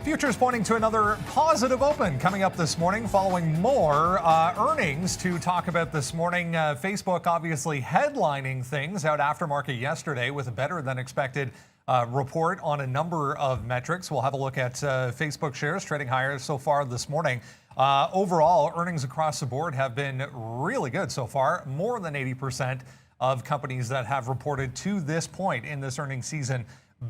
Futures pointing to another positive open coming up this morning following more earnings to talk about this morning. Facebook obviously headlining things out after market yesterday with a better than expected report on a number of metrics. We'll have a look at Facebook shares trading higher so far this morning. Overall, earnings across the board have been really good so far. More than 80% of companies that have reported to this point in this earnings season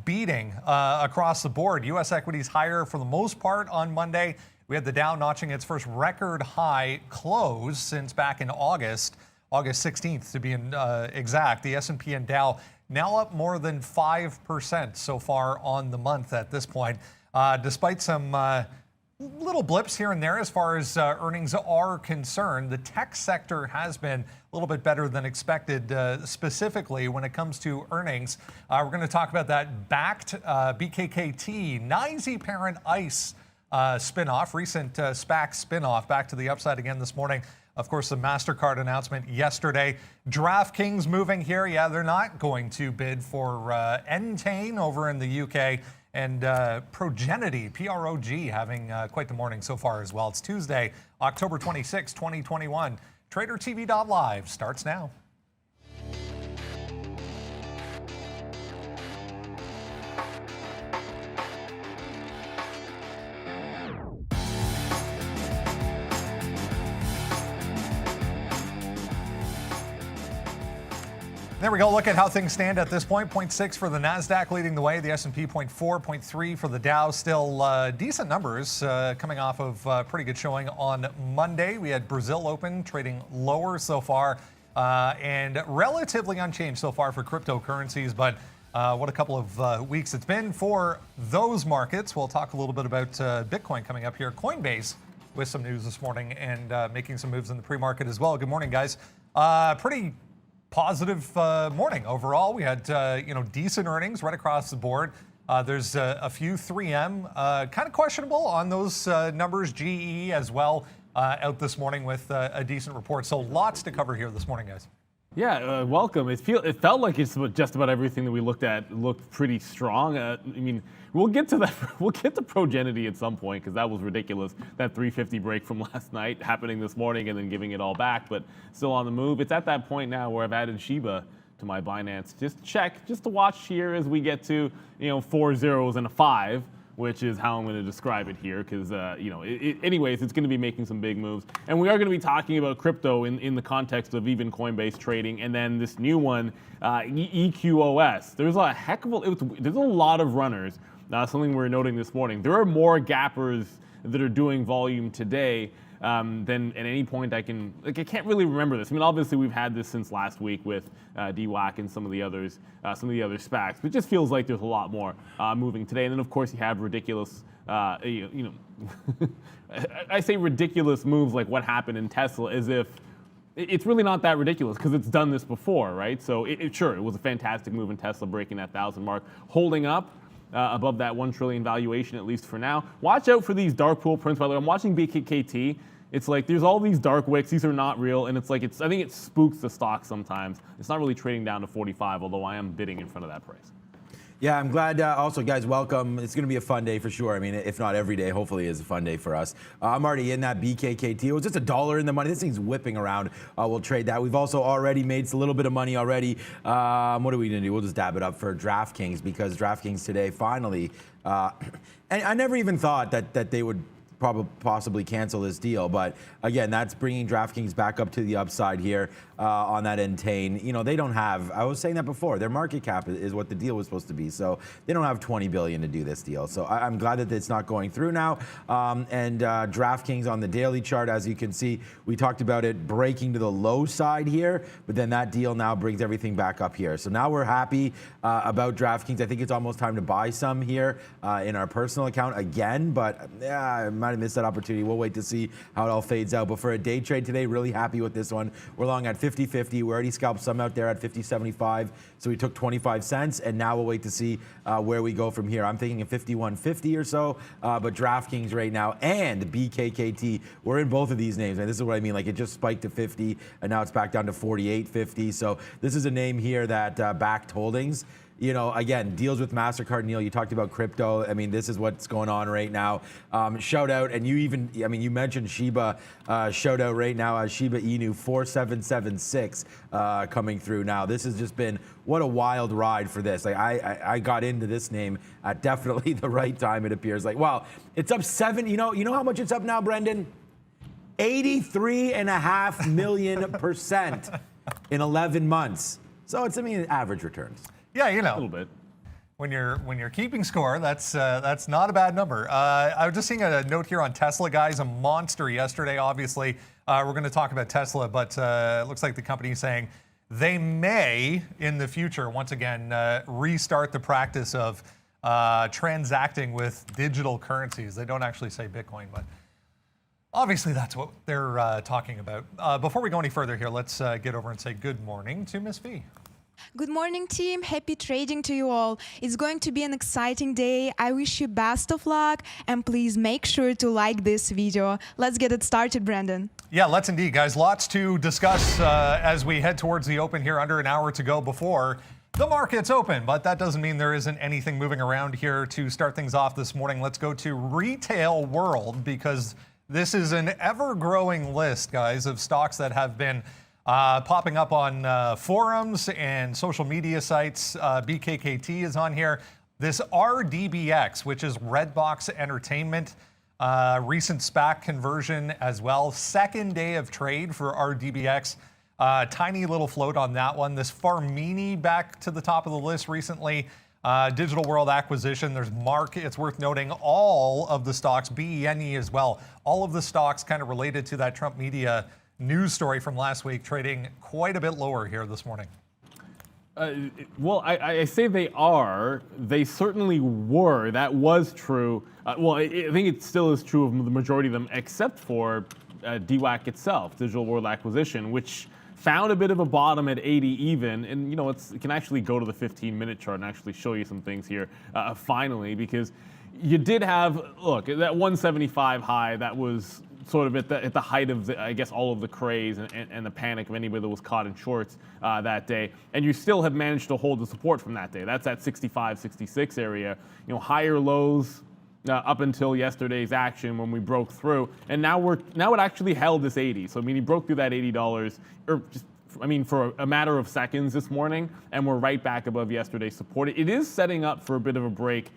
beating across the board. U.S. equities higher for the most part on Monday. We had the Dow notching its first record high close since back in August 16th to be exact. The S&P and Dow now up more than 5% so far on the month at this point, despite some little blips here and there as far as earnings are concerned. The tech sector has been a little bit better than expected, specifically when it comes to earnings. We're going to talk about that backed BKKT, NYSE parent ICE spinoff, recent SPAC spinoff, back to the upside again this morning. Of course, the MasterCard announcement yesterday. DraftKings moving here. Yeah, they're not going to bid for Entain over in the UK. And Progenity, P-R-O-G, having quite the morning so far as well. It's Tuesday, October 26, 2021. TraderTV.live starts now. There we go. Look at how things stand at this point. 0.6 for the NASDAQ leading the way. The S&P 0.4, 0.3 for the Dow. Still decent numbers coming off of pretty good showing on Monday. We had Brazil open trading lower so far and relatively unchanged so far for cryptocurrencies. But what a couple of weeks it's been for those markets. We'll talk a little bit about Bitcoin coming up here. Coinbase with some news this morning and making some moves in the pre-market as well. Good morning, guys. Pretty positive morning overall. We had decent earnings right across the board. There's a few 3M kind of questionable on those numbers. GE as well out this morning with a decent report. So lots to cover here this morning, guys. Yeah, welcome. It felt like it's just about everything that we looked at looked pretty strong. I mean, we'll get to that. We'll get to Progenity at some point because that was ridiculous. That 350 break from last night happening this morning and then giving it all back, but still on the move. It's at that point now where I've added Shiba to my Binance. Just to watch here as we get to 4 zeros and a 5. Which is how I'm going to describe it here, because anyways, it's going to be making some big moves, and we are going to be talking about crypto in the context of even Coinbase trading, and then this new one, EQOS. There's a lot of runners. Something we're noting this morning. There are more gappers that are doing volume today than at any point I can't really remember this. I mean, obviously we've had this since last week with DWAC and some of the other SPACs, but it just feels like there's a lot more moving today. And then of course you have ridiculous, I say ridiculous moves like what happened in Tesla, as if it's really not that ridiculous because it's done this before, right? So sure, it was a fantastic move in Tesla breaking that 1,000 mark, holding up above that 1 trillion valuation, at least for now. Watch out for these dark pool prints. By the way, I'm watching BKKT. It's like there's all these dark wicks. These are not real, and it's like I think it spooks the stock sometimes. It's not really trading down to 45, although I am bidding in front of that price. Yeah, I'm glad. Also, guys, welcome. It's going to be a fun day for sure. I mean, if not every day, hopefully is a fun day for us. I'm already in that BKKT. It was just $1 in the money. This thing's whipping around. We'll trade that. We've also already made a little bit of money already. What are we going to do? We'll just dab it up for DraftKings, because DraftKings today finally, and I never even thought that they would possibly cancel this deal, but again, that's bringing DraftKings back up to the upside here on that Entain. They don't have, I was saying that before, their market cap is what the deal was supposed to be, so they don't have $20 billion to do this deal. So I'm glad that it's not going through now. And DraftKings on the daily chart, as you can see, we talked about it breaking to the low side here, but then that deal now brings everything back up here. So now we're happy about DraftKings. I think it's almost time to buy some here in our personal account again, but I might have missed that opportunity. We'll wait to see how it all fades out. But for a day trade today, really happy with this one. We're long at 50.50. We already scalped some out there at 50.75, so we took 25 cents, and now we'll wait to see where we go from here. I'm thinking of 51.50 or so, but DraftKings right now and BKKT, we're in both of these names, and this is what I mean. Like, it just spiked to 50, and now it's back down to 48.50. So this is a name here that backed holdings. again, deals with MasterCard. Neil, you talked about crypto. I mean, this is what's going on right now. Shout out, and you mentioned Shiba. Shout out right now as Shiba Inu 4776 coming through now. This has just been, what a wild ride for this. Like I got into this name at definitely the right time, it appears. Like, wow, it's up 7. You know how much it's up now, Brendan? 83.5 million % in 11 months. So it's, average returns. Yeah, A little bit. When you're keeping score, that's not a bad number. I was just seeing a note here on Tesla, guys. A monster yesterday. Obviously, we're going to talk about Tesla, but it looks like the company is saying they may, in the future, once again, restart the practice of transacting with digital currencies. They don't actually say Bitcoin, but obviously that's what they're talking about. Before we go any further here, let's get over and say good morning to Miss V. Good morning, team. Happy trading to you all. It's going to be an exciting day. I wish you best of luck, and please make sure to like this video. Let's get it started, Brandon. Yeah, let's indeed, guys. Lots to discuss as we head towards the open here. Under an hour to go before the market's open, but that doesn't mean there isn't anything moving around here. To start things off this morning, let's go to Retail World, because this is an ever-growing list, guys, of stocks that have been popping up on forums and social media sites. BKKT is on here. This RDBX, which is Redbox Entertainment, recent SPAC conversion as well. Second day of trade for RDBX. Tiny little float on that one. This Farmini back to the top of the list recently. Digital World acquisition. There's Mark. It's worth noting all of the stocks, BENE as well. All of the stocks kind of related to that Trump media news story from last week, trading quite a bit lower here this morning. Well, I say they are. They certainly were. That was true. Well, I think it still is true of the majority of them, except for DWAC itself, Digital World Acquisition, which found a bit of a bottom at 80 even. And, it can actually go to the 15-minute chart and actually show you some things here finally, because you did have, look, that 175 high, that was sort of at the height of, all of the craze and the panic of anybody that was caught in shorts that day. And you still have managed to hold the support from that day. That's at 65, 66 area. Higher lows up until yesterday's action when we broke through. And now it actually held this 80. So, he broke through that $80, for a matter of seconds this morning, and we're right back above yesterday's support. It is setting up for a bit of a break.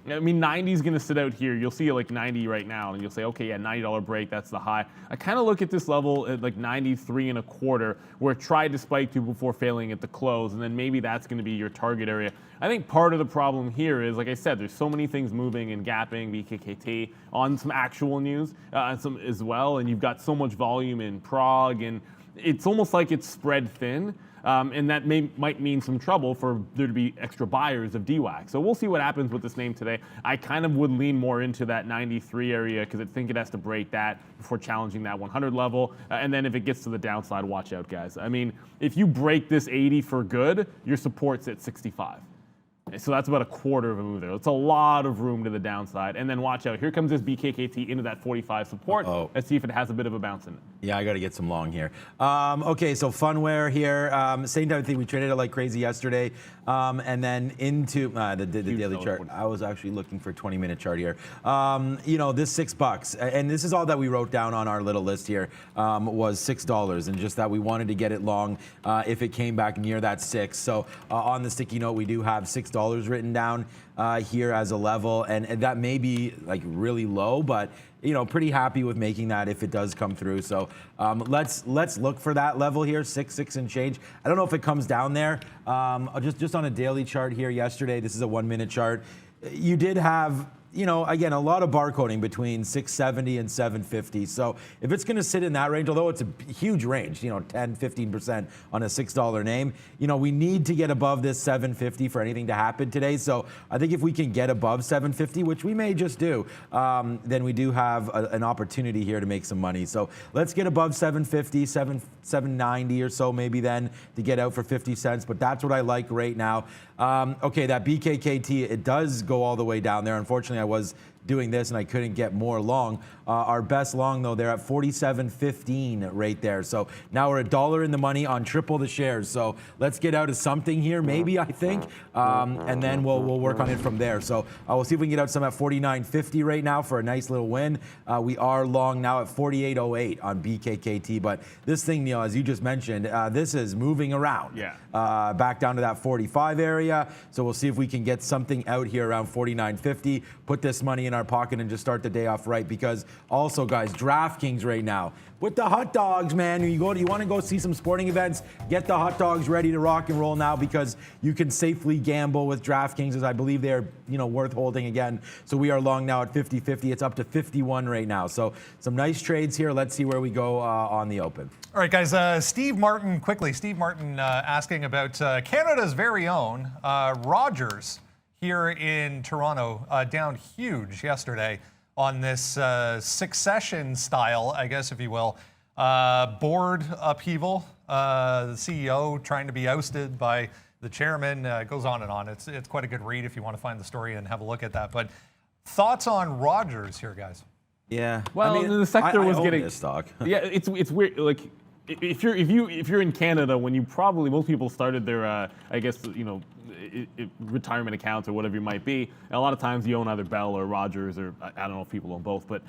90 is going to sit out here. You'll see it like 90 right now, and you'll say, okay, yeah, $90 break, that's the high. I kind of look at this level at like 93.25, where it tried to spike to before failing at the close, and then maybe that's going to be your target area. I think part of the problem here is, like I said, there's so many things moving and gapping, BKKT, on some actual news some as well, and you've got so much volume in Prague, and it's almost like it's spread thin. And that might mean some trouble for there to be extra buyers of DWAC. So we'll see what happens with this name today. I kind of would lean more into that 93 area because I think it has to break that before challenging that 100 level. And then if it gets to the downside, watch out, guys. If you break this 80 for good, your support's at 65. So that's about a quarter of a move there. It's a lot of room to the downside. And then watch out. Here comes this BKKT into that 45 support. Let's see if it has a bit of a bounce in it. Yeah, I got to get some long here. Okay, so Funware here. Same type of thing. We traded it like crazy yesterday. And then into the daily chart. I was actually looking for a 20-minute chart here. This $6. And this is all that we wrote down on our little list here was $6. And just that we wanted to get it long if it came back near that 6. So on the sticky note, we do have $6 written down here as a level, and that may be like really low, but pretty happy with making that if it does come through. So let's look for that level here, 6 and change. I don't know if it comes down there. Just on a daily chart here yesterday, this is a 1-minute chart. You did have again, a lot of barcoding between 670 and 750. So if it's going to sit in that range, although it's a huge range, 10, 15% on a $6 name, we need to get above this 750 for anything to happen today. So I think if we can get above 750, which we may just do, then we do have an opportunity here to make some money. So let's get above 750, 790 or so maybe then to get out for 50 cents. But that's what I like right now. Okay, that BKKT, it does go all the way down there. Unfortunately, I was doing this and I couldn't get more long. Our best long though, they're at 47.15 right there. So now we're $1 in the money on triple the shares. So let's get out of something here, maybe, I think, and then we'll work on it from there. So we'll see if we can get out some at 49.50 right now for a nice little win. We are long now at 48.08 on BKKT, but this thing, Neil, as you just mentioned, this is moving around. Yeah. Back down to that 45 area. So we'll see if we can get something out here around 49.50, put this money in our pocket and just start the day off right. Because also, guys, DraftKings right now with the hot dogs, man. You want to go see some sporting events, get the hot dogs ready to rock and roll now, because you can safely gamble with DraftKings, as I believe they're worth holding again. So we are long now at 50-50. It's up to 51 right now. So some nice trades here. Let's see where we go on the open. All right, guys. Steve Martin, quickly. Steve Martin asking about Canada's very own Rogers here in Toronto, down huge yesterday on this succession style, I guess, if you will, board upheaval. The CEO trying to be ousted by the chairman. Goes on and on. It's quite a good read if you want to find the story and have a look at that. But thoughts on Rogers here, guys? Yeah. Well, I mean, the sector was own getting this stock. Yeah, it's weird. Like, if you're in Canada, when most people started their I guess retirement accounts or whatever you might be, and a lot of times you own either Bell or Rogers, or I don't know if people own both, but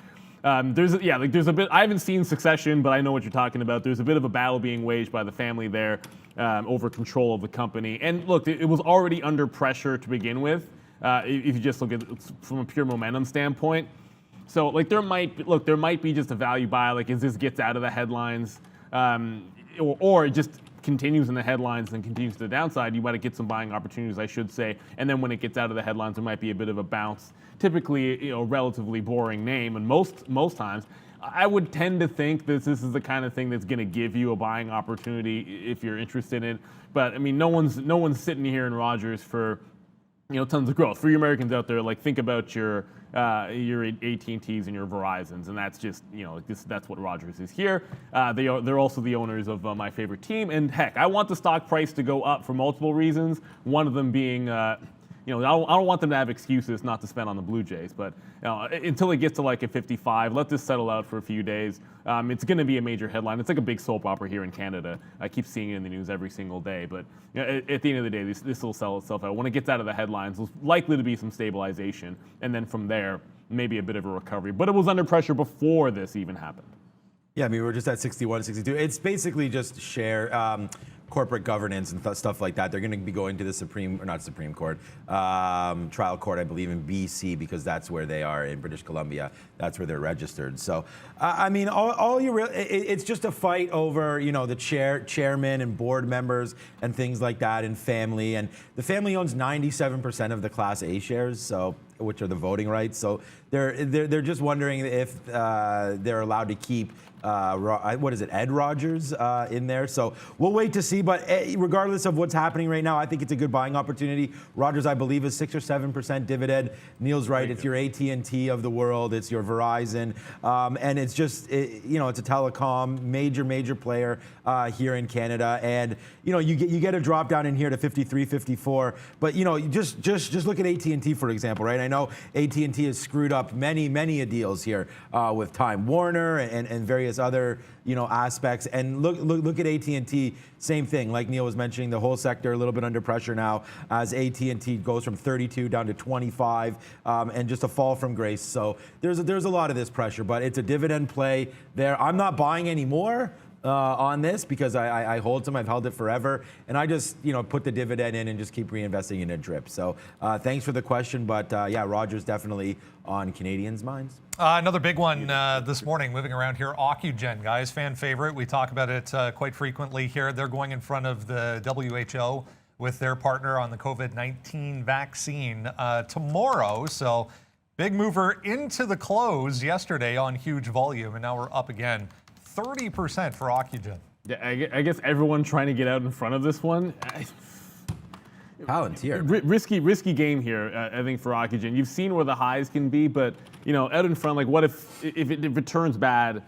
there's a bit. I haven't seen Succession, but I know what you're talking about. There's a bit of a battle being waged by the family there over control of the company. And look, it was already under pressure to begin with. If you just look at it from a pure momentum standpoint. So like there might be just a value buy, like as this gets out of the headlines, or it just continues in the headlines and continues to the downside, you might get some buying opportunities, I should say. And then when it gets out of the headlines, there might be a bit of a bounce. Typically, relatively boring name, and most times, I would tend to think that this is the kind of thing that's going to give you a buying opportunity if you're interested in it. But I mean, no one's sitting here in Rogers for tons of growth. For you Americans out there, like, think about your AT&Ts and your Verizons, and that's just that's what Rogers is here. They're also the owners of my favorite team, and heck, I want the stock price to go up for multiple reasons. One of them being, I don't want them to have excuses not to spend on the Blue Jays, but until it gets to like a 55, let this settle out for a few days. It's going to be a major headline. It's like a big soap opera here in Canada. I keep seeing it in the news every single day, but at the end of the day, this will sell itself out. When it gets out of the headlines, there's likely to be some stabilization, and then from there, maybe a bit of a recovery. But it was under pressure before this even happened. Yeah, I mean, we're just at 61, 62. It's basically just corporate governance and stuff like that. They're going to be going to the Supreme Court, trial court, I believe, in BC, because that's where they are in British Columbia. That's where they're registered. So, I mean, it's just a fight over, the chairman and board members and things like that, and family. And the family owns 97% of the Class A shares, so, which are the voting rights. So they're just wondering if they're allowed to keep Ed Rogers in there. So we'll wait to see. But regardless of what's happening right now, I think it's a good buying opportunity. Rogers, I believe, is 6 or 7% dividend. Neil's right. It's your AT&T of the world. It's your Verizon, and it's just it's a telecom major player here in Canada. And you get a drop down in here to 53, 54. But just look at AT&T, for example, right? I know AT&T has screwed up many deals here with Time Warner and various other aspects. And look at AT&T, same thing. Like Neil was mentioning, the whole sector a little bit under pressure now as AT&T goes from 32 down to 25, and just a fall from grace. So there's a lot of this pressure, but it's a dividend play there. I'm not buying any more on this because I hold some. I've held it forever, and I just put the dividend in and just keep reinvesting in a drip. So thanks for the question, but yeah, Rogers definitely on Canadians' minds. Another big one this morning, moving around here, Ocugen, guys, fan favorite. We talk about it quite frequently here. They're going in front of the WHO with their partner on the COVID-19 vaccine tomorrow. So big mover into the close yesterday on huge volume, and now we're up again. 30% for Ocugen. Yeah, I guess everyone trying to get out in front of this one. Palantir. Risky game here, I think, for Ocugen. You've seen where the highs can be, but out in front, like, what if it turns bad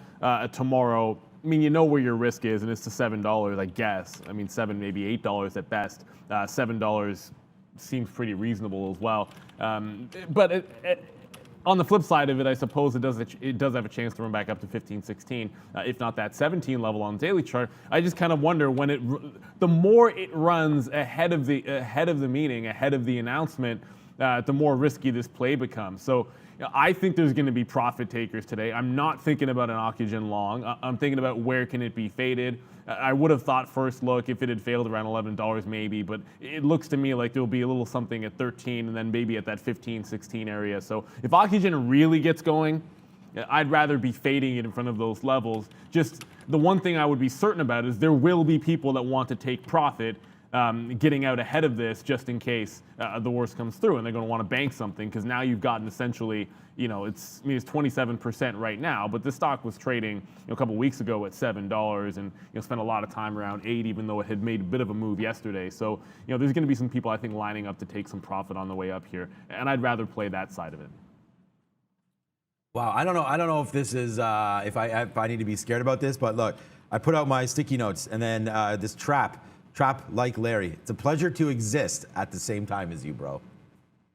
tomorrow? I mean, where your risk is, and it's to $7, I guess. I mean, $7, maybe $8 at best. $7 seems pretty reasonable as well. But on the flip side of it, I suppose it does have a chance to run back up to 15, 16, if not that 17 level on the daily chart. I just kind of wonder when the more it runs ahead of the meeting, ahead of the announcement, the more risky this play becomes. So I think there's going to be profit takers today. I'm not thinking about an Oxygen long. I'm thinking about where can it be faded. I would have thought first look if it had failed around $11 maybe, but it looks to me like there'll be a little something at 13 and then maybe at that 15, 16 area. So if Oxygen really gets going, I'd rather be fading it in front of those levels. Just the one thing I would be certain about is there will be people that want to take profit getting out ahead of this just in case the worst comes through, and they're going to want to bank something because now you've gotten essentially, it's 27% right now, but this stock was trading a couple weeks ago at $7 and spent a lot of time around 8, even though it had made a bit of a move yesterday. So there's going to be some people I think lining up to take some profit on the way up here, and I'd rather play that side of it. Wow, I don't know if this is if I need to be scared about this, but look, I put out my sticky notes and then this trap like Larry. It's a pleasure to exist at the same time as you, bro.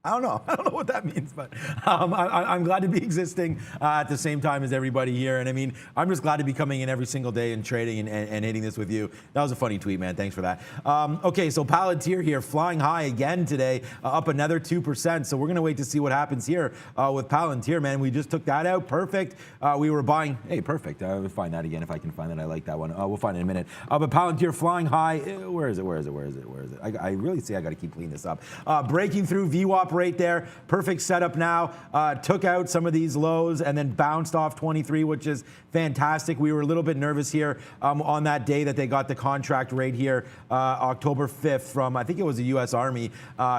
I don't know what that means, but I'm glad to be existing at the same time as everybody here. And I mean, I'm just glad to be coming in every single day and trading and hitting this with you. That was a funny tweet, man. Thanks for that. Okay, so Palantir here flying high again today, up another 2%. So we're going to wait to see what happens here with Palantir, man. We just took that out. Perfect. We were buying. Hey, perfect. I'll find that again if I can find it. I like that one. We'll find it in a minute. But Palantir flying high. Where is it? I really say I got to keep cleaning this up. Breaking through VWAP right there. Perfect setup now. Took out some of these lows and then bounced off 23, which is fantastic. We were a little bit nervous here on that day that they got the contract rate here, October 5th from, I think it was the U.S. Army,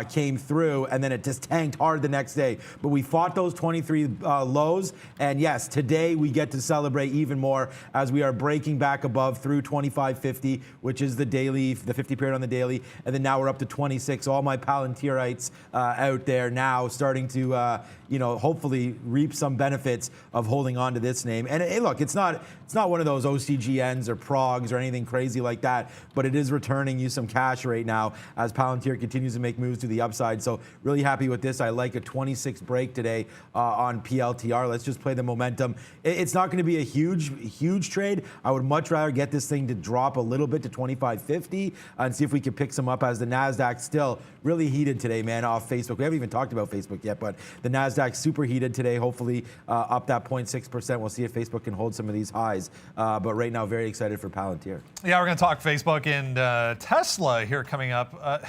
came through, and then it just tanked hard the next day. But we fought those 23 lows, and yes, today we get to celebrate even more as we are breaking back above through 25.50, which is the daily, the 50 period on the daily, and then now we're up to 26. All my Palantirites out there now starting to, hopefully reap some benefits of holding on to this name. And hey, look, it's not one of those OCGNs or progs or anything crazy like that, but it is returning you some cash right now as Palantir continues to make moves to the upside. So really happy with this. I like a 26 break today on PLTR. Let's just play the momentum. It's not going to be a huge trade. I would much rather get this thing to drop a little bit to 25.50 and see if we can pick some up as the NASDAQ still really heated today, man, off Facebook. We haven't even talked about Facebook yet, but the NASDAQ super heated today, hopefully up that 0.6%. We'll see if Facebook can hold some of these highs. But right now, very excited for Palantir. Yeah, we're going to talk Facebook and Tesla here coming up.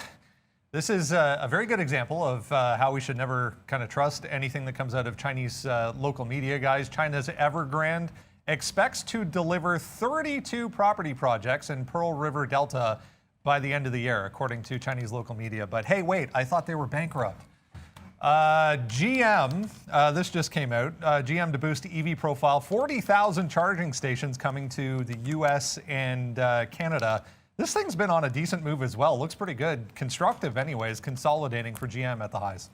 This is a very good example of how we should never kind of trust anything that comes out of Chinese local media, guys. China's Evergrande expects to deliver 32 property projects in Pearl River Delta by the end of the year, according to Chinese local media. But hey, wait, I thought they were bankrupt. GM, this just came out, GM to boost EV profile, 40,000 charging stations coming to the US and Canada. This thing's been on a decent move as well. Looks pretty good. Constructive anyways, consolidating for GM at the highs.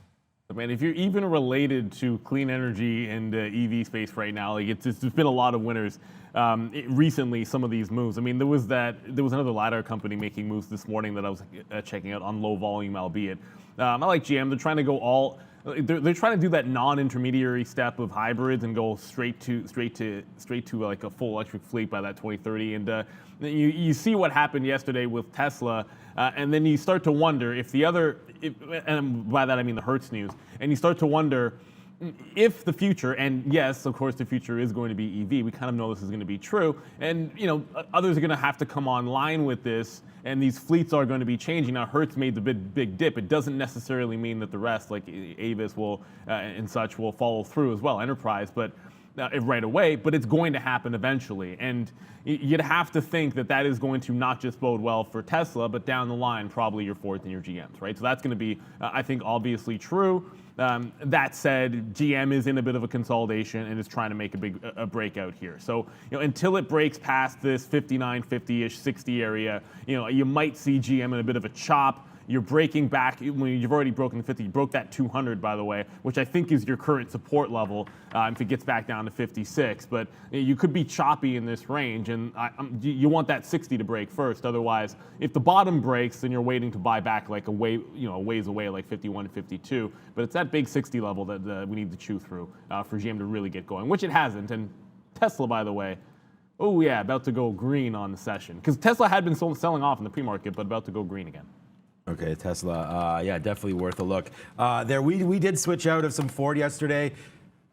Man, if you're even related to clean energy and EV space right now, like there's been a lot of winners recently. Some of these moves. I mean, there was another LiDAR company making moves this morning that I was checking out on low volume, albeit. I like GM. They're trying to go they're trying to do that non-intermediary step of hybrids and go straight to like a full electric fleet by that 2030. And you see what happened yesterday with Tesla, and then you start to wonder and by that I mean the Hertz news, and you start to wonder if the future, and yes, of course, the future is going to be EV. We kind of know this is going to be true, and others are going to have to come online with this, and these fleets are going to be changing. Now, Hertz made the big dip. It doesn't necessarily mean that the rest, like Avis will and such, will follow through as well. Enterprise, but right away. But it's going to happen eventually, and you'd have to think that is going to not just bode well for Tesla, but down the line, probably your Fords and your GMs, right? So that's going to be, I think, obviously true. That said, GM is in a bit of a consolidation and is trying to make a breakout here. So until it breaks past this 59, 50-ish, 60 area, you might see GM in a bit of a chop. you're breaking back. When you've already broken the 50, you broke that 200, by the way, which I think is your current support level if it gets back down to 56. But you could be choppy in this range, and you want that 60 to break first. Otherwise, if the bottom breaks, then you're waiting to buy back like a ways away, like 51 to 52. But it's that big 60 level that we need to chew through for GM to really get going, which it hasn't. And Tesla, by the way, oh yeah, about to go green on the session. Because Tesla had been selling off in the pre-market, but about to go green again. Okay, Tesla, yeah, definitely worth a look. We did switch out of some Ford yesterday.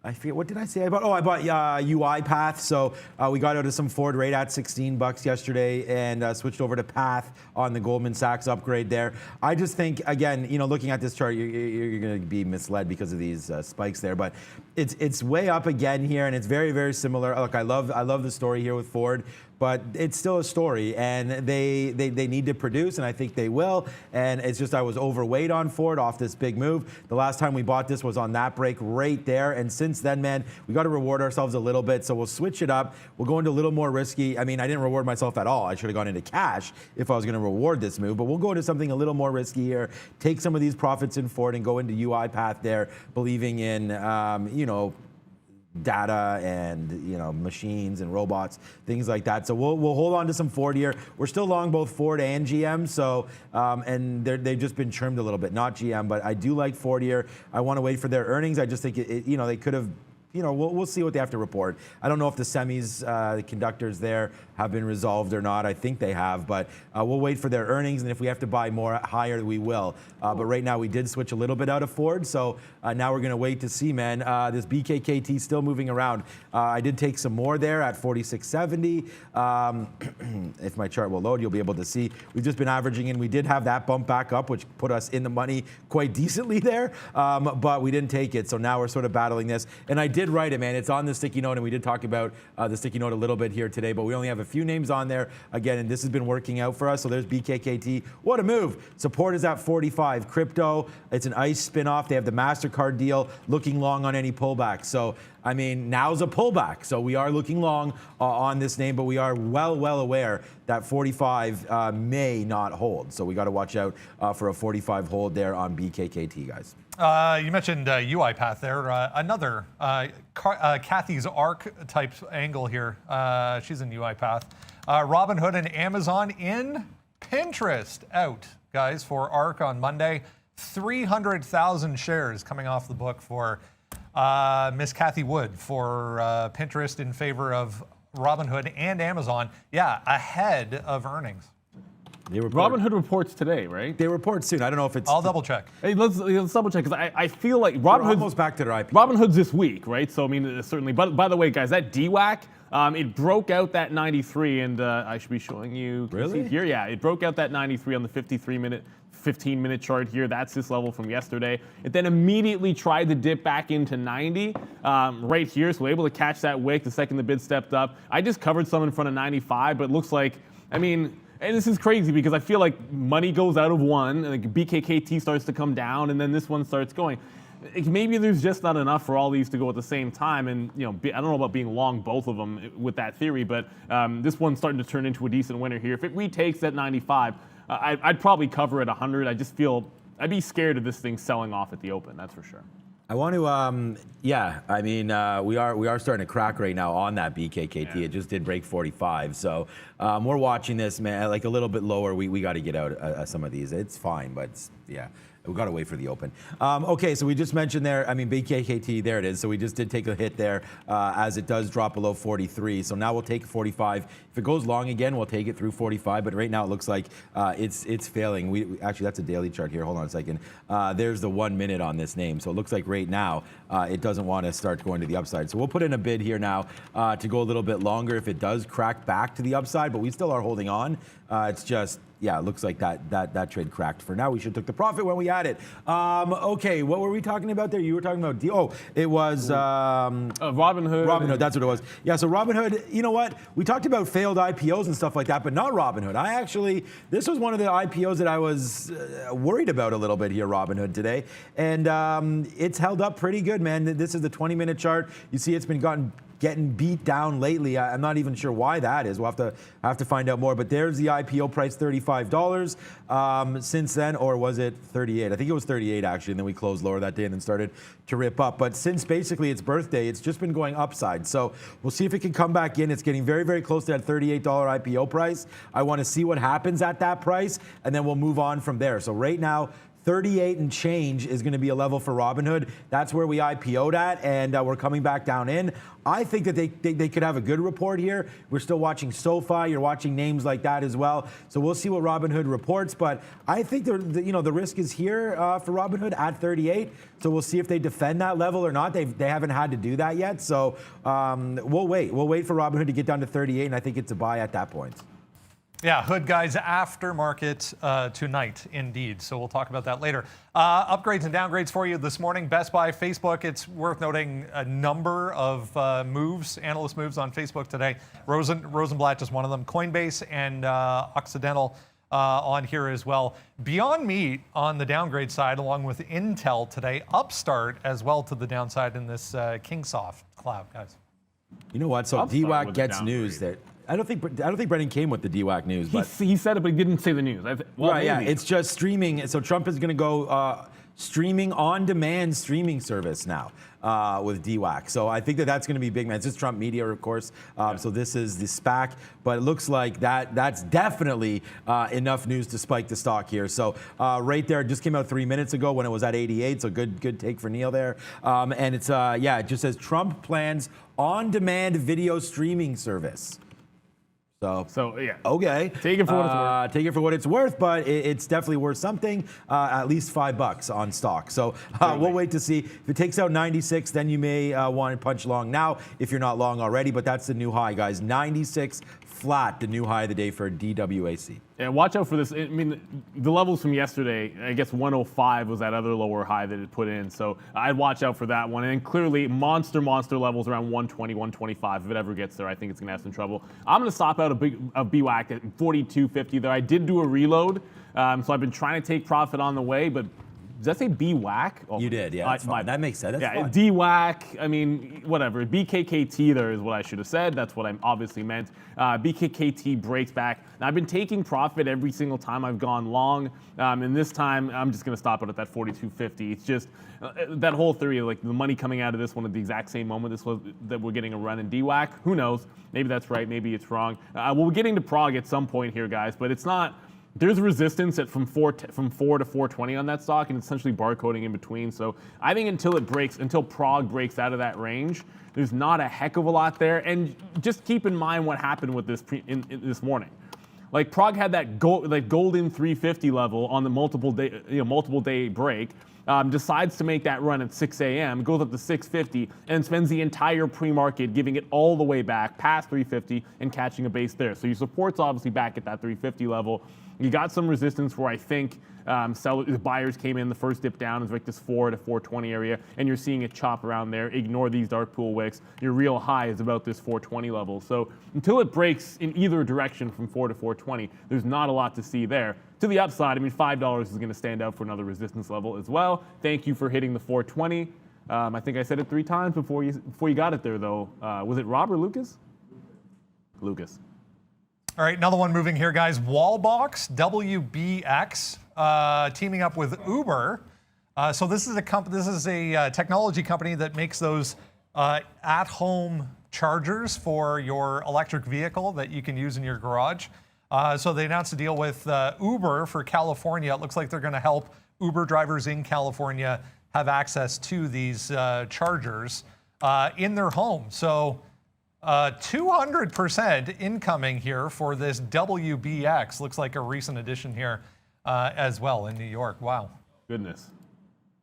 I forget, what did I say? I bought UiPath. So we got out of some Ford right at $16 yesterday and switched over to Path on the Goldman Sachs upgrade there. I just think, again, looking at this chart, you're going to be misled because of these spikes there, but it's way up again here, and it's very, very similar. Look, I love the story here with Ford, but it's still a story, and they need to produce, and I think they will. And it's just I was overweight on Ford off this big move. The last time we bought this was on that break right there, and since then, man, we got to reward ourselves a little bit. So we'll switch it up. We'll go into a little more risky. I mean, I didn't reward myself at all. I should have gone into cash if I was going to reward this move, but we'll go into something a little more risky here. Take some of these profits in Ford and go into UiPath there, believing in data and machines and robots, things like that. So we'll hold on to some Ford here. We're still long both Ford and GM. So and they've just been trimmed a little bit, not GM, but I do like Ford here. I want to wait for their earnings. I just think they could have. We'll see what they have to report. I don't know if the semis, the conductors there have been resolved or not. I think they have, but we'll wait for their earnings, and if we have to buy more higher, we will. But right now, we did switch a little bit out of Ford, so now we're going to wait to see, man. This BKKT still moving around. I did take some more there at 46.70. If my chart will load, you'll be able to see. We've just been averaging in. We did have that bump back up, which put us in the money quite decently there, but we didn't take it, so now we're sort of battling this. And I did write it, man. It's on the sticky note, and we did talk about the sticky note a little bit here today, but we only have a few names on there again, and this has been working out for us. So there's BKKT. What a move. Support is at 45. Crypto, it's an ICE spinoff. They have the MasterCard deal, looking long on any pullback. So I mean, now's a pullback. So we are looking long on this name, but we are well aware that 45 may not hold. So we got to watch out for a 45 hold there on BKKT, guys. You mentioned UiPath there. Another Kathy's ARC type angle here. She's in UiPath. Robinhood and Amazon in. Pinterest out, guys, for ARC on Monday. 300,000 shares coming off the book for Miss Kathy Wood for Pinterest in favor of Robinhood and Amazon. Yeah, ahead of earnings. Robinhood reports today, right? They report soon. I don't know if it's. I'll double check. Hey, let's double check, because I feel like Robinhood's almost back to their IPO. Robinhood's this week, right? So I mean, certainly. But by the way, guys, that DWAC, it broke out that 93, and I should be showing you. Really? Here, yeah, it broke out that 93 on the 15-minute chart here. That's this level from yesterday. It then immediately tried to dip back into 90 right here, so we're able to catch that wick the second the bid stepped up. I just covered some in front of 95, but it looks like, I mean, and this is crazy because I feel like money goes out of one, and like BKKT starts to come down, and then this one starts going. Maybe there's just not enough for all these to go at the same time, and I don't know about being long both of them with that theory, but this one's starting to turn into a decent winner here. If it retakes that 95, I'd probably cover at 100. I just feel I'd be scared of this thing selling off at the open. That's for sure. I want to, yeah. I mean, we are starting to crack right now on that BKKT. Yeah. It just did break 45, so we're watching this, man. Like a little bit lower, we got to get out some of these. It's fine, but yeah. We got to wait for the open. Okay, so we just mentioned there, I mean, BKKT, there it is. So we just did take a hit there as it does drop below 43. So now we'll take 45. If it goes long again, we'll take it through 45. But right now it looks like it's failing. Actually, that's a daily chart here. Hold on a second. There's the 1 minute on this name. So it looks like right now it doesn't want to start going to the upside. So we'll put in a bid here now to go a little bit longer if it does crack back to the upside. But we still are holding on. It's just, yeah, it looks like that trade cracked. For now, we should took the profit when we had it. Okay, what were we talking about there? You were talking about, it was Robinhood. Robinhood, that's what it was. Yeah, so Robinhood, you know what? We talked about failed IPOs and stuff like that, but not Robinhood. This was one of the IPOs that I was worried about a little bit here, Robinhood, today. And it's held up pretty good, man. This is the 20-minute chart. You see it's been gotten getting beat down lately. I'm not even sure why that is. We'll have to find out more. But there's the IPO price, $35 since then, or was it 38? I think it was 38 actually, and then we closed lower that day and then started to rip up. But since basically its birthday, it's just been going upside. So we'll see if it can come back in. It's getting very, very close to that $38 IPO price. I want to see what happens at that price, and then we'll move on from there. So right now, 38 and change is going to be a level for Robinhood. That's where we IPO'd at, and we're coming back down in. I think that they could have a good report here. We're still watching SoFi. You're watching names like that as well. So we'll see what Robinhood reports. But I think the risk is here for Robinhood at 38. So we'll see if they defend that level or not. They haven't had to do that yet. So we'll wait. We'll wait for Robinhood to get down to 38, and I think it's a buy at that point. Yeah, Hood guys, aftermarket tonight, indeed. So we'll talk about that later. Upgrades and downgrades for you this morning. Best Buy, Facebook. It's worth noting a number of analyst moves on Facebook today. Rosenblatt is one of them. Coinbase and Occidental on here as well. Beyond Meat on the downgrade side, along with Intel today. Upstart as well to the downside in this Kingsoft cloud, guys. You know what? So DWAC gets news that. I don't think Brendan came with the DWAC news. But He said it, but he didn't say the news. Right, yeah, it's just streaming. So Trump is going to go streaming on-demand streaming service now with DWAC. So I think that's going to be big, man. It's just Trump Media, of course. So this is the SPAC, but it looks like that's definitely enough news to spike the stock here. So right there, it just came out 3 minutes ago when it was at 88. So good take for Neil there. And it's it just says Trump plans on-demand video streaming service. So yeah. Okay. Take it for what it's worth. Take it for what it's worth, but it's definitely worth something. At least $5 on stock. So we'll wait to see. If it takes out 96, then you may want to punch long now if you're not long already. But that's the new high, guys. 96 flat, the new high of the day for DWAC. Yeah, watch out for this. I mean, the levels from yesterday, I guess 105 was that other lower high that it put in. So I'd watch out for that one. And clearly, monster levels around 120, 125. If it ever gets there, I think it's going to have some trouble. I'm going to stop out a BWAC at 42.50 there. I did do a reload, so I've been trying to take profit on the way, but does that say BWAC? Oh, you did, yeah. That's fine. That makes sense. That's fine. DWAC, I mean, whatever. BKKT there is what I should have said. That's what I obviously meant. BKKT breaks back. Now, I've been taking profit every single time I've gone long, and this time I'm just going to stop it at that 42.50. It's just that whole theory of like the money coming out of this one at the exact same moment that we're getting a run in DWAC. Who knows? Maybe that's right. Maybe it's wrong. We're getting to Prague at some point here, guys, but it's not. There's resistance at from 4 to 420 on that stock, and it's essentially barcoding in between. So I think until Prague breaks out of that range, there's not a heck of a lot there. And just keep in mind what happened with this this morning. Like Prague had that golden 350 level on the multiple day break. Decides to make that run at 6 a.m., goes up to 650, and spends the entire pre-market giving it all the way back past 350 and catching a base there. So your support's obviously back at that 350 level. You got some resistance where I think buyers came in the first dip down is like this 4 to 420 area, and you're seeing it chop around there. Ignore these dark pool wicks. Your real high is about this 420 level. So until it breaks in either direction from 4 to 420, there's not a lot to see there. To the upside, I mean, $5 is going to stand out for another resistance level as well. Thank you for hitting the 420. I think I said it 3 times before you got it there, though. Was it Rob or Lucas? Lucas. All right, another one moving here, guys. Wallbox, WBX, teaming up with Uber. So this is a technology company that makes those at-home chargers for your electric vehicle that you can use in your garage. So they announced a deal with Uber for California. It looks like they're going to help Uber drivers in California have access to these chargers in their home. So 200% incoming here for this WBX. Looks like a recent addition here as well in New York. Wow. Goodness.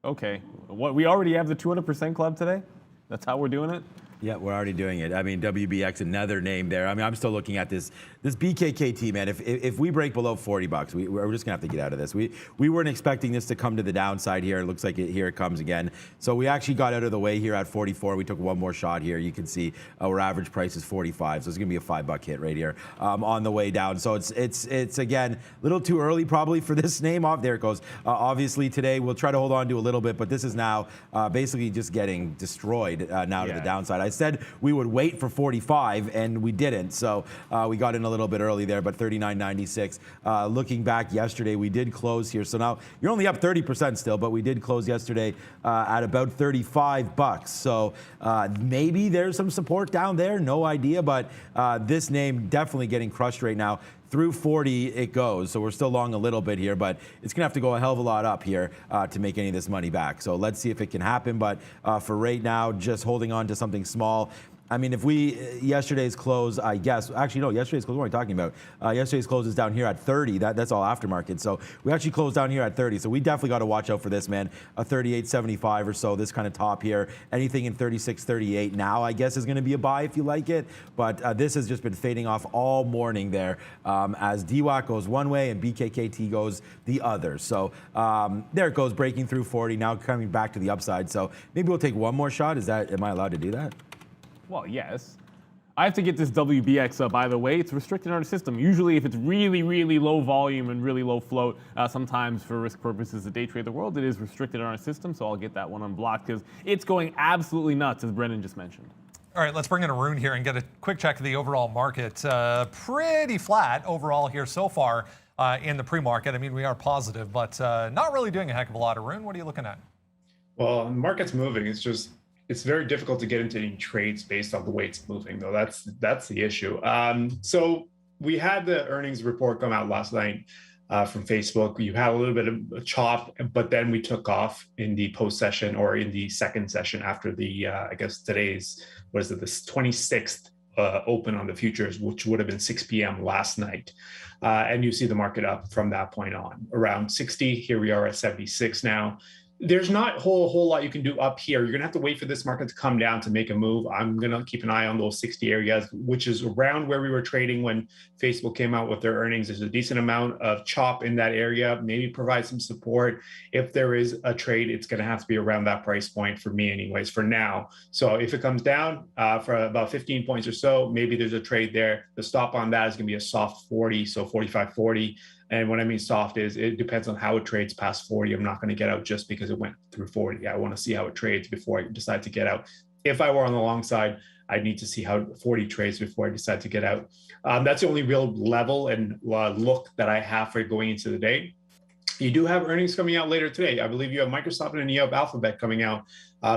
Okay. What, we already have the 200% club today? That's how we're doing it? Yeah, we're already doing it. I mean, WBX, another name there. I mean, I'm still looking at this BKKT, man. If we break below $40, we're just gonna have to get out of this. We weren't expecting this to come to the downside here. It looks like here it comes again. So we actually got out of the way here at 44. We took one more shot here. You can see our average price is 45. So it's gonna be a $5 hit right here on the way down. So it's again a little too early probably for this name. Off there it goes. Obviously today we'll try to hold on to a little bit, but this is now basically just getting destroyed now to the downside. I said we would wait for 45, and we didn't. So we got in a little bit early there, but 39.96. Looking back yesterday, we did close here. So now you're only up 30% still, but we did close yesterday at about $35. So maybe there's some support down there. No idea, but this name definitely getting crushed right now. Through 40 it goes, so we're still long a little bit here, but it's gonna have to go a hell of a lot up here to make any of this money back. So let's see if it can happen, but for right now, just holding on to something small. I mean, if we, yesterday's close, I guess, actually no, yesterday's close, what am I talking about? Yesterday's close is down here at 30, that's all aftermarket. So we actually closed down here at 30, so we definitely got to watch out for this, man. A 38.75 or so, this kind of top here. Anything in 36.38 now, I guess, is going to be a buy if you like it. But this has just been fading off all morning there as DWAC goes one way and BKKT goes the other. So there it goes, breaking through 40, now coming back to the upside. So maybe we'll take one more shot. Am I allowed to do that? Well, yes. I have to get this WBX up either way. It's restricted in our system. Usually if it's really, really low volume and really low float, sometimes for risk purposes of day trade the world, it is restricted in our system, so I'll get that one unblocked because it's going absolutely nuts, as Brendan just mentioned. All right, let's bring in Arun here and get a quick check of the overall market. Pretty flat overall here so far in the pre-market. I mean, we are positive, but not really doing a heck of a lot. Arun, what are you looking at? Well, the market's moving. It's very difficult to get into any trades based on the way it's moving, though. That's the issue. So we had the earnings report come out last night from Facebook. You had a little bit of a chop, but then we took off in the post session or in the second session after the, I guess today's, this 26th open on the futures, which would have been 6 p.m. last night. And you see the market up from that point on around 60. Here we are at 76 now. There's not a whole lot you can do up here. You're going to have to wait for this market to come down to make a move. I'm going to keep an eye on those 60 areas, which is around where we were trading when Facebook came out with their earnings. There's a decent amount of chop in that area, maybe provide some support. If there is a trade, it's going to have to be around that price point for me anyways, for now. So if it comes down for about 15 points or so, maybe there's a trade there. The stop on that is going to be a soft 40, so 45.40. And what I mean soft is it depends on how it trades past 40. I'm not going to get out just because it went through 40. I want to see how it trades before I decide to get out. If I were on the long side, I'd need to see how 40 trades before I decide to get out. That's the only real level and look that I have for going into the day. You do have earnings coming out later today. I believe you have Microsoft and you have Alphabet coming out.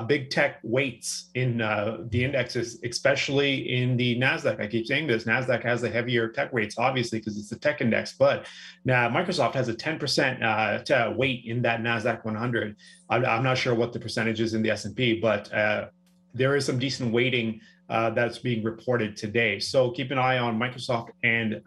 Big tech weights in the indexes, especially in the NASDAQ. I keep saying this, NASDAQ has the heavier tech weights, obviously, because it's the tech index, but now Microsoft has a 10% weight in that NASDAQ 100. I'm not sure what the percentage is in the S&P, but there is some decent weighting that's being reported today. So keep an eye on Microsoft and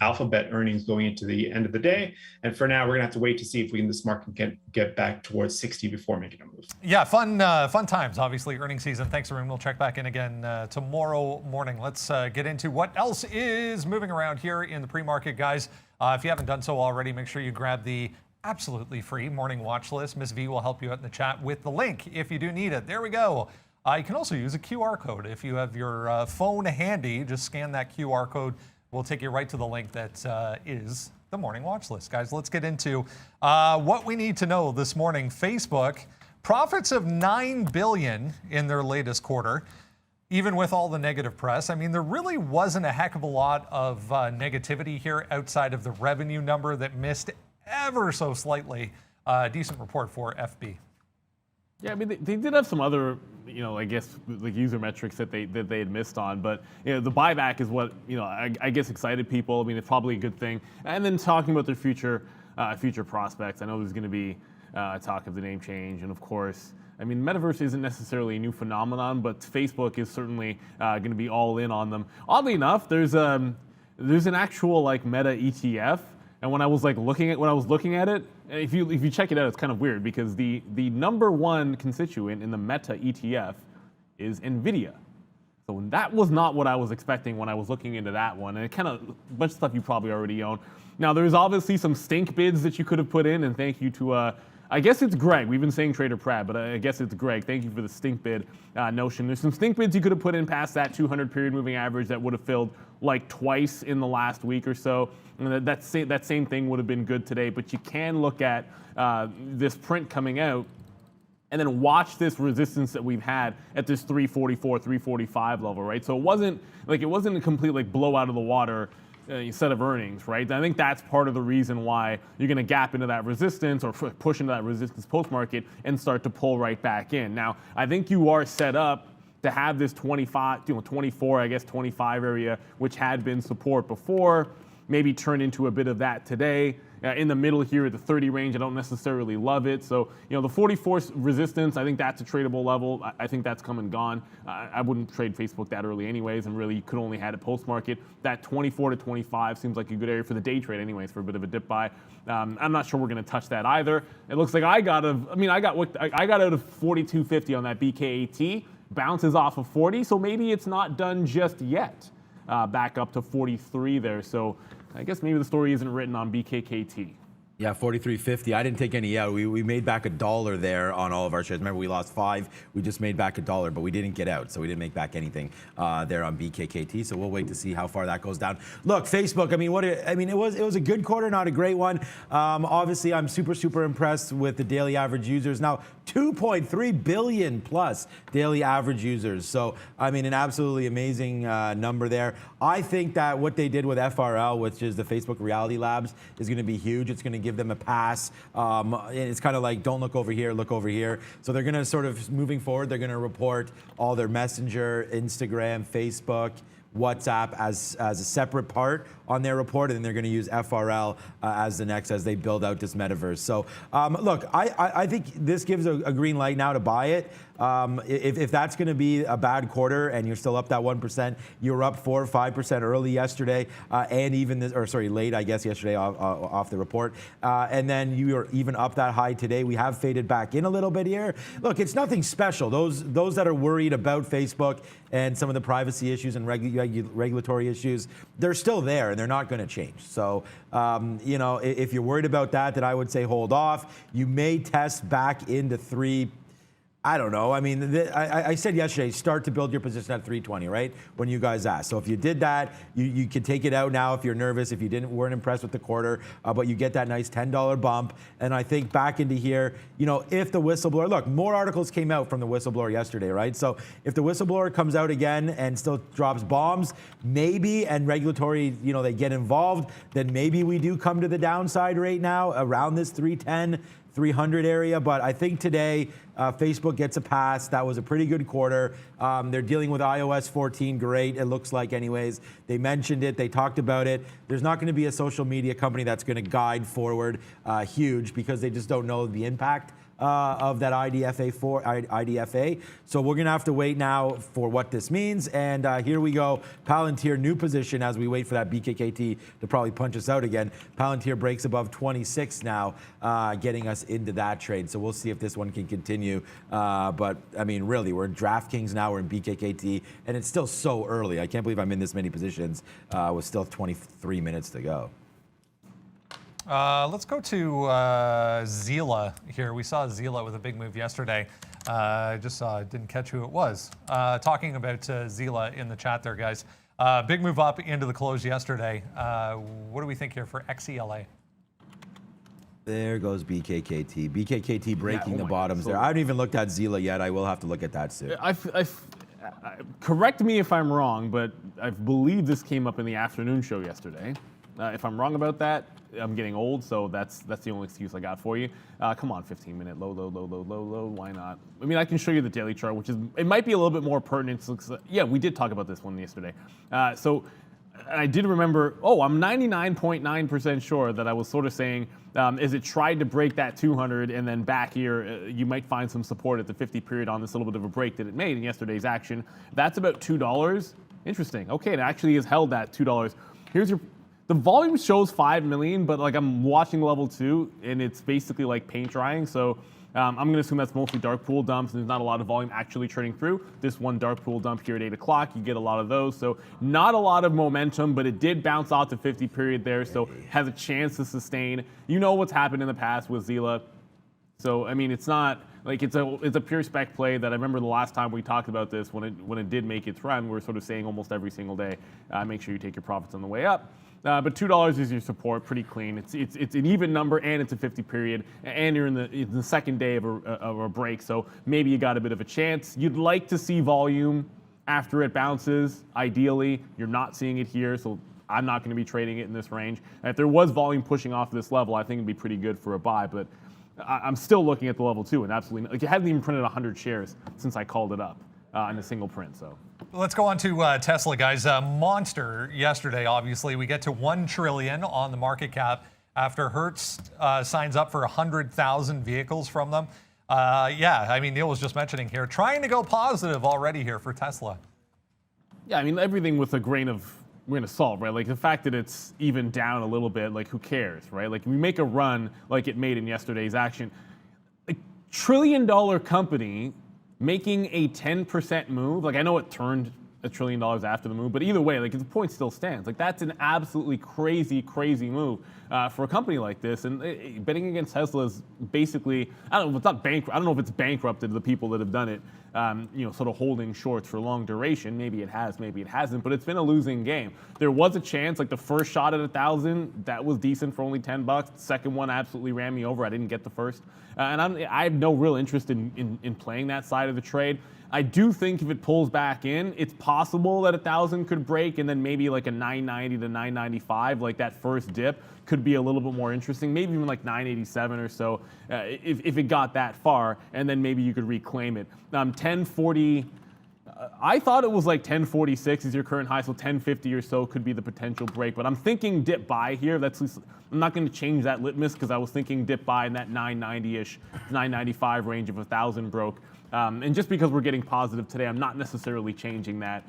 Alphabet earnings going into the end of the day. And for now, we're gonna have to wait to see if this market can get back towards 60 before making a move. Yeah, fun times, obviously, earnings season. Thanks, Arun. We'll check back in again tomorrow morning. Let's get into what else is moving around here in the pre-market, guys. If you haven't done so already, make sure you grab the absolutely free morning watch list. Miss V will help you out in the chat with the link if you do need it. There we go. You can also use a QR code. If you have your phone handy, just scan that QR code. We'll take you right to the link that is the morning watch list. Guys, let's get into what we need to know this morning. Facebook, profits of $9 billion in their latest quarter, even with all the negative press. I mean, there really wasn't a heck of a lot of negativity here outside of the revenue number that missed ever so slightly. Decent report for FB. Yeah, I mean, they did have some other, I guess, like user metrics that they had missed on, but the buyback is what I guess excited people. I mean, it's probably a good thing. And then talking about their future prospects, I know there's going to be talk of the name change, and of course, I mean, metaverse isn't necessarily a new phenomenon, but Facebook is certainly going to be all in on them. Oddly enough, there's an actual like meta ETF. And when I was looking at it, if you check it out, it's kind of weird because the number one constituent in the Meta ETF is Nvidia. So that was not what I was expecting when I was looking into that one, and it kind of a bunch of stuff you probably already own. Now there's obviously some stink bids that you could have put in, and thank you to I guess it's Greg. We've been saying Trader Pratt, but I guess it's Greg. Thank you for the stink bid notion. There's some stink bids you could have put in past that 200 period moving average that would have filled like twice in the last week or so. And that same thing would have been good today. But you can look at this print coming out, and then watch this resistance that we've had at this 344, 345 level, right? So it wasn't a complete like blow out of the water set of earnings, right? I think that's part of the reason why you're going to gap into that resistance or push into that resistance post-market and start to pull right back in. Now, I think you are set up to have this 25, 24, I guess 25 area, which had been support before, maybe turn into a bit of that today. In the middle here at the 30 range, I don't necessarily love it. So, the 44 resistance, I think that's a tradable level. I think that's come and gone. I wouldn't trade Facebook that early anyways, and really you could only had it post-market. That 24 to 25 seems like a good area for the day trade anyways, for a bit of a dip buy. I'm not sure we're going to touch that either. It looks like I got out of 42.50 on that BKAT, bounces off of 40, so maybe it's not done just yet. Back up to 43 there, so I guess maybe the story isn't written on BKKT. Yeah, 43.50. I didn't take any out. We made back $1 there on all of our shares. Remember, we lost 5. We just made back $1, but we didn't get out, so we didn't make back anything there on BKKT. So we'll wait to see how far that goes down. Look, Facebook. It was a good quarter, not a great one. Obviously, I'm super impressed with the daily average users. Now, 2.3 billion plus daily average users. So, an absolutely amazing number there. I think that what they did with FRL, which is the Facebook Reality Labs, is going to be huge. It's going to give them a pass. It's kind of like, don't look over here, look over here. So they're going to sort of, moving forward, they're going to report all their Messenger, Instagram, Facebook, WhatsApp as a separate part on their report, and then they're going to use FRL as the next as they build out this metaverse. So look, I think this gives a green light now to buy it. If that's going to be a bad quarter and you're still up that 1%, you were up 4 or 5% early yesterday, and even late, I guess, yesterday off the report, and then you are even up that high today. We have faded back in a little bit here. Look, it's nothing special. Those that are worried about Facebook and some of the privacy issues and regulatory issues, they're still there and they're not going to change. So, if you're worried about that, then I would say hold off. You may test back into 3. I don't know. I said yesterday, start to build your position at 320, right? When you guys asked. So if you did that, you could take it out now if you're nervous, if you weren't impressed with the quarter, but you get that nice $10 bump. And I think back into here, if the whistleblower, look, more articles came out from the whistleblower yesterday, right? So if the whistleblower comes out again and still drops bombs, maybe, and regulatory, they get involved, then maybe we do come to the downside right now around this 310, 300 area, but I think today Facebook gets a pass. That was a pretty good quarter. They're dealing with iOS 14, great, it looks like anyways. They mentioned it, they talked about it. There's not going to be a social media company that's going to guide forward huge because they just don't know the impact of that IDFA. So we're going to have to wait now for what this means. And here we go. Palantir, new position as we wait for that BKKT to probably punch us out again. Palantir breaks above 26 now, getting us into that trade. So we'll see if this one can continue. But really, we're in DraftKings now. We're in BKKT. And it's still so early. I can't believe I'm in this many positions with still 23 minutes to go. Let's go to Zila here. We saw Zila with a big move yesterday. Just saw, didn't catch who it was. Talking about Zila in the chat there, guys. Big move up into the close yesterday. What do we think here for XELA? There goes BKKT. BKKT breaking the bottoms there. I haven't even looked at Zila yet. I will have to look at that soon. Correct me if I'm wrong, but I believe this came up in the afternoon show yesterday. If I'm wrong about that, I'm getting old, so that's the only excuse I got for you. Come on, 15-minute low. Why not? I can show you the daily chart, which it might be a little bit more pertinent. Yeah, we did talk about this one yesterday. So I did remember. I'm 99.9% sure that I was sort of saying, as it tried to break that 200 and then back here, you might find some support at the 50 period on this little bit of a break that it made in yesterday's action. That's about $2. Interesting. Okay, it actually has held that $2. The volume shows 5 million, but I'm watching level 2, and it's basically like paint drying. So I'm going to assume that's mostly dark pool dumps, and there's not a lot of volume actually trading through. This one dark pool dump here at 8 o'clock, you get a lot of those. So not a lot of momentum, but it did bounce off the 50 period there, so has a chance to sustain. You know what's happened in the past with Zila. So it's not like it's a pure spec play that I remember the last time we talked about this when it did make its run. We were sort of saying almost every single day, make sure you take your profits on the way up. But $2 is your support, pretty clean. It's an even number, and it's a 50 period, and you're in the second day of a break, so maybe you got a bit of a chance. You'd like to see volume after it bounces, ideally. You're not seeing it here, so I'm not going to be trading it in this range. And if there was volume pushing off this level, I think it'd be pretty good for a buy, but I'm still looking at the level 2, and absolutely, like, it hasn't even printed 100 shares since I called it up in a single print, so. Let's go on to Tesla, guys. Monster yesterday, obviously. We get to 1 trillion on the market cap after Hertz signs up for 100,000 vehicles from them. Yeah, I mean, Neil was just mentioning here, trying to go positive already here for Tesla. Yeah, I mean, everything with a grain of salt, right? Like the fact that it's even down a little bit, like who cares, right? Like we make a run like it made in yesterday's action. A $1 trillion company making a 10% move, like I know it turned $1 trillion after the move, but either way, like the point still stands. Like that's an absolutely crazy move for a company like this. And betting against Tesla is basically, I don't know, it's not bankrupt. I don't know if it's bankrupted the people that have done it. Sort of holding shorts for long duration. Maybe it has, maybe it hasn't, but it's been a losing game. There was a chance, like the first shot at 1,000, that was decent for only $10. The second one absolutely ran me over. I didn't get the first. And I have no real interest in playing that side of the trade. I do think if it pulls back in, it's possible that 1,000 could break, and then maybe like a 990 to 995, like that first dip, could be a little bit more interesting. Maybe even like 987 or so, if it got that far, and then maybe you could reclaim it. 1040. I thought it was like 1046 is your current high, so 1050 or so could be the potential break. But I'm thinking dip buy here. I'm not going to change that litmus because I was thinking dip buy in that 990-ish, 995 range if 1,000 broke. And just because we're getting positive today, I'm not necessarily changing that.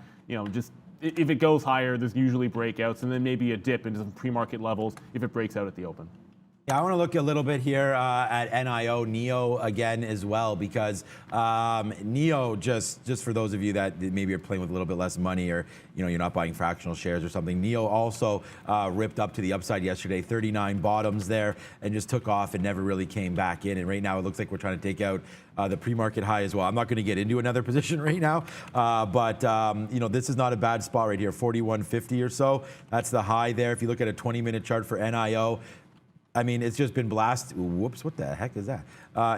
Just if it goes higher, there's usually breakouts, and then maybe a dip into some pre-market levels if it breaks out at the open. Yeah, I want to look a little bit here at NIO again as well, because NIO, just for those of you that maybe are playing with a little bit less money, or you're not buying fractional shares or something, NIO also ripped up to the upside yesterday, 39 bottoms there, and just took off and never really came back in. And right now it looks like we're trying to take out the pre-market high as well. I'm not going to get into another position right now, but this is not a bad spot right here, 41.50 or so. That's the high there. If you look at a 20-minute chart for NIO, I mean, it's just been whoops, what the heck is that?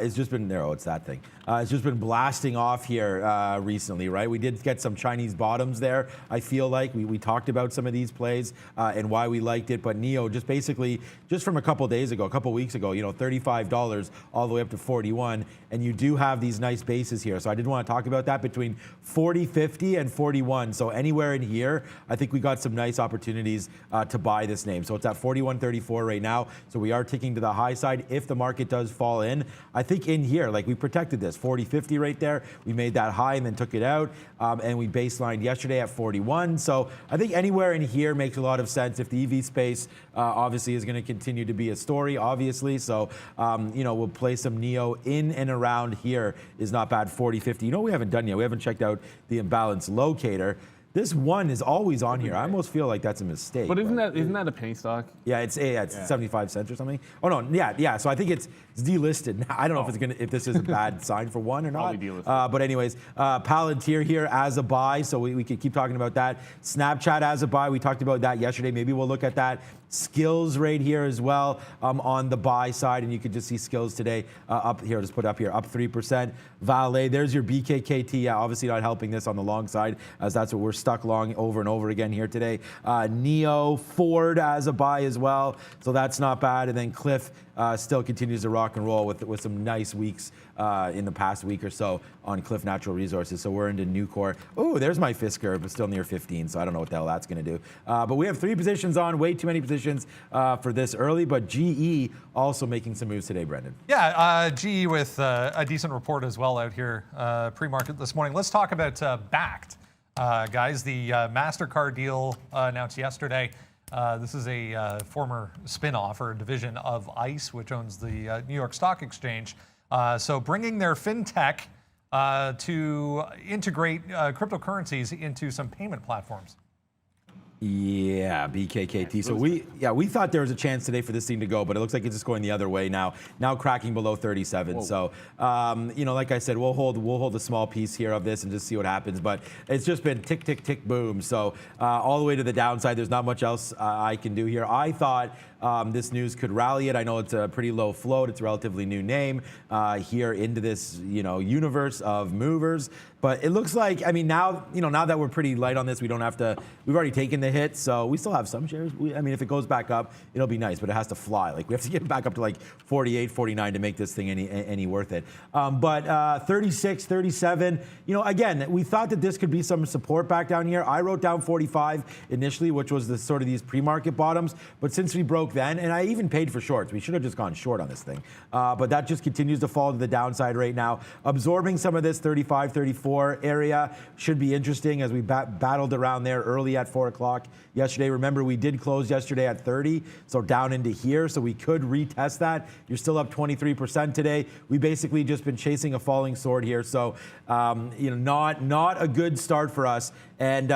It's just been, it's that thing. It's just been blasting off here recently, right? We did get some Chinese bottoms there. I feel like we talked about some of these plays and why we liked it, but NIO just basically, just from a couple weeks ago, $35 all the way up to 41, and you do have these nice bases here. So I did want to talk about that between 40.50 and 41. So anywhere in here, I think we got some nice opportunities to buy this name. So it's at 41.34 right now. So we are ticking to the high side if the market does fall in. I think in here, like we protected this 40.50 right there. We made that high and then took it out, and we baselined yesterday at 41. So I think anywhere in here makes a lot of sense. If the EV space obviously is going to continue to be a story, obviously. So we'll play some NIO in and around here is not bad. 40.50. We haven't done yet. We haven't checked out the imbalance locator. This one is always on here. I almost feel like that's a mistake. But isn't that a penny stock? Yeah, it's 75 cents or something. Oh no, yeah. So I think it's delisted. I don't know if this is a bad sign for one or not. But anyways, Palantir here as a buy, so we could keep talking about that. Snapchat as a buy. We talked about that yesterday. Maybe we'll look at that. Skills right here as well on the buy side, and you could just see Skills today up here. Just put up here, up 3%. Valet, there's your BKKT. Yeah, obviously not helping this on the long side, as that's what we're stuck long over and over again here today. NIO, Ford as a buy as well, so that's not bad. And then Cliff still continues to rock and roll with some nice weeks in the past week or so on Cliff Natural Resources. So we're into Nucor. Oh, there's my Fisker, but still near 15, so I don't know what the hell that's going to do. But we have 3 positions on, way too many positions for this early, but GE also making some moves today, Brendan. Yeah, GE with a decent report as well out here pre-market this morning. Let's talk about Bakkt, guys. The MasterCard deal announced yesterday. This is a former spin-off or division of ICE, which owns the New York Stock Exchange. So bringing their fintech to integrate cryptocurrencies into some payment platforms. Yeah, BKKT. So we thought there was a chance today for this thing to go, but it looks like it's just going the other way now. Now cracking below 37. Whoa. So like I said, we'll hold a small piece here of this and just see what happens. But it's just been tick, tick, tick, boom. So all the way to the downside. There's not much else I can do here. I thought this news could rally it. I know it's a pretty low float. It's a relatively new name here into this universe of movers. But it looks like, now that we're pretty light on this, we don't have to. We've already taken the hit, so we still have some shares. If it goes back up, it'll be nice, but it has to fly. Like we have to get it back up to like 48, 49 to make this thing any worth it. But 36, 37. Again, we thought that this could be some support back down here. I wrote down 45 initially, which was the sort of these pre-market bottoms. But since we broke then, and I even paid for shorts, we should have just gone short on this thing. But that just continues to fall to the downside right now, absorbing some of this 35, 34 area. Should be interesting as we battled around there early at 4 o'clock yesterday. Remember, we did close yesterday at 30, so down into here, so we could retest that. You're still up 23% today. We basically just been chasing a falling sword here, so not a good start for us. And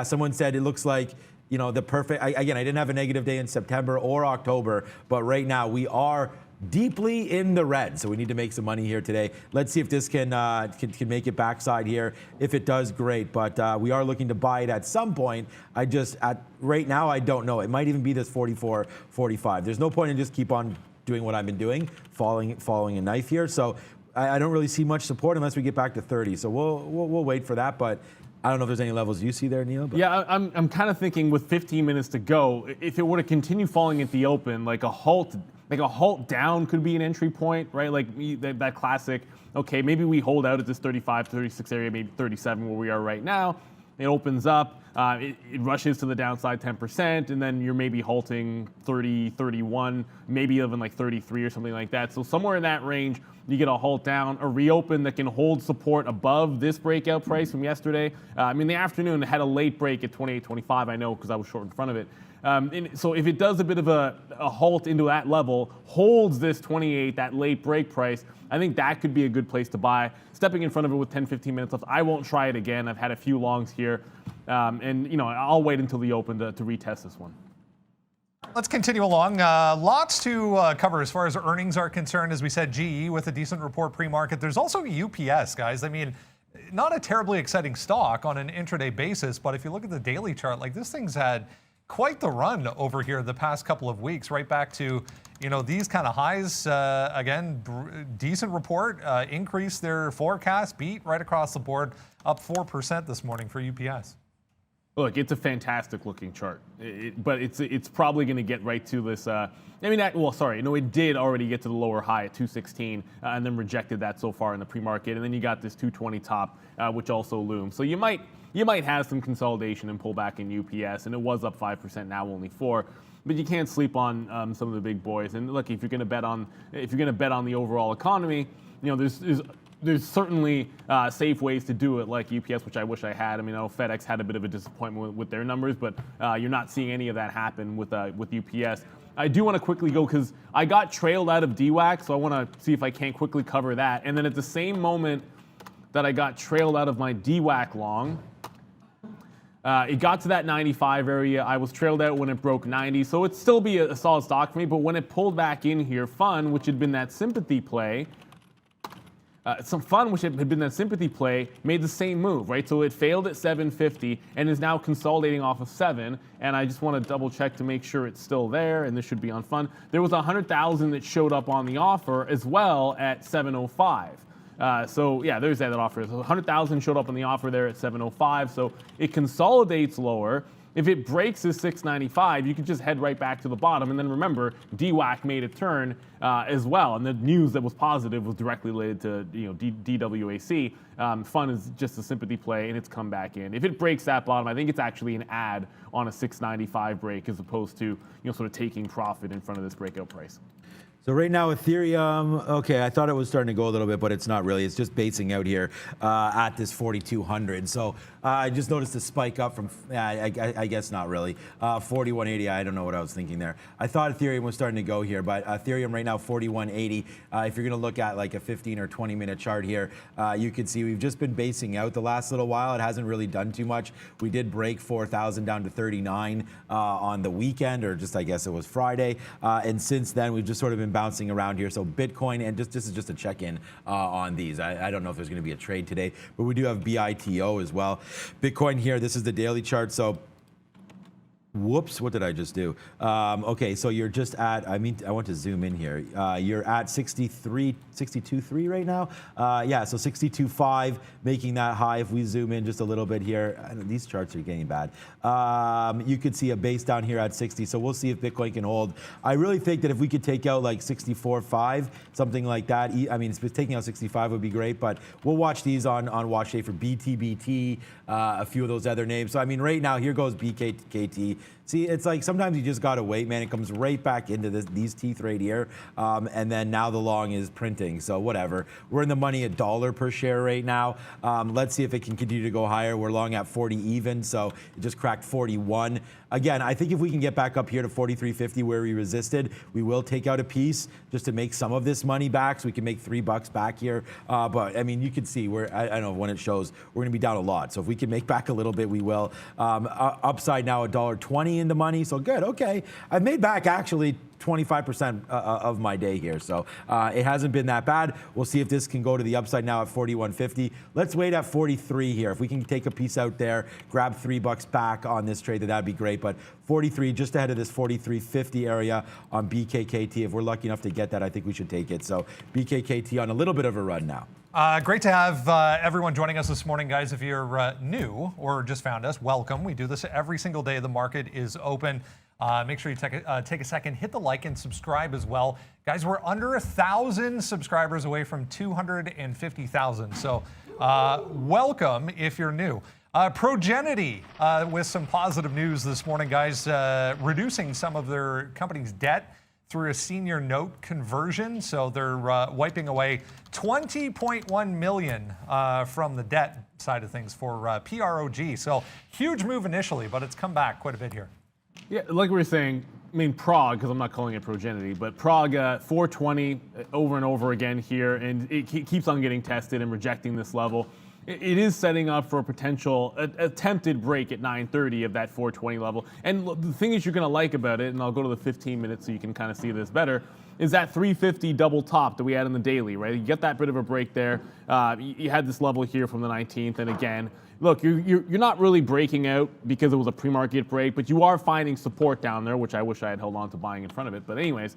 someone said it looks like the perfect. I didn't have a negative day in September or October, but right now we are deeply in the red, so we need to make some money here today. Let's see if this can make it backside here. If it does, great. But we are looking to buy it at some point. Right now, I don't know. It might even be this 44, 45. There's no point in just keep on doing what I've been doing, following a knife here. So I don't really see much support unless we get back to 30. So we'll wait for that. But I don't know if there's any levels you see there, Neil. But. Yeah, I'm kind of thinking with 15 minutes to go, if it were to continue falling at the open, like a halt down could be an entry point, right? Like that classic, okay, maybe we hold out at this 35, 36 area, maybe 37 where we are right now. It opens up, it rushes to the downside 10%, and then you're maybe halting 30, 31, maybe even like 33 or something like that. So somewhere in that range, you get a halt down, a reopen that can hold support above this breakout price from yesterday. The afternoon had a late break at 28.25, I know, because I was short in front of it. So if it does a bit of a halt into that level, holds this 28, that late break price, I think that could be a good place to buy. Stepping in front of it with 10, 15 minutes left, I won't try it again. I've had a few longs here. I'll wait until the open to retest this one. Let's continue along. Lots to cover as far as earnings are concerned. As we said, GE with a decent report pre-market. There's also UPS, guys. Not a terribly exciting stock on an intraday basis, but if you look at the daily chart, like this thing's had quite the run over here the past couple of weeks, right back to these kind of highs. Again, decent report, increased their forecast, beat right across the board, up 4% this morning for UPS. Look, it's a fantastic looking chart, but it's probably going to get right to this. It did already get to the lower high at 216 and then rejected that so far in the pre-market, and then you got this 220 top, which also looms. So you might have some consolidation and pullback in UPS, and it was up 5%, now only 4%. But you can't sleep on some of the big boys. And look, if you're going to bet on the overall economy, there's certainly safe ways to do it, like UPS, which I wish I had. I know FedEx had a bit of a disappointment with their numbers, but you're not seeing any of that happen with UPS. I do want to quickly go because I got trailed out of DWAC, so I want to see if I can quickly cover that. And then at the same moment that I got trailed out of my DWAC long, it got to that 95 area. I was trailed out when it broke 90, so it'd still be a solid stock for me. But when it pulled back in here, Fun, which had been that sympathy play, made the same move, right? So it failed at 750 and is now consolidating off of 7. And I just want to double check to make sure it's still there. And this should be on Fun. There was 100,000 that showed up on the offer as well at 705. There's that offer. So 100,000 showed up on the offer there at 705. So it consolidates lower. If it breaks this 695, you can just head right back to the bottom. And then remember, DWAC made a turn as well. And the news that was positive was directly related to DWAC. Fun is just a sympathy play, and it's come back in. If it breaks that bottom, I think it's actually an add on a 695 break as opposed to sort of taking profit in front of this breakout price. So right now, Ethereum, okay, I thought it was starting to go a little bit, but it's not really. It's just basing out here at this 4,200. So I just noticed a spike up from, I guess not really, 4,180. I don't know what I was thinking there. I thought Ethereum was starting to go here, but Ethereum right now, 4,180. If you're going to look at like a 15 or 20 minute chart here, you can see we've just been basing out the last little while. It hasn't really done too much. We did break 4,000 down to 39 on the weekend, or just, I guess it was Friday. And since then, we've just sort of been bouncing around here. So Bitcoin, and this is just a check-in on these. I don't know if there's going to be a trade today, but we do have BITO as well. Bitcoin here, this is the daily chart. So whoops, what did I just do? Okay, so you're just at, I want to zoom in here. You're at 62.3 right now. Yeah, so 62.5, making that high. If we zoom in just a little bit here, these charts are getting bad. You could see a base down here at 60, so we'll see if Bitcoin can hold. I really think that if we could take out like 64.5, something like that, I mean, taking out 65 would be great, but we'll watch these on watch day for BTBT, a few of those other names. So I mean, right now, here goes BKKT. See, it's like sometimes you just gotta wait, man. It comes right back into these teeth right here. And then now the long is printing, so whatever. We're in the money $1 per share right now. Let's see if it can continue to go higher. We're long at 40 even, so it just cracked 41. Again, I think if we can get back up here to 43.50 where we resisted, we will take out a piece just to make some of this money back so we can make $3 back here. But I mean, you can see I don't know when it shows, we're gonna be down a lot. So if we can make back a little bit, we will. Upside now $1.20 in the money, so good, okay. I've made back actually 25% of my day here, so it hasn't been that bad. We'll see if this can go to the upside now at 41.50. Let's wait at 43 here. If we can take a piece out there, grab $3 back on this trade, that'd be great. But 43, just ahead of this 43.50 area on BKKT. If we're lucky enough to get that, I think we should take it. So BKKT on a little bit of a run now. Great to have everyone joining us this morning, guys. If you're new or just found us, welcome. We do this every single day the market is open. Make sure you take a second, hit the like and subscribe as well. Guys, we're under 1,000 subscribers away from 250,000. So welcome if you're new. Progenity with some positive news this morning, guys, reducing some of their company's debt through a senior note conversion. So they're wiping away $20.1 million from the debt side of things for PROG. So huge move initially, but it's come back quite a bit here. Yeah, like we were saying, I mean, Prague, because I'm not calling it Progenity, but Prague 420 over and over again here, and it keeps on getting tested and rejecting this level. It is setting up for a potential attempted break at 930 of that 420 level. And the thing is you're going to like about it, and I'll go to the 15 minutes so you can kind of see this better, is that 350 double top that we had in the daily, right? You get that bit of a break there. You had this level here from the 19th, and again, look, you're not really breaking out because it was a pre-market break, but you are finding support down there, which I wish I had held on to buying in front of it. But anyways,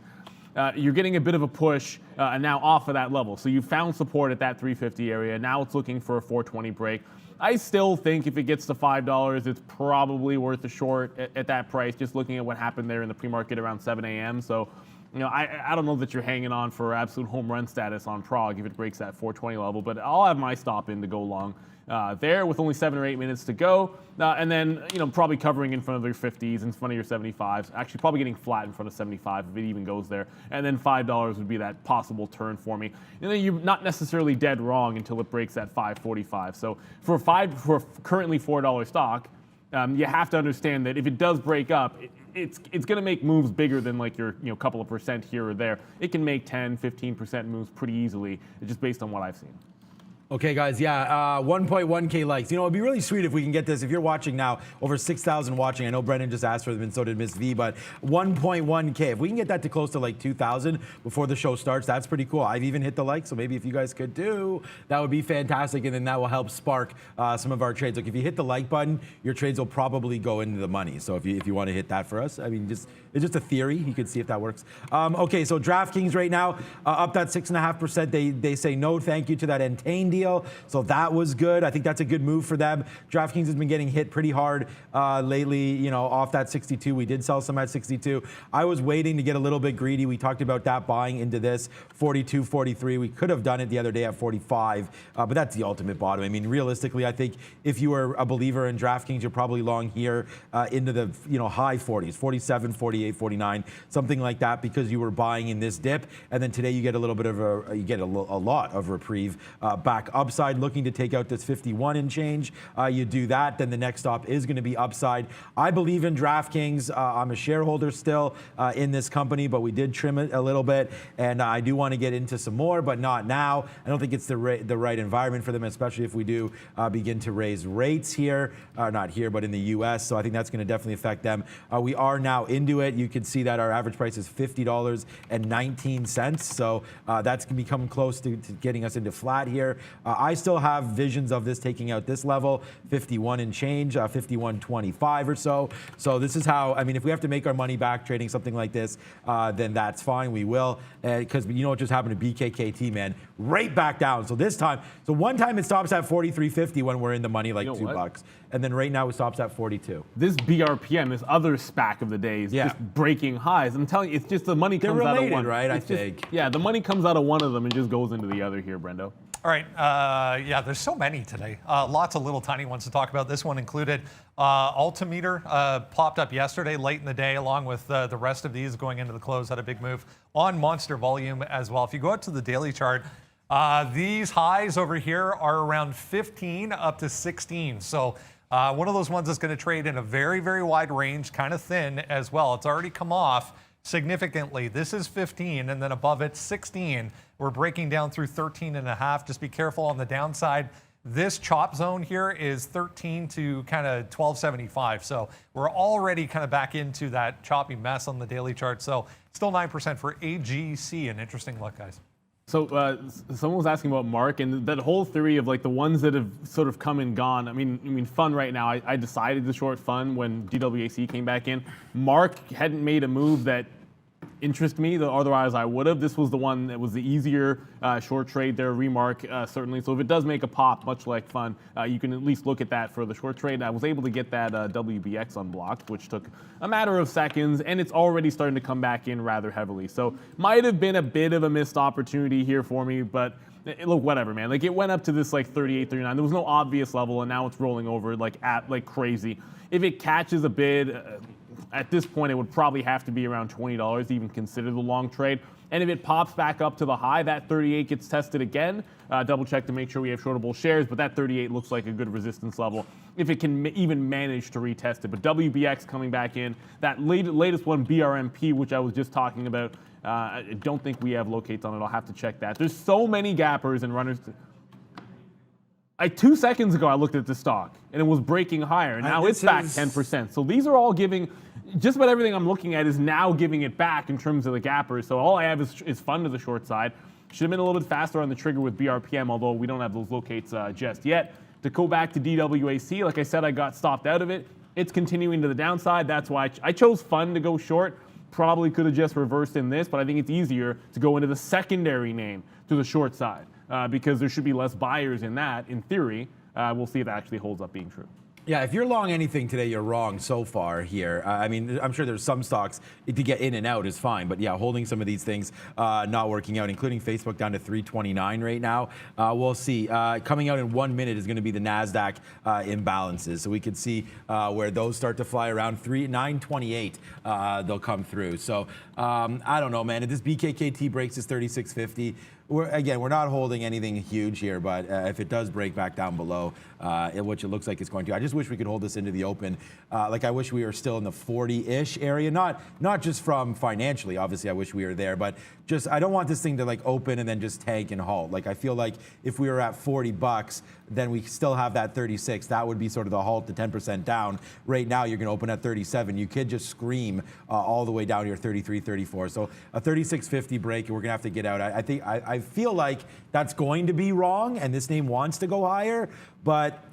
you're getting a bit of a push and now off of that level. So you found support at that 350 area. Now it's looking for a 420 break. I still think if it gets to $5, it's probably worth a short at that price, just looking at what happened there in the pre-market around 7 a.m. So, you know, I don't know that you're hanging on for absolute home run status on Prague if it breaks that 420 level, but I'll have my stop in to go long there with only 7 or 8 minutes to go. And then, you know, probably covering in front of your 50s, in front of your 75s, actually probably getting flat in front of 75 if it even goes there. And then $5 would be that possible turn for me. And then you're not necessarily dead wrong until it breaks at 545. So for currently $4 stock, you have to understand that if it does break up, it's going to make moves bigger than like your couple of percent here or there. It can make 10, 15% moves pretty easily, just based on what I've seen. Okay, guys, yeah, 1.1K likes. You know, it'd be really sweet if we can get this. If you're watching now, over 6,000 watching. I know Brendan just asked for them, and so did Miss V, but 1.1K. If we can get that to close to like 2,000 before the show starts, that's pretty cool. I've even hit the like, so maybe if you guys could do, that would be fantastic, and then that will help spark some of our trades. Like if you hit the like button, your trades will probably go into the money. So if you want to hit that for us, I mean, it's just a theory. You can see if that works. Okay, so DraftKings right now up that 6.5%. They say no thank you to that Entain deal. deal. So that was good. I think that's a good move for them. DraftKings has been getting hit pretty hard lately, you know, off that 62. We did sell some at 62. I was waiting to get a little bit greedy. We talked about that buying into this 42, 43. We could have done it the other day at 45, but that's the ultimate bottom. I mean, realistically, I think if you were a believer in DraftKings, you're probably long here into the high 40s, 47, 48, 49, something like that, because you were buying in this dip. And then today you get a little bit of a lot of reprieve back upside, looking to take out this 51 and change. You do that, then the next stop is going to be upside. I believe in DraftKings. I'm a shareholder still in this company, but we did trim it a little bit, and I do want to get into some more, but not now. I don't think it's the right environment for them, especially if we do begin to raise rates here, not here, but in the U.S. So I think that's going to definitely affect them. We are now into it. You can see that our average price is $50.19. So that's going to be coming close to getting us into flat here. I still have visions of this taking out this level, 51 and change, 51.25 or so. So this is how, I mean, if we have to make our money back trading something like this, then that's fine. We will, because you know what just happened to BKKT, man, right back down. So this time, so one time it stops at 43.50 when we're in the money, like $2. And then right now it stops at 42. This BRPM, this other SPAC of the day, is just breaking highs. I'm telling you, it's just the money comes out of one. Right? It's yeah, the money comes out of one of them and just goes into the other here, Brendo. All right, yeah, there's so many today. Lots of little tiny ones to talk about. This one included Altimeter, popped up yesterday late in the day, along with the rest of these going into the close, had a big move on monster volume as well. If you go out to the daily chart, these highs over here are around 15 up to 16. So one of those ones that's going to trade in a very, very wide range, kind of thin as well. It's already come off significantly. This is 15, and then above it 16. We're breaking down through 13 and a half. Just be careful on the downside. This chop zone here is 13 to kind of 1275. So we're already kind of back into that choppy mess on the daily chart. So still 9% for AGC. An interesting look, guys. So someone was asking about Mark and that whole theory of like the ones that have sort of come and gone. I mean, Fun right now. I decided to short Fun when DWAC came back in. Mark hadn't made a move that interested me, otherwise I would have. This was the one that was the easier short trade there, Remark, certainly. So if it does make a pop, much like Fun, you can at least look at that for the short trade. And I was able to get that WBX unblocked, which took a matter of seconds, and it's already starting to come back in rather heavily. So might have been a bit of a missed opportunity here for me, but look, whatever, man. Like, it went up to this like 38, 39. There was no obvious level, and now it's rolling over like crazy. If it catches a bid, at this point, it would probably have to be around $20 to even consider the long trade. And if it pops back up to the high, that 38 gets tested again. Double check to make sure we have shortable shares, but that 38 looks like a good resistance level if it can even manage to retest it. But WBX coming back in, that latest one, BRMP, which I was just talking about, I don't think we have locates on it. I'll have to check that. There's so many gappers and runners. 2 seconds ago, I looked at the stock, and it was breaking higher, and now it's back 10%. So these are all giving, just about everything I'm looking at is now giving it back in terms of the gappers. So all I have is Fun to the short side. Should have been a little bit faster on the trigger with BRPM, although we don't have those locates just yet. To go back to DWAC, like I said, I got stopped out of it. It's continuing to the downside. That's why I chose Fun to go short. Probably could have just reversed in this, but I think it's easier to go into the secondary name to the short side. Because there should be less buyers in that, in theory. We'll see if that actually holds up being true. Yeah, if you're long anything today, you're wrong so far here. I mean, I'm sure there's some stocks to get in and out is fine, but yeah, holding some of these things not working out, including Facebook down to 329 right now. We'll see. Coming out in 1 minute is going to be the NASDAQ imbalances. So we can see where those start to fly around 928. They'll come through. So I don't know, man. If this BKKT breaks this 3650, we're not holding anything huge here, but if it does break back down below, which it looks like it's going to, I just wish we could hold this into the open. Like, I wish we were still in the 40-ish area, not just from financially, obviously I wish we were there, but just, I don't want this thing to like open and then just tank and halt. Like, I feel like if we were at $40, then we still have that 36. That would be sort of the halt to 10% down. Right now, you're going to open at 37. You could just scream all the way down here, 33, 34. So a 36.50 break, and we're going to have to get out. I feel like that's going to be wrong, and this name wants to go higher, but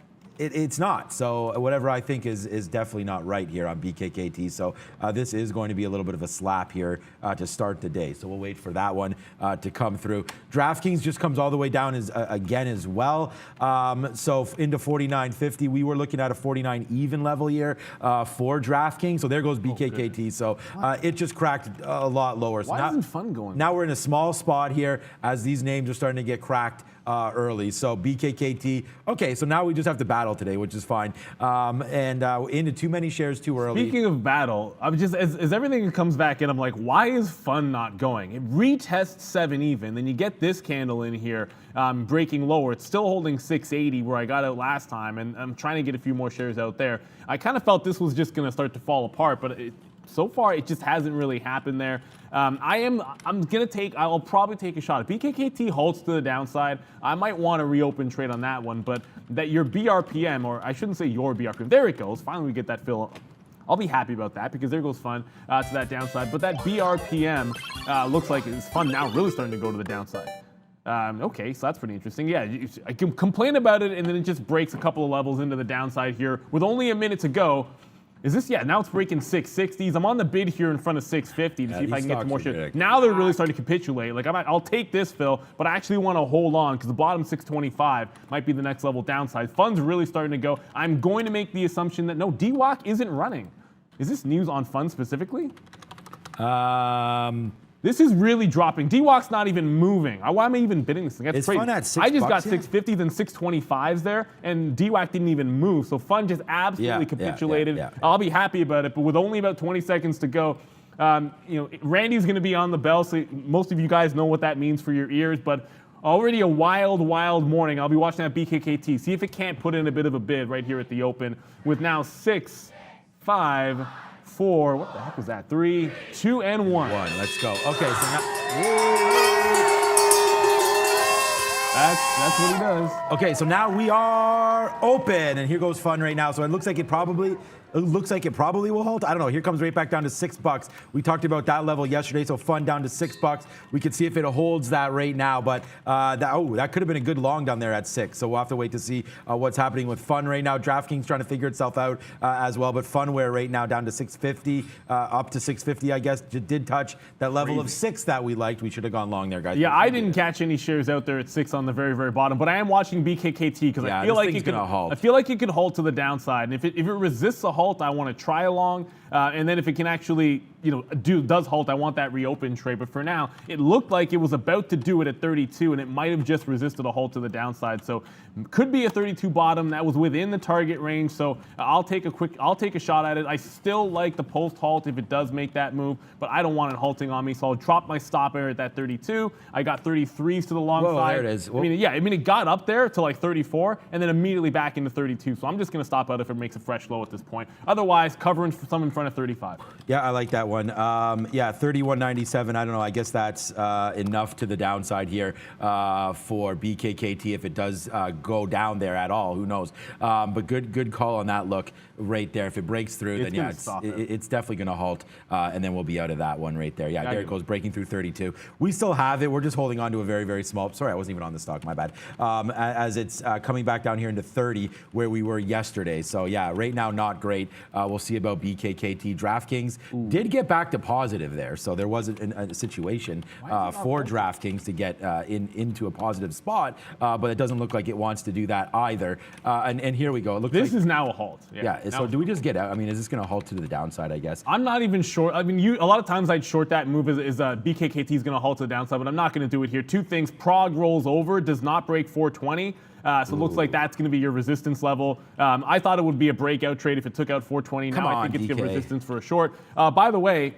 It's not. So whatever I think is definitely not right here on BKKT. So this is going to be a little bit of a slap here to start the day. So we'll wait for that one to come through. DraftKings just comes all the way down again as well. So into 49.50. We were looking at a 49 even level here for DraftKings. So there goes BKKT. So it just cracked a lot lower. So Why now, isn't fun going? Now we're in a small spot here as these names are starting to get cracked early. So BKKT. Okay, so now we just have to battle today, which is fine. And into too many shares too early. Speaking of battle, I'm just as everything comes back in, I'm like, why is fun not going? It retests 7 even, then you get this candle in here breaking lower. It's still holding 680 where I got out last time, and I'm trying to get a few more shares out there. I kind of felt this was just going to start to fall apart, but so far it just hasn't really happened there. I'll probably take a shot. If BKKT halts to the downside, I might want to reopen trade on that one, but that your BRPM, or I shouldn't say your BRPM, there it goes. Finally we get that fill. I'll be happy about that because there goes fun to that downside. But that BRPM looks like it's fun now really starting to go to the downside. Okay, so that's pretty interesting. Yeah, I can complain about it and then it just breaks a couple of levels into the downside here with only a minute to go. Is this, yeah, now it's breaking 660s. I'm on the bid here in front of 650 to see if I can get some more shit. Now they're really starting to capitulate. Like, I'll take this, Phil, but I actually want to hold on because the bottom 625 might be the next level downside. Fun's really starting to go. I'm going to make the assumption that, no, DWAC isn't running. Is this news on Fun specifically? This is really dropping. DWAC's not even moving. Why am I even bidding this thing? That's crazy. Fun at $6 I just got yeah? 650, then 625s there, and DWAC didn't even move. So Fun just absolutely capitulated. Yeah. I'll be happy about it, but with only about 20 seconds to go, Randy's going to be on the bell, so most of you guys know what that means for your ears, but already a wild, wild morning. I'll be watching that BKKT. See if it can't put in a bit of a bid right here at the open with now 6, 5, 4, what the heck was that? 3, 2, and 1. Let's go. Okay, so now. That's what he does. Okay, so now we are open, and here goes Fun right now. So it looks like it probably will halt. I don't know. Here comes right back down to $6. We talked about that level yesterday, so Fun down to $6. We could see if it holds that right now, but that could have been a good long down there at 6. So we'll have to wait to see what's happening with Fun right now. DraftKings trying to figure itself out as well, but Funware right now down to 650, up to 650, I guess. Did touch that level of 6 that we liked. We should have gone long there, guys. Yeah, I didn't catch any shares out there at 6 on the very, very bottom, but I am watching BKKT because I feel like it could hold to the downside, and if it resists a halt, I want to try along, and then if it can actually, does halt, I want that reopen trade. But for now, it looked like it was about to do it at 32, and it might have just resisted a halt to the downside. So could be a 32 bottom that was within the target range. So I'll take a shot at it. I still like the post halt if it does make that move, but I don't want it halting on me. So I'll drop my stop error at that 32. I got 33s to the long side. There it is. It got up there to like 34 and then immediately back into 32. So I'm just going to stop out if it makes a fresh low at this point. Otherwise, covering some in front of 35. Yeah, I like that one. 31.97. I don't know. I guess that's enough to the downside here for BKKT if it does go down there at all. Who knows? But good call on that look right there. If it breaks through, then yeah, it's definitely going to halt, and then we'll be out of that one right there. Yeah, there it goes, breaking through 32. We still have it. We're just holding on to a very, very small. Sorry, I wasn't even on the stock. My bad. As it's coming back down here into 30 where we were yesterday. So yeah, right now not great. We'll see about BKKT. DraftKings did get back to positive there, so there was a situation for DraftKings to get into a positive spot, but it doesn't look like it wants to do that either. And here we go. It looks this is now a halt. Yeah. So do we just get out? I mean, is this going to halt to the downside? I guess. I'm not even sure. I mean, a lot of times I'd short that move is BKKT is going to halt to the downside, but I'm not going to do it here. Two things: Prog rolls over, does not break 420. So it looks like that's going to be your resistance level. I thought it would be a breakout trade if it took out 420. Now I think it's good resistance for a short. By the way,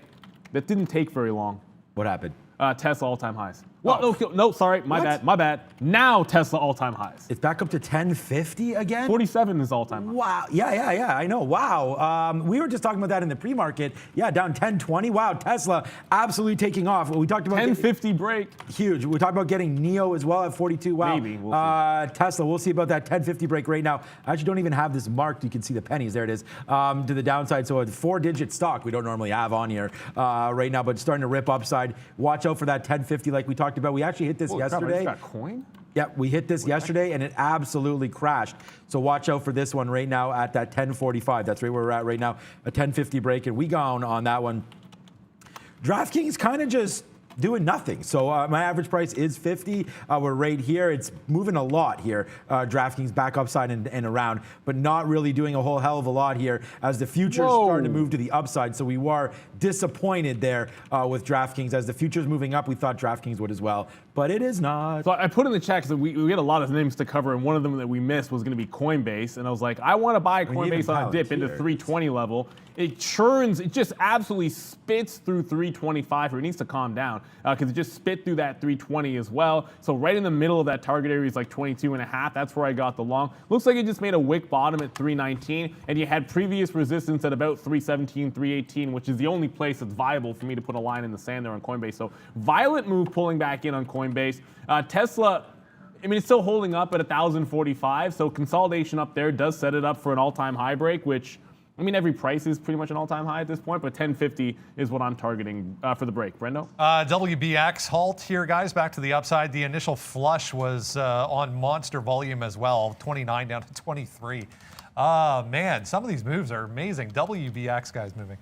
that didn't take very long. What happened? Tesla all-time highs. Well, no, sorry, my bad. Now Tesla all-time highs. It's back up to 1050 again? 47 is all-time high. Wow, yeah, I know, wow. We were just talking about that in the pre-market. Yeah, down 1020, wow, Tesla absolutely taking off. We talked about 1050 break. Huge. We talked about getting NIO as well at 42, wow. Maybe, we'll see. Tesla, we'll see about that 1050 break right now. I actually don't even have this marked. You can see the pennies, there it is, to the downside. So a 4-digit stock we don't normally have on here right now, but starting to rip upside. Watch out for that 1050 like we talked about. We actually hit this yesterday. Got coin? Yeah, we hit this yesterday and it absolutely crashed. So watch out for this one right now at that 10:45. That's right where we're at right now, a 10:50 break, and we gone on that one. DraftKings kind of just doing nothing. So my average price is 50. We're right here. It's moving a lot here. DraftKings back upside and around, but not really doing a whole hell of a lot here as the futures starting to move to the upside. So we were disappointed there with DraftKings. As the futures moving up, we thought DraftKings would as well, but it is not. So I put in the chat because we had a lot of names to cover, and one of them that we missed was going to be Coinbase. And I was like, I want to buy Coinbase on a dip into 320 level. It churns, it just absolutely spits through 325, or it needs to calm down because it just spit through that 320 as well. So right in the middle of that target area is like 22.5. That's where I got the long. Looks like it just made a wick bottom at 319, and you had previous resistance at about 317, 318, which is the only place that's viable for me to put a line in the sand there on Coinbase. So violent move pulling back in on Coinbase. Tesla, I mean, it's still holding up at 1,045, so consolidation up there does set it up for an all-time high break, which, I mean, every price is pretty much an all-time high at this point, but 1050 is what I'm targeting for the break. Brendo? WBX halt here, guys, back to the upside. The initial flush was on monster volume as well, 29 down to 23. Man, some of these moves are amazing. WBX, guys, moving.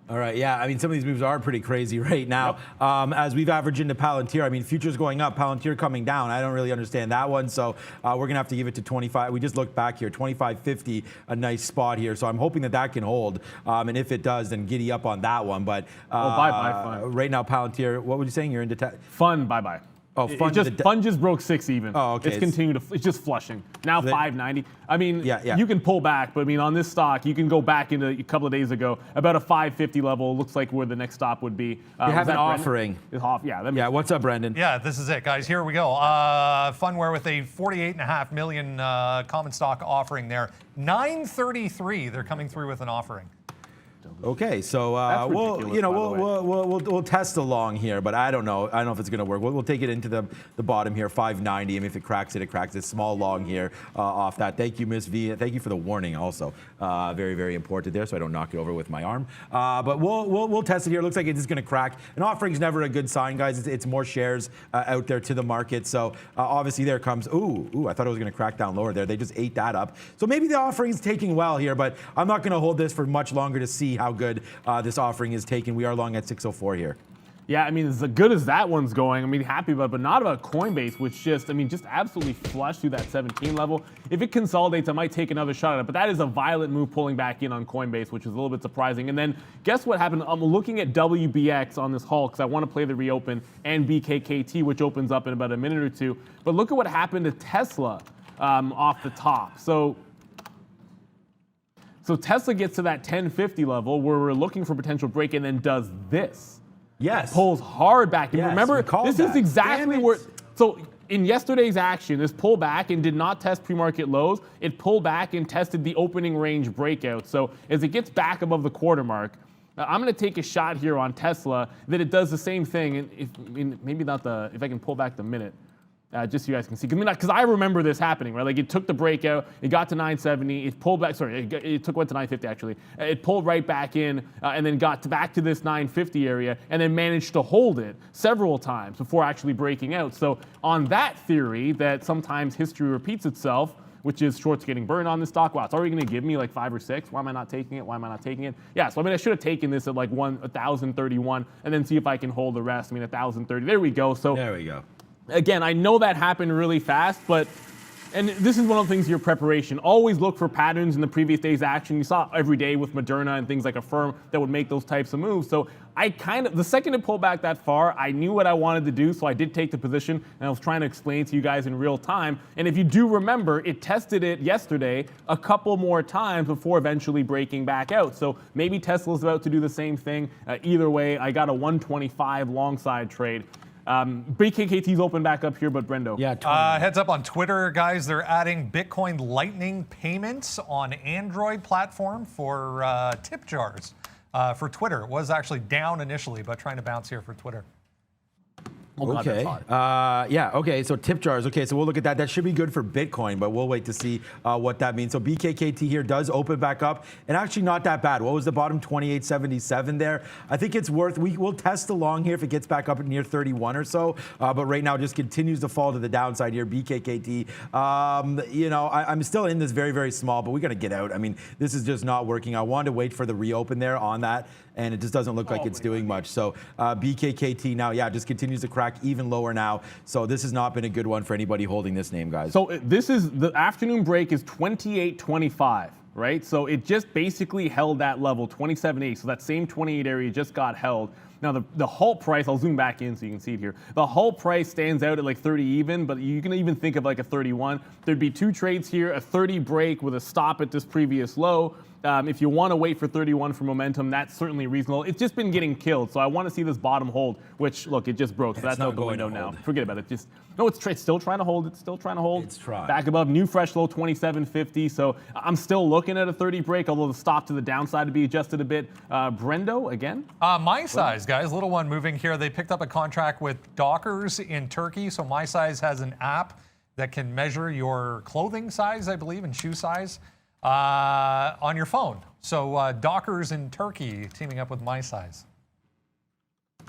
All right, yeah, I mean, some of these moves are pretty crazy right now. Yep. As we've averaged into Palantir, I mean, futures going up, Palantir coming down. I don't really understand that one, so we're going to have to give it to 25. We just looked back here, 25.50, a nice spot here. So I'm hoping that that can hold, and if it does, then giddy up on that one. But bye-bye, right now, Palantir, what were you saying? You're into Fun, bye-bye. Oh, Fun just broke 6 even. Oh, okay. It's continued to, it's just flushing. Now 590. I mean, yeah. You can pull back, but I mean, on this stock, you can go back into a couple of days ago, about a 550 level. Looks like where the next stop would be. You have an offering. Yeah, what's up, Brendan? Yeah, this is it, guys. Here we go. Funware with a 48.5 million common stock offering there. 933. They're coming through with an offering. Okay, so we'll test along here, but I don't know. I don't know if it's going to work. We'll take it into the bottom here, 590. I mean, if it cracks it, it cracks it. Small long here off that. Thank you, Miss V. Thank you for the warning also. Very, very important there, so I don't knock it over with my arm. But we'll test it here. It looks like it's going to crack. An offering's never a good sign, guys. It's more shares out there to the market. So obviously there comes. Ooh! I thought it was going to crack down lower there. They just ate that up. So maybe the offering's taking well here, but I'm not going to hold this for much longer to see how good this offering is taken. We are long at 604 here. Yeah, I mean, as good as that one's going, I mean, happy about it, but not about Coinbase, which just absolutely flushed through that 17 level. If it consolidates, I might take another shot at it, but that is a violent move pulling back in on Coinbase, which is a little bit surprising. And then guess what happened? I'm looking at WBX on this haul because I want to play the reopen and BKKT, which opens up in about a minute or two. But look at what happened to Tesla off the top. So Tesla gets to that 1050 level where we're looking for potential break and then does this. Yes. Pulls hard back. And yes, remember, this is exactly where. So in yesterday's action, this pulled back and did not test pre-market lows. It pulled back and tested the opening range breakout. So as it gets back above the quarter mark, I'm going to take a shot here on Tesla that it does the same thing. And maybe not if I can pull back the minute. Just so you guys can see, because I remember this happening, right? Like it took the breakout, it got to 970, it pulled back. Sorry, it went to 950 actually. It pulled right back in, and then got back to this 950 area, and then managed to hold it several times before actually breaking out. So on that theory that sometimes history repeats itself, which is shorts getting burned on this stock. Wow, it's already going to give me like 5 or 6. Why am I not taking it? Why am I not taking it? Yeah, so I mean, I should have taken this at like 1,031, and then see if I can hold the rest. I mean, 1,030. There we go. So there we go. Again, I know that happened really fast, and this is one of the things, your preparation. Always look for patterns in the previous day's action. You saw every day with Moderna and things like Affirm that would make those types of moves. So the second it pulled back that far, I knew what I wanted to do, so I did take the position, and I was trying to explain to you guys in real time. And if you do remember, it tested it yesterday a couple more times before eventually breaking back out. So maybe Tesla's about to do the same thing. Either way, I got a 125 long side trade. BKKT's open back up here, but Brendo. Yeah. Heads up on Twitter, guys. They're adding Bitcoin Lightning payments on Android platform for tip jars for Twitter. It was actually down initially, but trying to bounce here for Twitter. Oh, God, Okay. that's hot. Yeah. Okay. So tip jars. Okay. So we'll look at that. That should be good for Bitcoin, but we'll wait to see what that means. So BKKT here does open back up, and actually not that bad. What was the bottom? 28.77 there. I think it's worth. We'll test along here if it gets back up near 31 or so. But right now, it just continues to fall to the downside here. BKKT. You know, I'm still in this very, very small, but we got to get out. I mean, this is just not working. I wanted to wait for the reopen there on that, and it just doesn't look like it's doing much. So BKKT now, yeah, just continues to crack even lower now. So this has not been a good one for anybody holding this name, guys. So this is the afternoon break is 28.25, right? So it just basically held that level, 27.8. So that same 28 area just got held. Now the halt price, I'll zoom back in so you can see it here. The halt price stands out at like 30 even, but you can even think of like a 31. There'd be two trades here, a 30 break with a stop at this previous low. If you want to wait for 31 for momentum, that's certainly reasonable. It's just been getting killed, so I want to see this bottom hold, which, look, it just broke, so that's out the window now. Forget about it. It's still trying to hold. It's still trying to hold. It's trying. Back above, new fresh low, 27.50, so I'm still looking at a 30 break, although the stop to the downside to be adjusted a bit. Brendo, again? My size, guys, little one moving here. They picked up a contract with Dockers in Turkey, so My Size has an app that can measure your clothing size, I believe, and shoe size. On your phone. So Dockers in Turkey teaming up with My Size.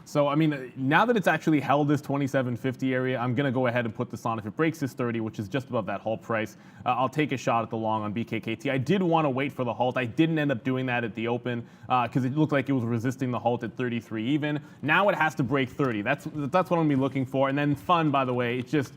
So, I mean, now that it's actually held this 27.50 area, I'm going to go ahead and put this on. If it breaks this 30, which is just above that halt price, I'll take a shot at the long on BKKT. I did want to wait for the halt. I didn't end up doing that at the open because it looked like it was resisting the halt at 33 even. Now it has to break 30. That's what I'm going to be looking for. And then fun, by the way, it's just...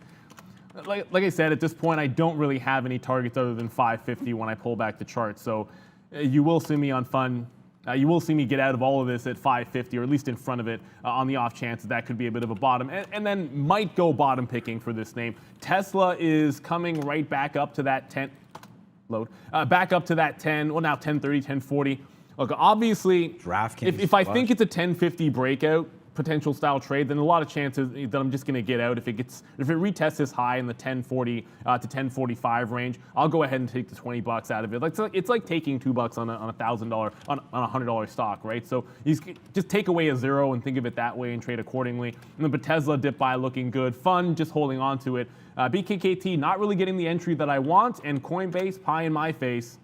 Like I said, at this point, I don't really have any targets other than 550 when I pull back the chart. So you will see me on fun. You will see me get out of all of this at 550, or at least in front of it, on the off chance that could be a bit of a bottom. And then might go bottom picking for this name. Tesla is coming right back up to that 10. Back up to that 10. Well, now 1030, 1040. Look, obviously, if I think it's a 1050 breakout, potential style trade, then a lot of chances that I'm just going to get out. If it retests this high in the 1040 to 1045 range, I'll go ahead and take the $20 out of it. It's like taking $2 on a $1,000 on a $100 stock, right? So you just take away a zero and think of it that way and trade accordingly. And then Tesla dip buy looking good, fun, just holding on to it. BKKT not really getting the entry that I want, and Coinbase pie in my face.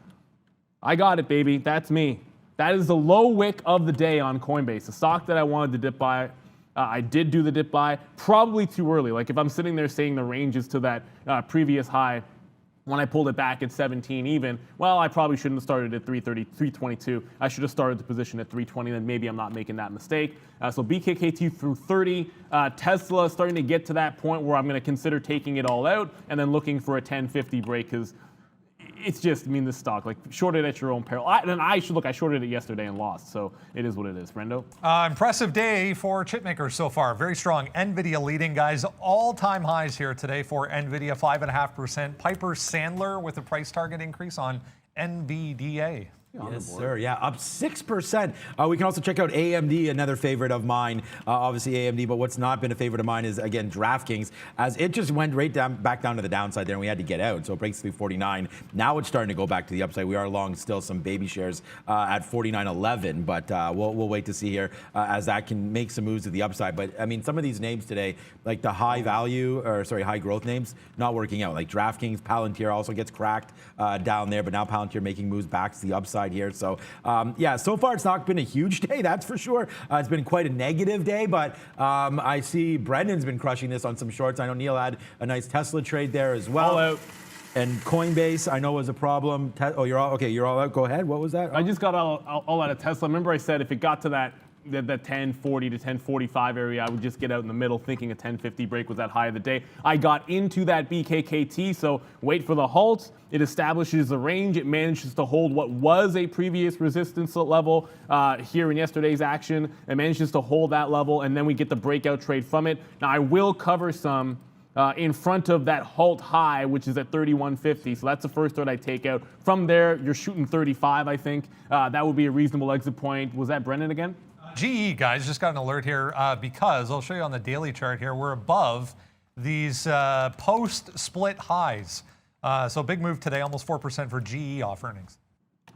I got it, baby. That's me. That is the low wick of the day on Coinbase, the stock that I wanted to dip buy. I did do the dip buy, probably too early. Like if I'm sitting there saying the range is to that previous high, when I pulled it back at 17 even, well, I probably shouldn't have started at 330, 322. I should have started the position at 320, then maybe I'm not making that mistake. So BKKT through 30. Tesla starting to get to that point where I'm going to consider taking it all out and then looking for a 1050 break because it's just, I mean, this stock, like, short it at your own peril. I shorted it yesterday and lost, so it is what it is. Brendo? Impressive day for chipmakers so far. Very strong. NVIDIA leading, guys. All-time highs here today for NVIDIA, 5.5%. Piper Sandler with a price target increase on NVDA. Yes, sir. Yeah, up 6%. We can also check out AMD, another favorite of mine. Obviously AMD, but what's not been a favorite of mine is, again, DraftKings, as it just went right back down to the downside there, and we had to get out. So it breaks through 49. Now it's starting to go back to the upside. We are long still some baby shares at 49.11, but we'll wait to see here as that can make some moves to the upside. But I mean, some of these names today, like the high growth names, not working out. Like DraftKings, Palantir also gets cracked down there, but now Palantir making moves back to the upside here. So yeah, so far it's not been a huge day, that's for sure. It's been quite a negative day, but I see Brendan's been crushing this on some shorts. I know Neil had a nice Tesla trade there as well. All out. And Coinbase, I know, was a problem. You're all okay. You're all out. Go ahead. What was that? I just got all out of Tesla. Remember I said if it got to that 1040 to 1045 area, I would just get out in the middle thinking a 1050 break was that high of the day. I got into that BKKT, so wait for the halt. It establishes the range. It manages to hold what was a previous resistance level here in yesterday's action. It manages to hold that level, and then we get the breakout trade from it. Now, I will cover some in front of that halt high, which is at 31.50. So that's the first trade I take out. From there, you're shooting 35, I think. That would be a reasonable exit point. Was that Brendan again? GE, guys, just got an alert here because I'll show you on the daily chart here. We're above these post-split highs. So big move today, almost 4% for GE off earnings.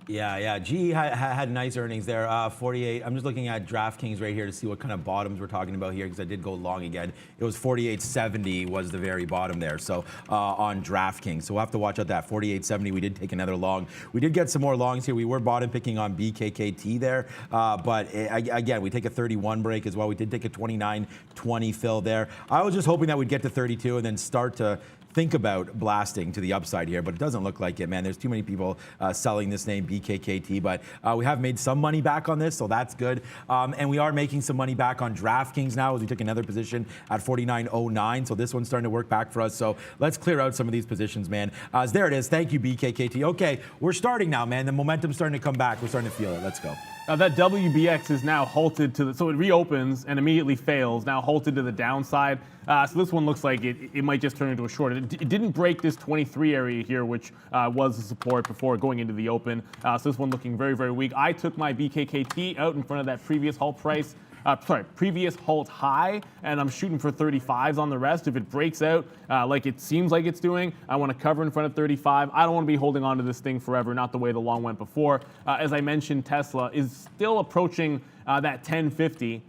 Yeah. GE had nice earnings there. 48. I'm just looking at DraftKings right here to see what kind of bottoms we're talking about here because I did go long again. It was 48.70 was the very bottom there. So on DraftKings, so we'll have to watch out that 48.70. We did take another long. We did get some more longs here. We were bottom picking on BKKT there, but again, we take a 31 break as well. We did take a 29.20 fill there. I was just hoping that we'd get to 32 and then start to think about blasting to the upside here, but it doesn't look like it, man. There's too many people selling this name, BKKT, but we have made some money back on this, so that's good. And we are making some money back on DraftKings now as we took another position at 49.09, so this one's starting to work back for us. So let's clear out some of these positions, man. There it is. Thank you, BKKT. Okay, we're starting now, man. The momentum's starting to come back. We're starting to feel it. Let's go. That WBX is now halted to so it reopens and immediately fails, now halted to the downside. So this one looks like it might just turn into a short. It didn't break this 23 area here, which was the support before going into the open. So this one looking very, very weak. I took my BKKT out in front of that previous halt price. Previous halt high, and I'm shooting for 35s on the rest. If it breaks out like it seems like it's doing, I want to cover in front of 35. I don't want to be holding on to this thing forever, not the way the long went before. As I mentioned, Tesla is still approaching that 1050.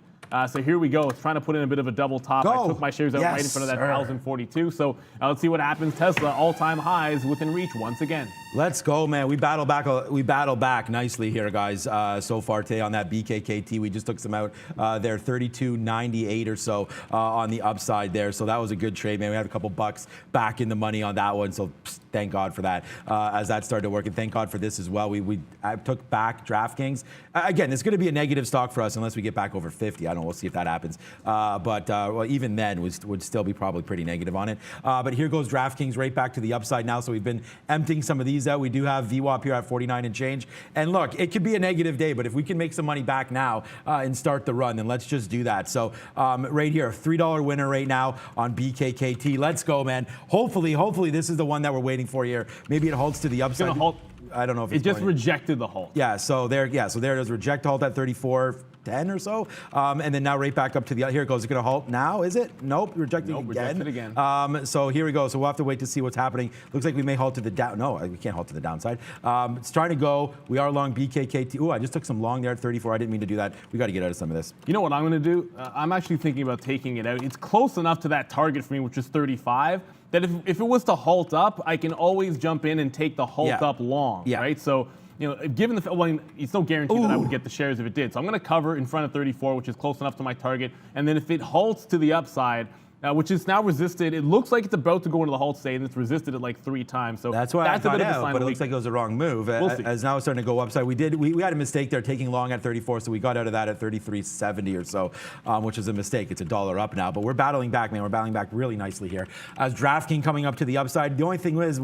So here we go. It's trying to put in a bit of a double top. I took my shares out right in front of that 1042. So let's see what happens. Tesla all-time highs within reach once again. Let's go, man. We battle back nicely here, guys. So far today on that BKKT, we just took some out there, 32.98 or so on the upside there. So that was a good trade, man. We had a couple bucks back in the money on that one. So thank God for that as that started to work, and thank God for this as well. I took back DraftKings. Again, it's going to be a negative stock for us unless we get back over 50. I don't know. We'll see if that happens. Well, even then, would still be probably pretty negative on it. But here goes DraftKings right back to the upside now. So we've been emptying some of these out. We do have VWAP here at 49 and change. And look, it could be a negative day, but if we can make some money back now and start the run, then let's just do that. So right here, $3 winner right now on BKKT. Let's go, man. Hopefully this is the one that we're waiting for here. Maybe it halts to the upside. It's gonna halt. I don't know if it just rejected the halt. Yeah, so there it is. Reject halt at 34.10 or so. And then now right back up to the, here it goes. It's going to halt now, is it? Nope, rejecting again. Rejected again. So here we go. So we'll have to wait to see what's happening. Looks like we may halt to the down. No, we can't halt to the downside. It's trying to go. We are long BKKT. Ooh, I just took some long there at 34. I didn't mean to do that. We got to get out of some of this. You know what I'm going to do? I'm actually thinking about taking it out. It's close enough to that target for me, which is 35, that if it was to halt up, I can always jump in and take the halt up long, right? So, you know, given the, well, it's no guarantee that I would get the shares if it did. So I'm going to cover in front of 34, which is close enough to my target. And then if it halts to the upside, which is now resisted, it looks like it's about to go into the halt state, and it's resisted it like 3 times. So that's why I got out, but it looks like it was a wrong move. As now it's starting to go upside. We had a mistake there, taking long at 34, so we got out of that at 33.70 or so, which is a mistake. It's $1 up now, but we're battling back, man. We're battling back really nicely here. As DraftKings coming up to the upside, the only thing was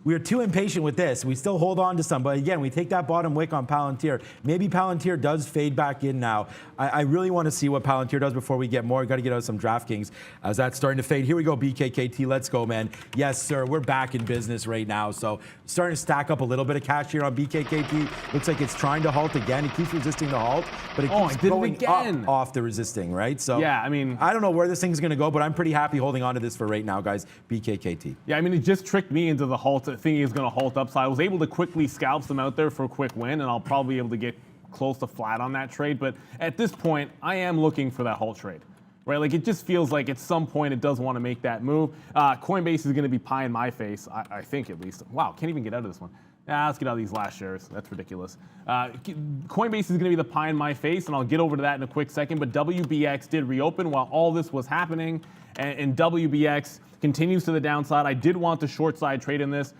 we were too impatient with this. We still hold on to some, but again, we take that bottom wick on Palantir. Maybe Palantir does fade back in now. I really want to see what Palantir does before we get more. Got to get out of some DraftKings as that's starting to fade. Here we go, BKKT. Let's go, man. Yes, sir. We're back in business right now. So starting to stack up a little bit of cash here on BKKT. Looks like it's trying to halt again. It keeps resisting the halt, but it keeps going up off the resisting, right? So yeah, I mean, I don't know where this thing's going to go, but I'm pretty happy holding on to this for right now, guys. BKKT. Yeah, I mean, it just tricked me into the halt. Thinking it's going to halt up. So I was able to quickly scalp some out there for a quick win, and I'll probably be able to get close to flat on that trade. But at this point, I am looking for that halt trade, right? Like, it just feels like at some point it does want to make that move. Coinbase is going to be pie in my face, I think at least. Wow, can't even get out of this one. Let's get out of these last shares. That's ridiculous. Coinbase is going to be the pie in my face, and I'll get over to that in a quick second. But WBX did reopen while all this was happening, and WBX continues to the downside. I did want the short side trade in this.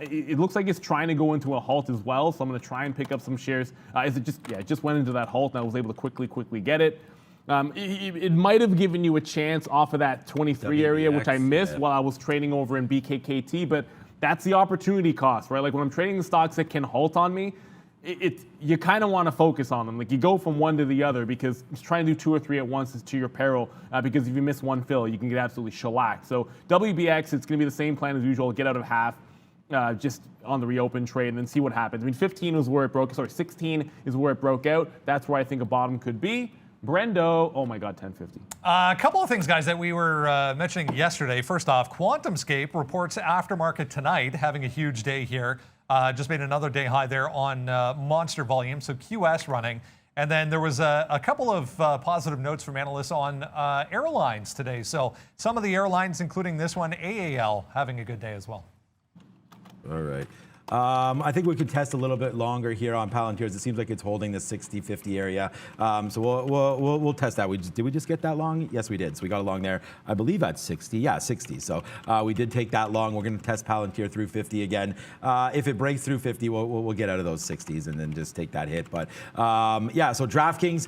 It looks like it's trying to go into a halt as well, so I'm going to try and pick up some shares. It just went into that halt, and I was able to quickly get it. It might have given you a chance off of that 23 area, which I missed while I was trading over in BKKT, but that's the opportunity cost, right? Like, when I'm trading the stocks that can halt on me, you kind of want to focus on them. Like, you go from one to the other, because trying to do 2 or 3 at once is to your peril, because if you miss one fill, you can get absolutely shellacked. So WBX, it's going to be the same plan as usual, get out of half. Just on the reopen trade, and then see what happens. I mean, 15 was where it broke. Sorry, 16 is where it broke out. That's where I think a bottom could be. Brendo, oh my God, 1050. A couple of things, guys, that we were mentioning yesterday. First off, QuantumScape reports aftermarket tonight, having a huge day here. Just made another day high there on monster volume, so QS running. And then there was a couple of positive notes from analysts on airlines today. So some of the airlines, including this one, AAL, having a good day as well. All right. I think we could test a little bit longer here on Palantirs. It seems like it's holding the 60-50 area. So we'll test that. Did we just get that long? Yes, we did. So we got along there, I believe at 60. Yeah, 60. So we did take that long. We're going to test Palantir through 50 again. If it breaks through 50, we'll get out of those 60s and then just take that hit. But yeah, so DraftKings,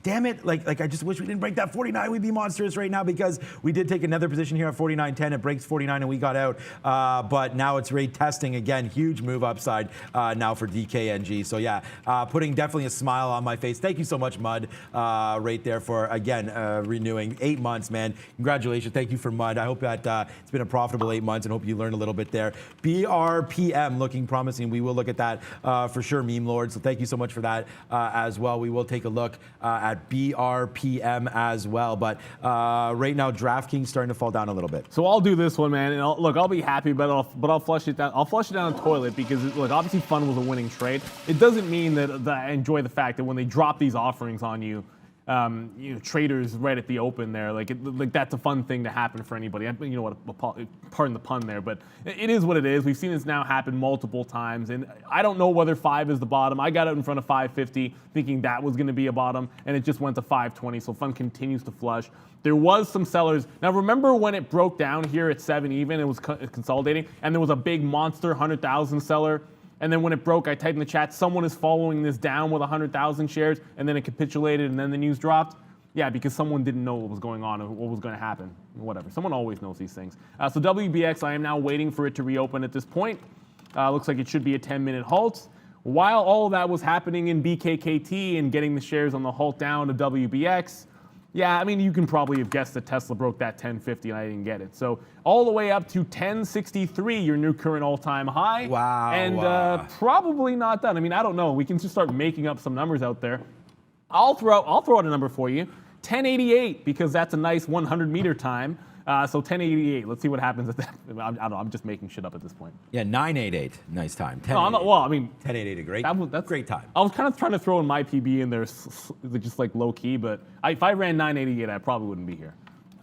damn it, like I just wish we didn't break that 49. We'd be monstrous right now because we did take another position here at 49.10. It breaks 49 and we got out. But now it's rate testing again. Huge move upside now for DKNG. So yeah, putting definitely a smile on my face. Thank you so much, Mud, right there for, again, renewing 8 months, man. Congratulations. Thank you for Mud. I hope that it's been a profitable 8 months and hope you learned a little bit there. BRPM looking promising. We will look at that for sure, Meme Lord. So thank you so much for that as well. We will take a look at BRPM as well. But right now, DraftKings starting to fall down a little bit. So I'll do this one, man. And I'll be happy, but I'll flush it down. I'll flush it down the toilet because, look, obviously Fun was a winning trade. It doesn't mean that I enjoy the fact that when they drop these offerings on you, traders right at the open there, like that's a fun thing to happen for anybody. You know what? Pardon the pun there, but it is what it is. We've seen this now happen multiple times, and I don't know whether 5 is the bottom. I got out in front of 550 thinking that was going to be a bottom, and it just went to 520. So Fun continues to flush. There was some sellers. Now remember when it broke down here at 7 even, it was consolidating, and there was a big monster 100,000 seller. And then when it broke, I typed in the chat, someone is following this down with 100,000 shares, and then it capitulated, and then the news dropped. Yeah, because someone didn't know what was going on or what was going to happen. Whatever. Someone always knows these things. So WBX, I am now waiting for it to reopen at this point. Looks like it should be a 10-minute halt. While all of that was happening in BKKT and getting the shares on the halt down to WBX, yeah, I mean, you can probably have guessed that Tesla broke that 1050 and I didn't get it. So all the way up to 1063, your new current all-time high. Wow. And probably not done. I mean, I don't know. We can just start making up some numbers out there. I'll throw out a number for you. 1088, because that's a nice 100-meter time. So 1088. Let's see what happens at that. I don't know. I'm just making shit up at this point. Yeah, 988. Nice time. No, I'm not, well, I mean, 1088, a great, that's great time. I was kind of trying to throw in my PB in there, just like low key. But if I ran 988, I probably wouldn't be here.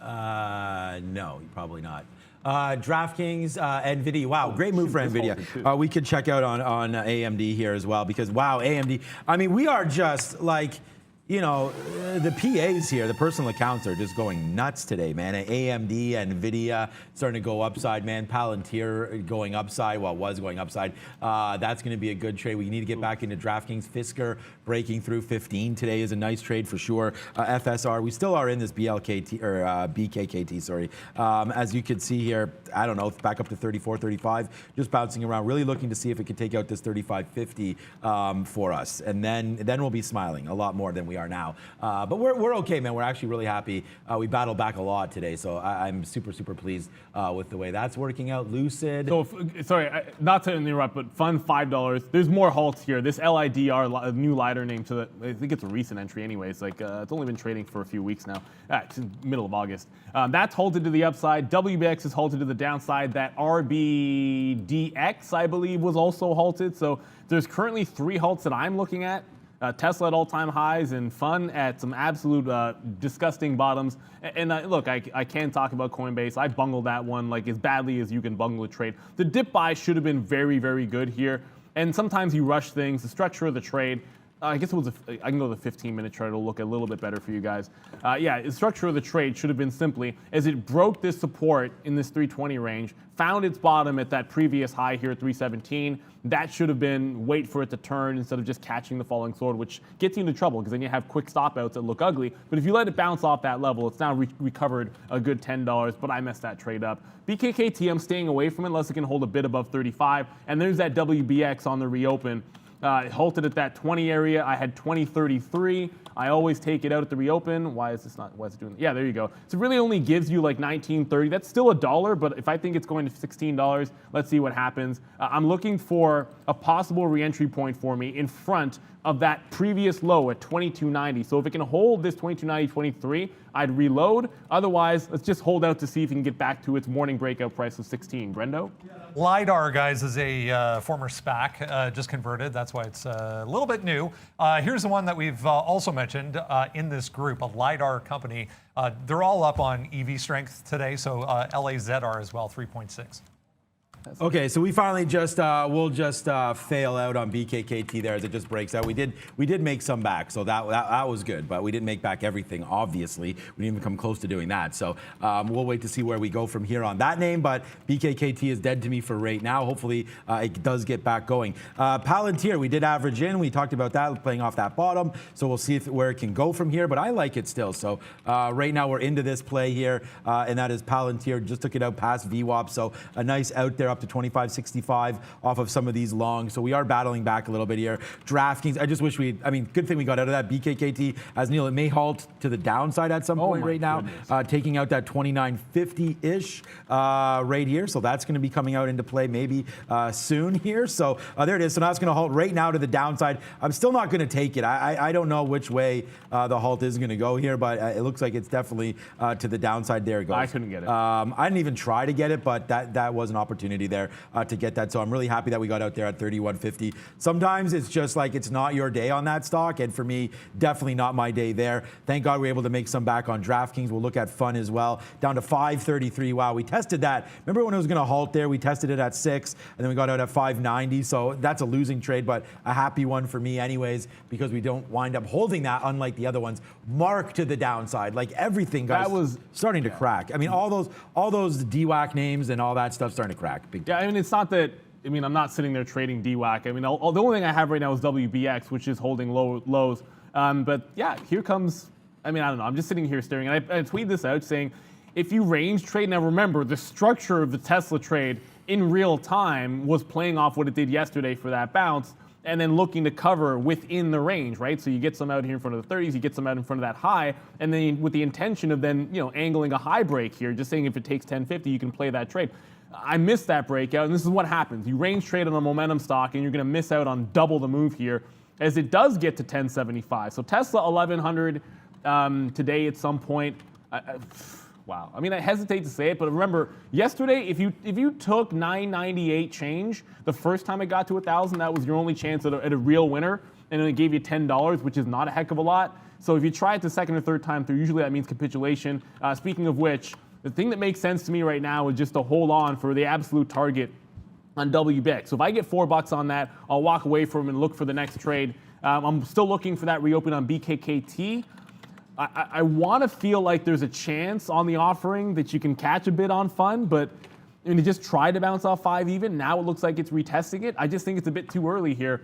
No, probably not. DraftKings, NVIDIA. Wow, great move for NVIDIA. We could check out on AMD here as well because, wow, AMD. I mean, we are just like, you know, the PAs here, the personal accounts are just going nuts today, man. AMD, NVIDIA starting to go upside, man. Palantir going upside, well, was going upside. That's going to be a good trade. We need to get back into DraftKings. Fisker breaking through 15 today is a nice trade for sure. FSR, we still are in this BLKT, or BKKT, sorry. As you can see here, I don't know, back up to 34, 35, just bouncing around, really looking to see if it can take out this 35.50 for us. And then we'll be smiling a lot more than we are now. But we're okay, man. We're actually really happy. We battled back a lot today, so I'm super, super pleased with the way that's working out. Lucid. So, sorry, not to interrupt, but Fun $5. There's more halts here. This LIDR, a new LIDAR name to the, I think it's a recent entry anyways. Like, it's only been trading for a few weeks now. It's in the middle of August. That's halted to the upside. WBX is halted to the downside. That RBDX, I believe, was also halted. So there's currently 3 halts that I'm looking at. Tesla at all-time highs and Fun at some absolute disgusting bottoms. And look, I can talk about Coinbase. I bungled that one like as badly as you can bungle a trade. The dip buy should have been very, very good here. And sometimes you rush things. The structure of the trade, I guess it was, I can go to the 15-minute chart. It'll look a little bit better for you guys. Yeah, the structure of the trade should have been simply, as it broke this support in this 320 range, found its bottom at that previous high here at 317. That should have been wait for it to turn instead of just catching the falling sword, which gets you into trouble because then you have quick stop outs that look ugly. But if you let it bounce off that level, it's now recovered a good $10, but I messed that trade up. BKKT, I'm staying away from it unless it can hold a bit above 35. And there's that WBX on the reopen. It halted at that 20 area. I had 20.33. I always take it out at the reopen. Why is it doing that? Yeah, there you go. So it really only gives you like 19.30. That's still $1, but if I think it's going to $16, let's see what happens. I'm looking for a possible re-entry point for me in front of that previous low at 22.90. So if it can hold this 22.90, 23, I'd reload. Otherwise, let's just hold out to see if it can get back to its morning breakout price of 16. Brendo? LiDAR, guys, is a former SPAC, just converted. That's why it's a little bit new. Here's the one that we've also mentioned in this group, a LiDAR company. They're all up on EV strength today, so LAZR as well, 3.6. Okay, so we finally just we'll just fail out on BKKT there as it just breaks out. We did make some back, so that was good, but we didn't make back everything. Obviously, we didn't even come close to doing that. So we'll wait to see where we go from here on that name. But BKKT is dead to me for right now. Hopefully, it does get back going. Palantir, we did average in. We talked about that playing off that bottom. So we'll see where it can go from here. But I like it still. So right now we're into this play here, and that is Palantir. Just took it out past VWAP. So a nice out there up to 25.65 off of some of these longs. So we are battling back a little bit here. DraftKings, I just wish good thing we got out of that. BKKT, as Neil, it may halt to the downside at some point right now, taking out that 29.50-ish right here. So that's going to be coming out into play maybe soon here. So there it is. So now it's going to halt right now to the downside. I'm still not going to take it. I don't know which way the halt is going to go here, but it looks like it's definitely to the downside. There it goes. I couldn't get it. I didn't even try to get it, but that was an opportunity there to get that. So I'm really happy that we got out there at 31.50. Sometimes it's just like it's not your day on that stock, and for me, definitely not my day there. Thank God we were able to make some back on DraftKings. We'll look at Fun as well, down to 5.33. Wow, we tested that. Remember when it was going to halt there? We tested it at 6, and then we got out at 5.90. So that's a losing trade, but a happy one for me anyways, because we don't wind up holding that, unlike the other ones. Mark to the downside, like everything, guys. That was starting to crack. I mean, all those DWAC names and all that stuff starting to crack. Yeah, I mean, it's not that. I mean, I'm not sitting there trading DWAC. I mean, the only thing I have right now is WBX, which is holding lows. But yeah, here comes. I mean, I don't know. I'm just sitting here staring, and I tweeted this out saying, if you range trade, now remember the structure of the Tesla trade in real time was playing off what it did yesterday for that bounce, and then looking to cover within the range, right? So you get some out here in front of the 30s, you get some out in front of that high, and then with the intention of then angling a high break here, just saying if it takes 10.50, you can play that trade. I missed that breakout, and this is what happens. You range trade on a momentum stock, and you're going to miss out on double the move here as it does get to 10.75. So Tesla 1100 today at some point. Wow. I mean, I hesitate to say it, but remember, yesterday, if you took 998 change the first time it got to 1,000, that was your only chance at a real winner, and it gave you $10, which is not a heck of a lot. So if you try it the second or third time through, usually that means capitulation. Speaking of which, the thing that makes sense to me right now is just to hold on for the absolute target on WBX. So if I get $4 on that, I'll walk away from it and look for the next trade. I'm still looking for that reopen on BKKT. I want to feel like there's a chance on the offering that you can catch a bit on Fun, but it just tried to bounce off 5 even. Now it looks like it's retesting it. I just think it's a bit too early here.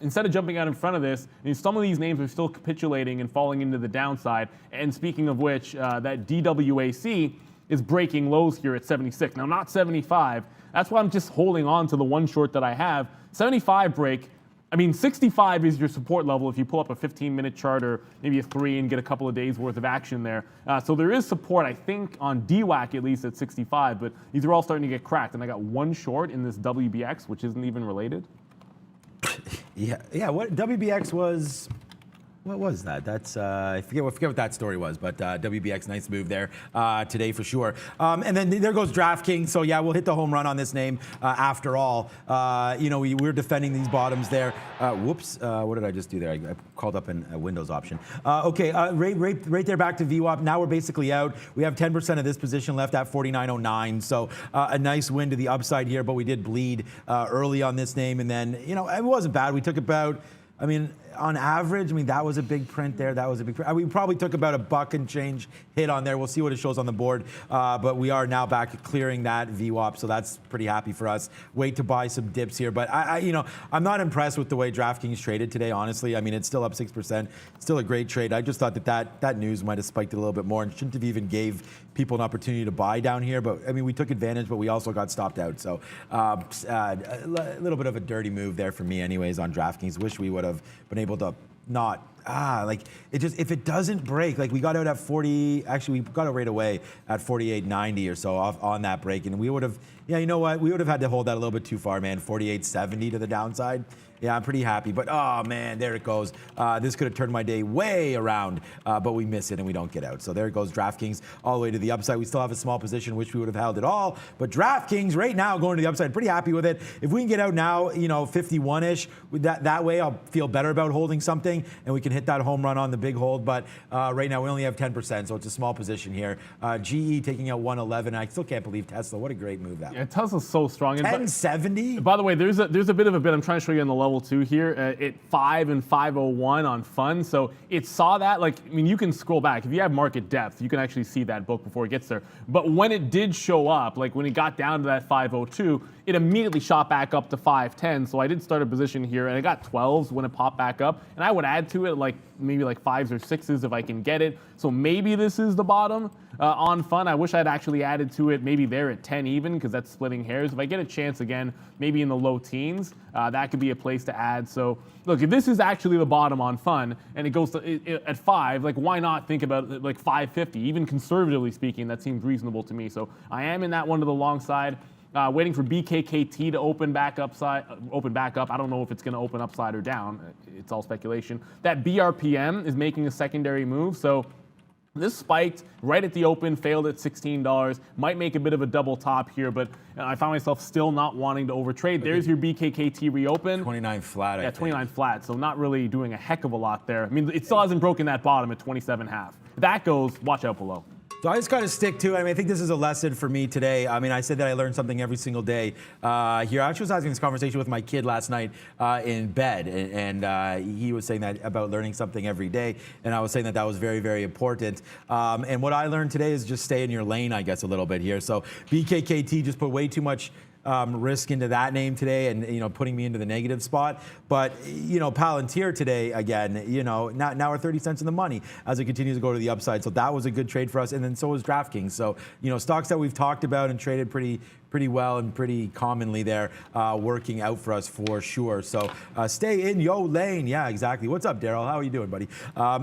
Instead of jumping out in front of this, some of these names are still capitulating and falling into the downside. And speaking of which, that DWAC is breaking lows here at 76. Now, not 75. That's why I'm just holding on to the one short that I have. 75 break. I mean, 65 is your support level if you pull up a 15-minute chart or maybe a 3 and get a couple of days worth of action there. So there is support, I think, on DWAC at least at 65, but these are all starting to get cracked. And I got one short in this WBX, which isn't even related. Yeah. What WBX was? What was that? That's I forget what that story was, but WBX, nice move there today for sure. And then there goes DraftKings. So yeah, we'll hit the home run on this name after all. We're defending these bottoms there. Whoops, what did I just do there? I called up a Windows option. Okay, right there back to VWAP. Now we're basically out. We have 10% of this position left at 49.09. So a nice win to the upside here, but we did bleed early on this name, and then it wasn't bad. We took about. On average, that was a big print there. That was a big print. We probably took about $1 and change hit on there. We'll see what it shows on the board. But we are now back at clearing that VWAP, so that's pretty happy for us. Wait to buy some dips here. But I'm not impressed with the way DraftKings traded today, honestly. It's still up 6%. Still a great trade. I just thought that news might have spiked it a little bit more and shouldn't have even gave people an opportunity to buy down here. But I mean, we took advantage, but we also got stopped out. So a little bit of a dirty move there for me anyways on DraftKings. Wish we would have been able to not, like it just, if it doesn't break, like we got out at 40, actually we got it right away at 48.90 or so off on that break. And we would have, yeah, you know what? We would have had to hold that a little bit too far, man. 48.70 to the downside. Yeah, I'm pretty happy, but oh man, there it goes. This could have turned my day way around, but we miss it and we don't get out. So there it goes, DraftKings all the way to the upside. We still have a small position, which we would have held it all, but DraftKings right now going to the upside, pretty happy with it. If we can get out now, 51-ish, that way I'll feel better about holding something and we can hit that home run on the big hold, but right now we only have 10%, so it's a small position here. GE taking out 111. I still can't believe Tesla. What a great move that was. Yeah, Tesla's so strong. 1070? By the way, there's a bit of a bit I'm trying to show you on the level 2 here at 5 and 501 on fun. So it saw that, like, I mean, you can scroll back. If you have market depth, you can actually see that book before it gets there. But when it did show up, like when it got down to that 502, it immediately shot back up to 510. So I did start a position here and I got 12s when it popped back up. And I would add to it like maybe like 5s or 6s if I can get it. So maybe this is the bottom on fun. I wish I'd actually added to it maybe there at 10 even, because that's splitting hairs. If I get a chance again, maybe in the low teens, that could be a place to add. So look, if this is actually the bottom on fun and it goes to at 5, like why not think about like 550? Even conservatively speaking, that seems reasonable to me. So I am in that one to the long side. Waiting for BKKT to open back up. I don't know if it's going to open upside or down. It's all speculation. That BRPM is making a secondary move. So this spiked right at the open, failed at $16. Might make a bit of a double top here, but I found myself still not wanting to overtrade. There's your BKKT reopen. 29 flat, I think. 29 flat, so not really doing a heck of a lot there. I mean, it still hasn't broken that bottom at 27.5. If that goes, watch out below. So I just got to stick to it. I mean, I think this is a lesson for me today. I mean, I said that I learned something every single day here. I actually was having this conversation with my kid last night in bed, and he was saying that about learning something every day, and I was saying that that was very, very important. And what I learned today is just stay in your lane, I guess, a little bit here. So BKKT just put way too much risk into that name today, and putting me into the negative spot. But Palantir today again, now we're 30 cents in the money as it continues to go to the upside. So that was a good trade for us, and then so was DraftKings. So stocks that we've talked about and traded pretty well and pretty commonly there, working out for us for sure. So stay in your lane. Yeah, exactly. What's up, Daryl? How are you doing, buddy?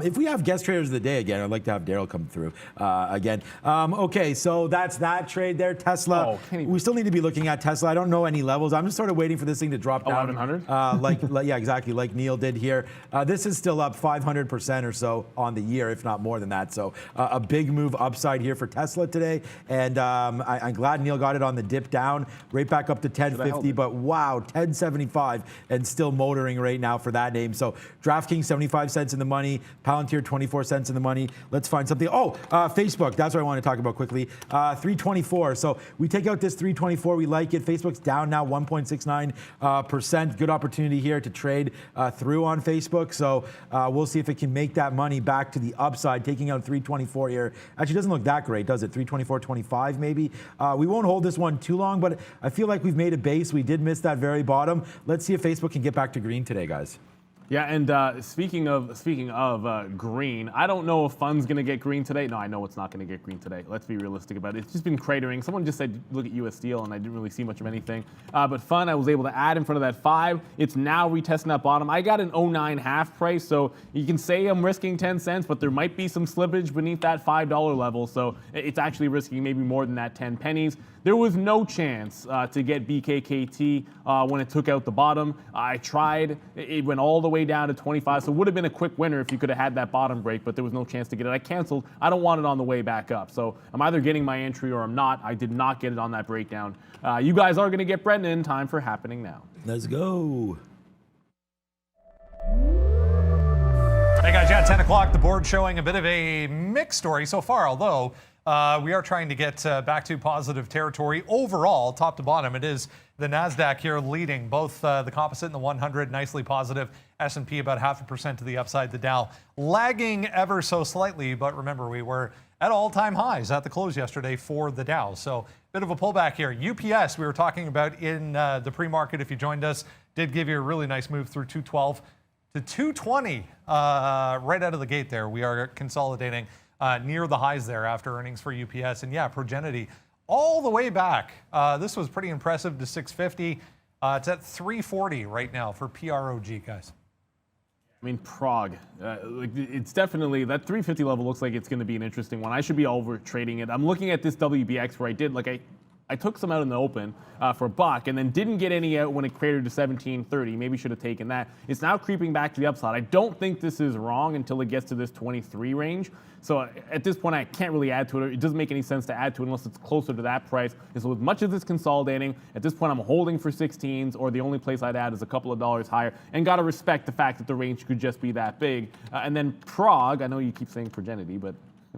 If we have guest traders of the day again, I'd like to have Daryl come through again. Okay, so that's that trade there. Tesla. We still need to be looking at Tesla. I don't know any levels. I'm just sort of waiting for this thing to drop down. 1,100? Yeah, exactly. Like Neil did here. This is still up 500% or so on the year, if not more than that. So a big move upside here for Tesla today. And I'm glad Neil got it on the dip down right back up to 1050, but wow, 1075 and still motoring right now for that name. So DraftKings 75 cents in the money, Palantir 24 cents in the money. Let's find something. Facebook, that's what I want to talk about quickly. 324. So we take out this 324, we like it. Facebook's down now 1.69%. Good opportunity here to trade through on Facebook. So we'll see if it can make that money back to the upside. Taking out 324 here actually doesn't look that great, does it? 324.25 maybe. We won't hold this one too long, but I feel like we've made a base. We did miss that very bottom. Let's see if Facebook can get back to green today, guys. Yeah, and speaking of green, I don't know if fun's going to get green today. No, I know it's not going to get green today. Let's be realistic about it. It's just been cratering. Someone just said, look at US Steel, and I didn't really see much of anything. But fun, I was able to add in front of that 5. It's now retesting that bottom. I got an 09 half price, so you can say I'm risking 10 cents, but there might be some slippage beneath that $5 level. So it's actually risking maybe more than that 10 pennies. There was no chance to get BKKT when it took out the bottom. I tried. It went all the way down to 25, so it would have been a quick winner if you could have had that bottom break, but there was no chance to get it. I canceled. I don't want it on the way back up. So I'm either getting my entry or I'm not. I did not get it on that breakdown. You guys are going to get Brendan. Time for happening now. Let's go. Hey guys, yeah, 10 o'clock, the board showing a bit of a mixed story so far, although we are trying to get back to positive territory overall, top to bottom. It is the NASDAQ here leading, both the composite and the 100 nicely positive, S&P about 0.5% to the upside, the Dow lagging ever so slightly, but remember we were at all-time highs at the close yesterday for the Dow. So bit of a pullback here. UPS, we were talking about in the pre-market, if you joined us, did give you a really nice move through 212 to 220 right out of the gate there. We are consolidating near the highs there after earnings for UPS. And yeah, Progenity all the way back. This was pretty impressive to 650. It's at 340 right now for PROG, guys. I mean, Prague, like it's definitely, that 350 level looks like it's going to be an interesting one. I should be over trading it. I'm looking at this WBX where I did, like I took some out in the open for $1 and then didn't get any out when it cratered to 1730. Maybe should have taken that. It's now creeping back to the upside. I don't think this is wrong until it gets to this 23 range. So at this point, I can't really add to it. It doesn't make any sense to add to it unless it's closer to that price. And so as much as it's consolidating, at this point, I'm holding for 16s, or the only place I'd add is a couple of dollars higher, and got to respect the fact that the range could just be that big. And then Prague, I know you keep saying Progenity, but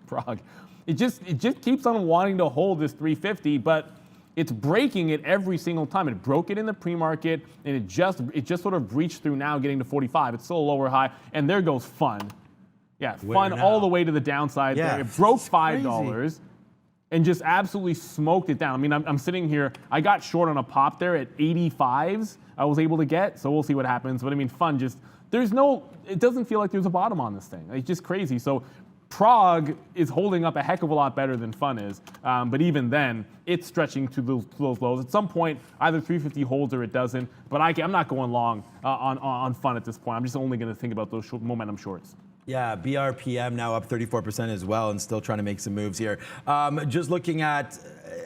Prague, it just keeps on wanting to hold this 350, but it's breaking it every single time. It broke it in the pre-market, and it just sort of breached through now, getting to 45. It's still a lower high, and there goes Fun. Yeah, Fun all the way to the downside there. It broke $5 and just absolutely smoked it down. I mean, I'm sitting here. I got short on a pop there at 85s. I was able to get, so we'll see what happens. But I mean, Fun just, it doesn't feel like there's a bottom on this thing. It's just crazy. So Prague is holding up a heck of a lot better than Fun is, but even then, it's stretching to those lows. At some point, either 350 holds or it doesn't, but I'm not going long on Fun at this point. I'm just only going to think about those momentum shorts. Yeah, BRPM now up 34% as well, and still trying to make some moves here. Just looking at,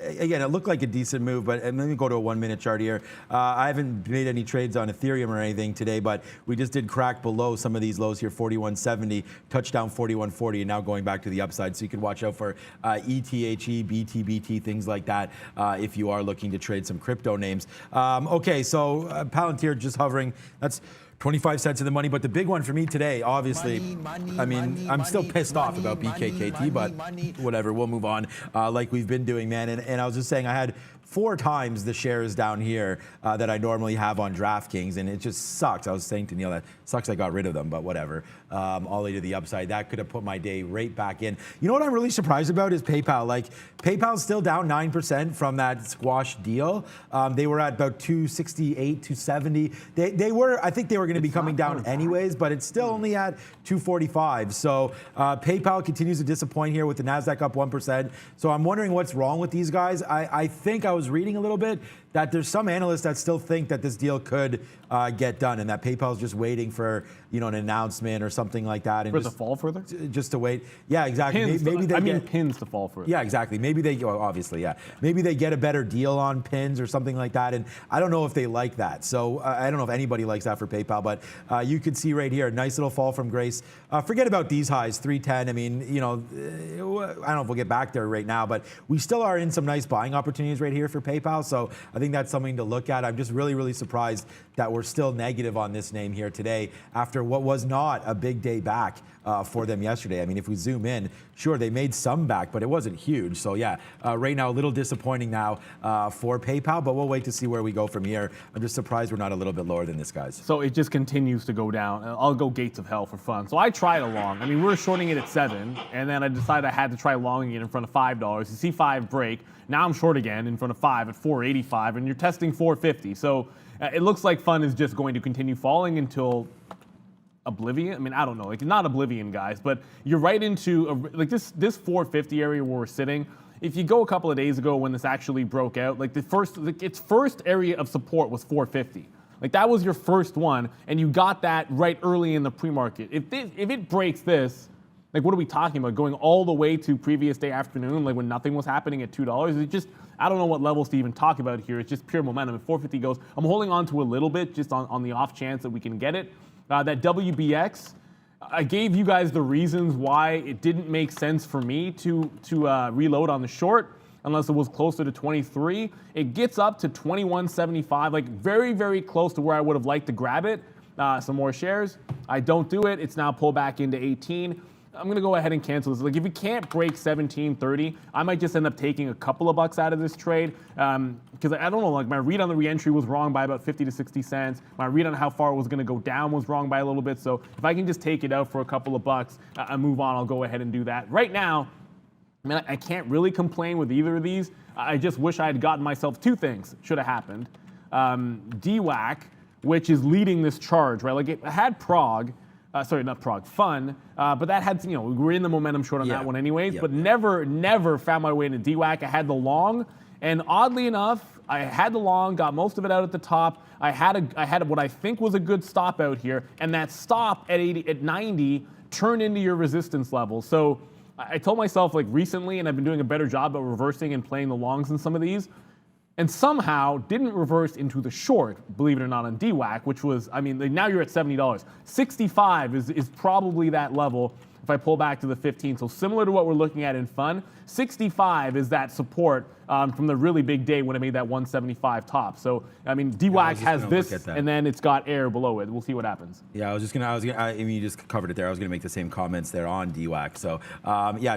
again, it looked like a decent move, but let me go to a 1-minute chart here. I haven't made any trades on Ethereum or anything today, but we just did crack below some of these lows here, 41.70, touchdown 41.40, and now going back to the upside. So you can watch out for ETHE, BTBT, things like that, if you are looking to trade some crypto names. Okay, so Palantir just hovering. That's 25 cents in the money, but the big one for me today, obviously, I'm still pissed off about BKKT, but whatever, we'll move on like we've been doing, man. And I was just saying, I had 4 times the shares down here that I normally have on DraftKings, and it just sucks. I was saying to Neil that sucks I got rid of them, but whatever. All the way to the upside. That could have put my day right back in. You know what I'm really surprised about is PayPal. Like, PayPal's still down 9% from that squash deal. They were at about 268, 270. They were, I think they were going to be coming down anyways, but it's still only at 245. So PayPal continues to disappoint here with the NASDAQ up 1%. So I'm wondering what's wrong with these guys. I think I was reading a little bit that there's some analysts that still think that this deal could get done, and that PayPal's just waiting for, you know, an announcement or something like that, and for it to fall further. Just to wait. Yeah, exactly. Pins, maybe they get pins to fall further. Yeah, exactly. Maybe they, well, obviously, yeah. Maybe they get a better deal on pins or something like that, and I don't know if they like that. So I don't know if anybody likes that for PayPal, but you can see right here, nice little fall from grace. Forget about these highs, 310. I mean, you know, I don't know if we'll get back there right now, but we still are in some nice buying opportunities right here for PayPal. So I think that's something to look at. I'm just really, really surprised that we're still negative on this name here today after what was not a big day back for them yesterday. I mean, if we zoom in, sure, they made some back, but it wasn't huge. So yeah, right now a little disappointing now for PayPal, but we'll wait to see where we go from here. I'm just surprised we're not a little bit lower than this, guys. So it just continues to go down. I'll go gates of hell for fun. So I tried a long. I mean, we were shorting it at 7, and then I decided I had to try longing it in front of $5. You see 5 break. Now I'm short again in front of 5 at 485, and you're testing 450. So it looks like fun is just going to continue falling until oblivion. I mean, I don't know, like not oblivion, guys, but you're right into like this 450 area where we're sitting. If you go a couple of days ago when this actually broke out, like its first area of support was 450. Like that was your first one, and you got that right early in the pre-market. If it breaks this, like what are we talking about? Going all the way to previous day afternoon, like when nothing was happening at $2? It just, I don't know what levels to even talk about here. It's just pure momentum. If 450 goes, I'm holding on to a little bit just on the off chance that we can get it. That WBX, I gave you guys the reasons why it didn't make sense for me to reload on the short unless it was closer to 23. It gets up to 21.75, like very, very close to where I would have liked to grab it. Some more shares. I don't do it. It's now pulled back into 18. I'm going to go ahead and cancel this. Like if it can't break 17.30, I might just end up taking a couple of bucks out of this trade because I don't know, like my read on the reentry was wrong by about 50 to 60 cents. My read on how far it was going to go down was wrong by a little bit. So if I can just take it out for a couple of bucks and move on, I'll go ahead and do that. Right now, I mean, I can't really complain with either of these. I just wish I had gotten myself 2 things should have happened. DWAC, which is leading this charge, right? Like it had Prague. sorry, not Prague, Fun. But that had, we were in the momentum short on that one anyways. Yep. But never found my way into DWAC. I had the long, and oddly enough, I had the long, got most of it out at the top. I had what I think was a good stop out here, and that stop at 90 turned into your resistance level. So I told myself recently, and I've been doing a better job of reversing and playing the longs in some of these, and somehow didn't reverse into the short, believe it or not, on DWAC, which was, now you're at $70. 65 is probably that level if I pull back to the 15. So similar to what we're looking at in Fun, 65 is that support from the really big day when I made that 175 top. So, DWAC has this, and then it's got air below it. We'll see what happens. Yeah, you just covered it there. I was gonna make the same comments there on DWAC. So,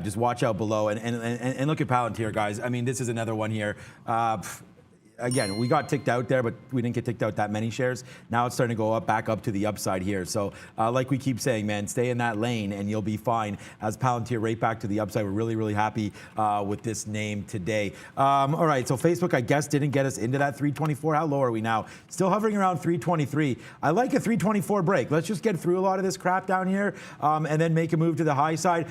just watch out below and look at Palantir, guys. This is another one here. Again, we got ticked out there, but we didn't get ticked out that many shares. Now it's starting to go back up to the upside here. So like we keep saying, man, stay in that lane and you'll be fine. As Palantir right back to the upside, we're really, really happy with this name today. All right, so Facebook, I guess, didn't get us into that 324. How low are we now? Still hovering around 323. I like a 324 break. Let's just get through a lot of this crap down here and then make a move to the high side.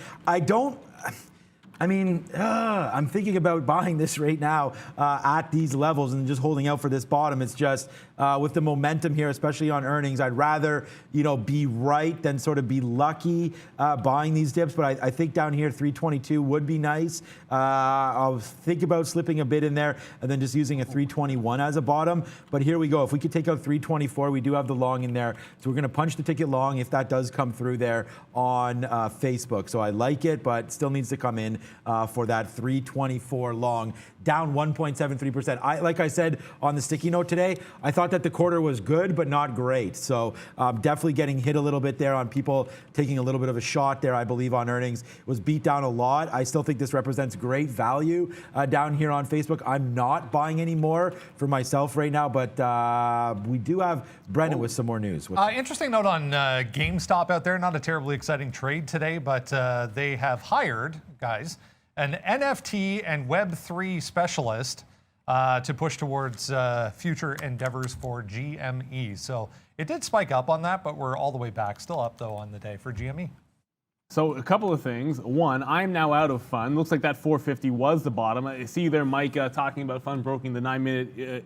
I'm thinking about buying this right now at these levels and just holding out for this bottom. It's just with the momentum here, especially on earnings, I'd rather be right than sort of be lucky buying these dips. But I think down here 322 would be nice. I'll think about slipping a bit in there and then just using a 321 as a bottom. But here we go. If we could take out 324, we do have the long in there. So we're going to punch the ticket long if that does come through there on Facebook. So I like it, but still needs to come in for that 324 long, down 1.73%. Like I said on the sticky note today, I thought that the quarter was good, but not great. So definitely getting hit a little bit there on people taking a little bit of a shot there, I believe, on earnings. It was beat down a lot. I still think this represents great value down here on Facebook. I'm not buying any more for myself right now, but we do have Brendan with some more news. Interesting note on GameStop out there. Not a terribly exciting trade today, but they have hired, guys, an NFT and Web3 specialist to push towards future endeavors for GME. So it did spike up on that, but we're all the way back. Still up, though, on the day for GME. So a couple of things. One, I'm now out of Fun. Looks like that 450 was the bottom. I see there Mike talking about Fun broking the 9-minute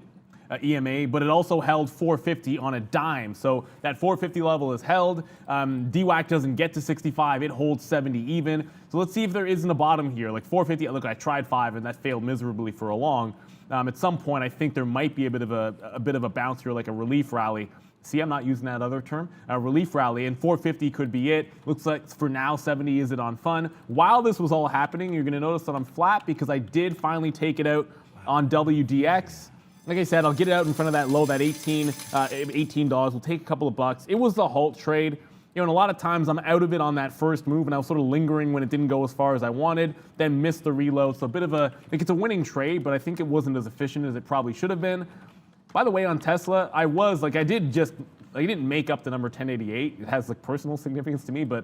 EMA, but it also held 450 on a dime. So that 450 level is held. DWAC doesn't get to 65. It holds 70 even. So let's see if there isn't a bottom here. Like 450, look, I tried 5 and that failed miserably for a long. At some point, I think there might be a bit of a bounce here, like a relief rally. See, I'm not using that other term. A relief rally, and 450 could be it. Looks like for now, 70 is it on Fun. While this was all happening, you're going to notice that I'm flat because I did finally take it out on WDX. Like I said, I'll get it out in front of that low, that $18. We'll take a couple of bucks. It was the halt trade. And a lot of times I'm out of it on that first move, and I was sort of lingering when it didn't go as far as I wanted, then missed the reload. So a bit of it's a winning trade, but I think it wasn't as efficient as it probably should have been. By the way, on Tesla, I didn't make up the number 1088. It has personal significance to me, but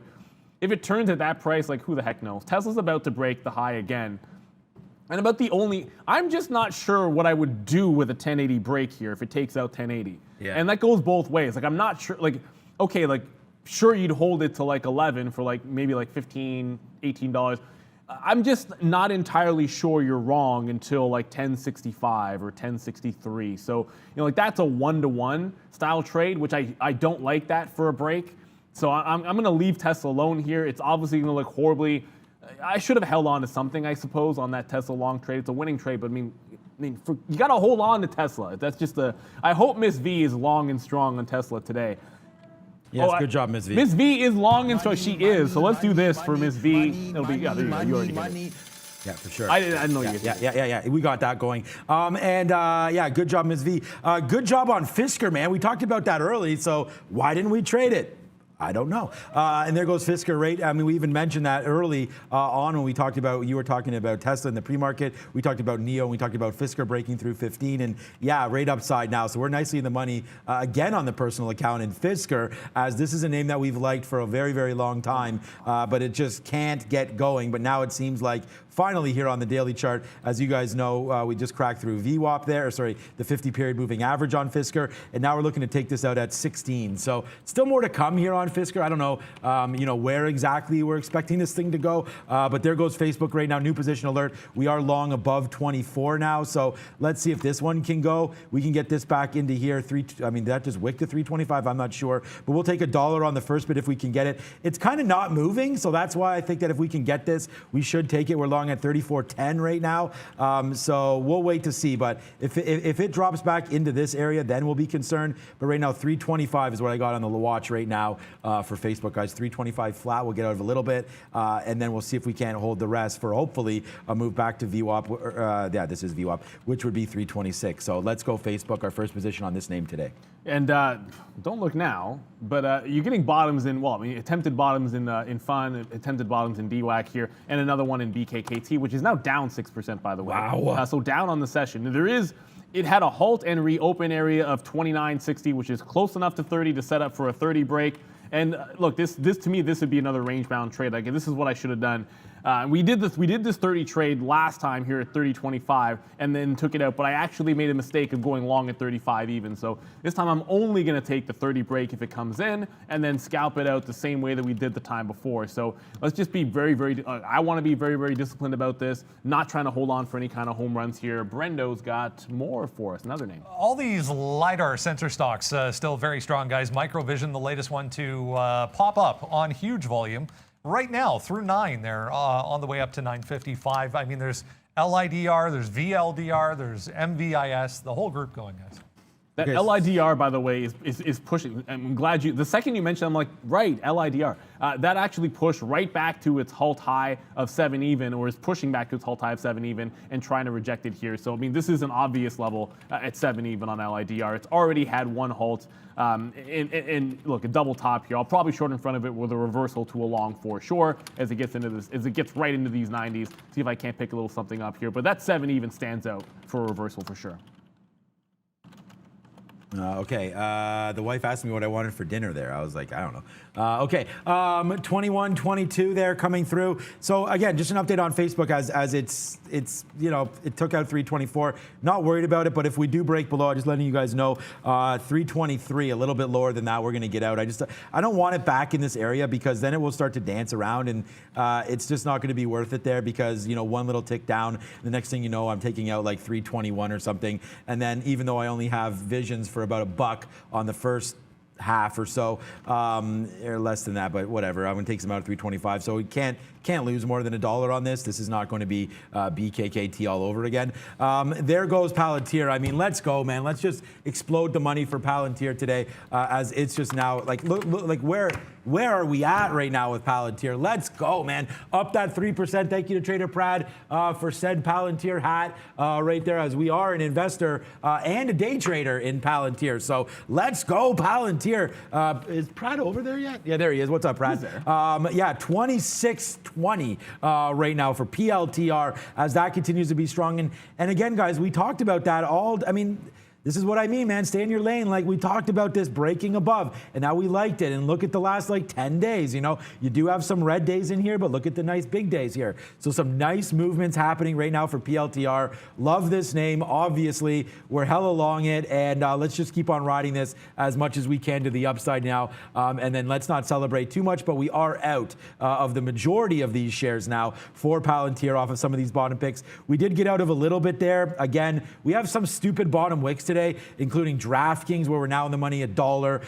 if it turns at that price, who the heck knows? Tesla's about to break the high again. And I'm just not sure what I would do with a 1080 break here if it takes out 1080. Yeah. And that goes both ways. I'm not sure, sure you'd hold it to 11 for maybe $15, $18. I'm just not entirely sure you're wrong until 1065 or 1063. So, that's a 1-to-1 style trade, which I don't like that for a break. So I'm going to leave Tesla alone here. It's obviously going to look horribly. I should have held on to something, I suppose, on that Tesla long trade. It's a winning trade, but you got to hold on to Tesla. That's just I hope Miss V is long and strong on Tesla today. Yes, good job, Miss V. Miss V is long and strong. She is. So let's do this for Miss V. It'll be, there you go. You already hit it. Yeah, for sure. I didn't know you. Yeah. We got that going. Good job, Ms. V. Good job on Fisker, man. We talked about that early, so why didn't we trade it? I don't know. And there goes Fisker rate. We even mentioned that early on when you were talking about Tesla in the pre-market. We talked about NIO, and we talked about Fisker breaking through 15, and rate upside now. So we're nicely in the money again on the personal account in Fisker, as this is a name that we've liked for a very, very long time, but it just can't get going. But now it seems like finally here on the daily chart. As you guys know, we just cracked through VWAP there, the 50-period moving average on Fisker, and now we're looking to take this out at 16. So still more to come here on Fisker. I don't know, where exactly we're expecting this thing to go, but there goes Facebook right now. New position alert. We are long above 24 now, so let's see if this one can go. We can get this back into here. That just wicked to 325. I'm not sure, but we'll take $1 on the first bid if we can get it. It's kind of not moving, so that's why I think that if we can get this, we should take it. We're long at 34.10 right now, so we'll wait to see. But if it drops back into this area, then we'll be concerned. But right now, 325 is what I got on the watch right now for Facebook, guys. 325 flat. We'll get out of a little bit, and then we'll see if we can't hold the rest for hopefully a move back to VWAP. Yeah, this is VWAP, which would be 326. So let's go Facebook. Our first position on this name today. And don't look now, but you're getting bottoms in, attempted bottoms in Fun, attempted bottoms in DWAC here, and another one in BKKT, which is now down 6%, by the way. Wow. So down on the session. It had a halt and reopen area of 29.60, which is close enough to 30 to set up for a 30 break. And look, this to me, this would be another range-bound trade. Like, this is what I should have done. We did this 30 trade last time here at 30.25 and then took it out, but I actually made a mistake of going long at 35 even. So this time I'm only going to take the 30 break if it comes in and then scalp it out the same way that we did the time before. So let's just be very, very, I want to be very, very disciplined about this, not trying to hold on for any kind of home runs here. Brendo's got more for us, another name. All these LiDAR sensor stocks still very strong, guys. Microvision, the latest one to pop up on huge volume. Right now, through 9, they're on the way up to 955. I mean, there's LIDR, there's VLDR, there's MVIS, the whole group going, guys. That LIDR, by the way, is pushing. I'm glad the second you mentioned, I'm like, right, LIDR. That actually pushed right back to its halt high of 7 even, or is pushing back to its halt high of 7 even and trying to reject it here. So, I mean, this is an obvious level at 7 even on LIDR. It's already had one halt. And look, a double top here. I'll probably short in front of it with a reversal to a long for sure as it gets into this, as it gets right into these 90s. See if I can't pick a little something up here. But that 7 even stands out for a reversal for sure. Okay, the wife asked me what I wanted for dinner there. I was like, I don't know. Okay, 21, 22 there coming through. So again, just an update on Facebook as it's it took out 324. Not worried about it, but if we do break below, just letting you guys know, 323, a little bit lower than that, we're going to get out. I don't want it back in this area because then it will start to dance around and it's just not going to be worth it there because one little tick down, the next thing you know, I'm taking out like 321 or something, and then even though I only have visions for about $1 on the first half or so, or less than that, but whatever. I'm going to take some out at 325. So we can't lose more than $1 on this. This is not going to be BKKT all over again. There goes Palantir. I mean, let's go, man. Let's just explode the money for Palantir today, as it's just now like look like where are we at right now with Palantir? Let's go, man. Up that 3%. Thank you to Trader Prad for said Palantir hat right there, as we are an investor and a day trader in Palantir. So let's go, Palantir. Is Prad over there yet? Yeah, there he is. What's up, Prad? Yeah, 26.20 right now for PLTR as that continues to be strong. And again, guys, we talked about that all. I mean, this is what I mean, man. Stay in your lane. Like we talked about this breaking above, and now we liked it. And look at the last 10 days. You do have some red days in here, but look at the nice big days here. So some nice movements happening right now for PLTR. Love this name. Obviously, we're hella long it, and let's just keep on riding this as much as we can to the upside now. And then let's not celebrate too much, but we are out of the majority of these shares now for Palantir off of some of these bottom picks. We did get out of a little bit there. Again, we have some stupid bottom wicks today, including DraftKings, where we're now in the money $1,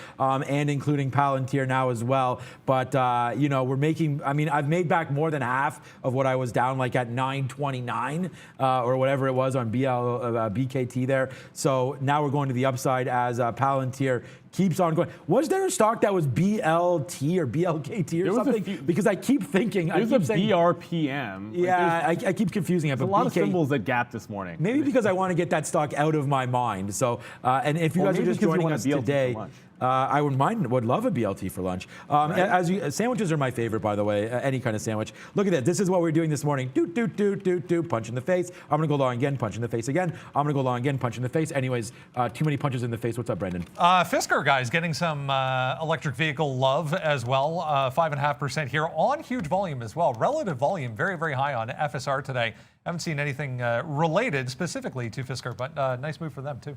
and including Palantir now as well. But we're making. I mean, I've made back more than half of what I was down at 929 or whatever it was on BKT there. So now we're going to the upside as Palantir keeps on going. Was there a stock that was BLT or BLKT or something? Because I keep thinking. There's a BRPM. Yeah, I keep confusing it. There's a lot of symbols that gap this morning. Maybe because I want to get that stock out of my mind. So, and if you guys are just joining us today, I would love a BLT for lunch. Sandwiches are my favorite, by the way, any kind of sandwich. Look at that. This is what we're doing this morning. Doot, doot, doot, doot, doot, punch in the face. I'm going to go long again, punch in the face again. I'm going to go long again, punch in the face. Anyways, too many punches in the face. What's up, Brendan? Fisker, guys, getting some electric vehicle love as well. 5.5% here on huge volume as well. Relative volume, very, very high on FSR today. Haven't seen anything related specifically to Fisker, but nice move for them too.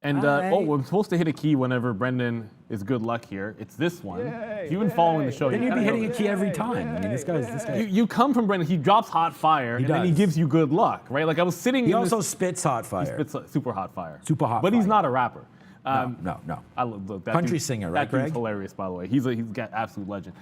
And we're supposed to hit a key whenever Brendan is good luck here. It's this one. Yay, if you've been following the show, then you'd be hitting a key every time. I mean, this guy. You come from Brendan. He drops hot fire, and then he gives you good luck, right? Like I was sitting. He also spits hot fire. He spits super hot fire. Super hot. But fire. he's not a rapper. No. Look, Country singer, right, that dude's Greg? hilarious, by the way. He's got absolute legend.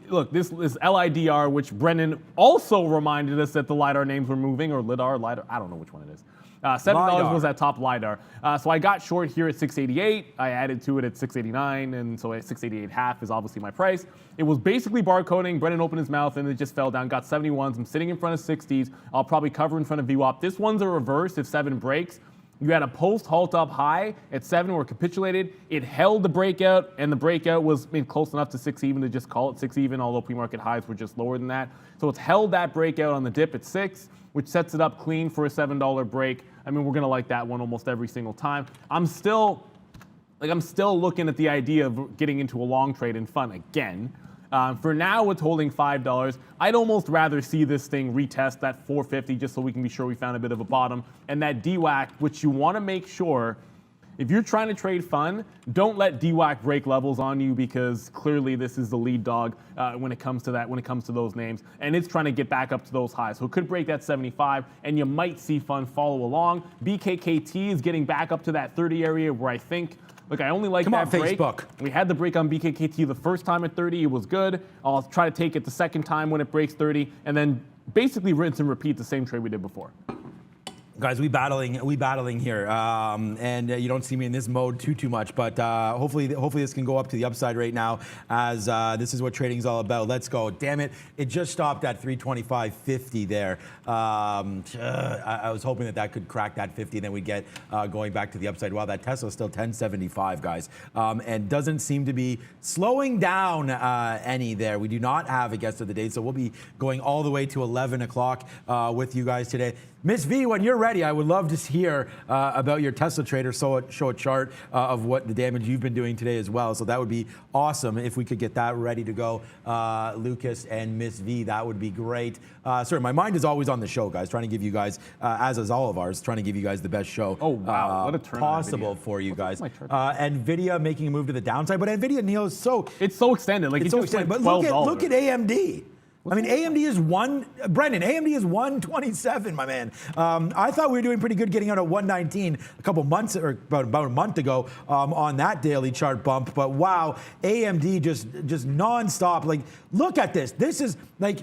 Look, this LIDR, which Brendan also reminded us that the LIDAR names were moving, or LIDAR, I don't know which one it is. $7 was that top LIDAR. So I got short here at 688. I added to it at 689, and so at 688.5 is obviously my price. It was basically barcoding. Brendan opened his mouth, and it just fell down. Got 71s. I'm sitting in front of 60s. I'll probably cover in front of VWAP. This one's a reverse if 7 breaks. You had a post-halt up high at 7 where it capitulated. It held the breakout, and the breakout was close enough to 6 even to just call it 6 even, although pre-market highs were just lower than that. So it's held that breakout on the dip at 6, which sets it up clean for a $7 break. I mean, we're going to like that one almost every single time. I'm still looking at the idea of getting into a long trade in fun again. For now, it's holding $5. I'd almost rather see this thing retest that 450 just so we can be sure we found a bit of a bottom. And that DWAC, which you want to make sure, if you're trying to trade fun, don't let DWAC break levels on you because clearly this is the lead dog when it comes to that, when it comes to those names. And it's trying to get back up to those highs. So it could break that 75 and you might see fun follow along. BKKT is getting back up to that 30 area where I think, look, I only like that break. Facebook. We had the break on BKKT the first time at 30. It was good. I'll try to take it the second time when it breaks 30 and then basically rinse and repeat the same trade we did before. Guys, we battling here, and you don't see me in this mode too much, but hopefully this can go up to the upside right now, as this is what trading's all about. Let's go. Damn it, it just stopped at 325.50 there. I was hoping that could crack that 50, then we'd get going back to the upside. Wow, that Tesla's still 1075, guys, and doesn't seem to be slowing down any there. We do not have a guest of the day, so we'll be going all the way to 11 o'clock with you guys today. Miss V, when you're ready, I would love to hear about your Tesla trader. Show a chart of what the damage you've been doing today as well. So that would be awesome if we could get that ready to go. Lucas and Miss V, that would be great. Sorry, my mind is always on the show, guys. Trying to give you guys, as is all of ours, trying to give you guys the best show what a turn possible for you guys. NVIDIA making a move to the downside, but NVIDIA, Neil, is so... It's so extended. Like, it's so extended. But look at AMD. I mean, AMD is Brendan, AMD is 127, my man. I thought we were doing pretty good getting out at 119 a couple months, or about a month ago on that daily chart bump. But wow, AMD just nonstop. Like, look at this. This is like,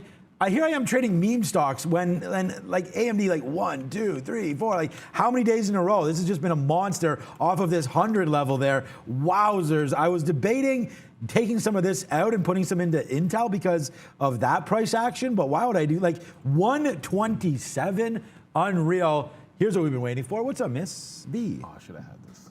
here I am trading meme stocks when like AMD, like 1, 2, 3, 4, like how many days in a row? This has just been a monster off of this 100 level there. Wowzers. I was debating taking some of this out and putting some into Intel because of that price action, but why would I do like 127? Unreal. Here's what we've been waiting for. What's up, Miss B? Oh, I should have had this.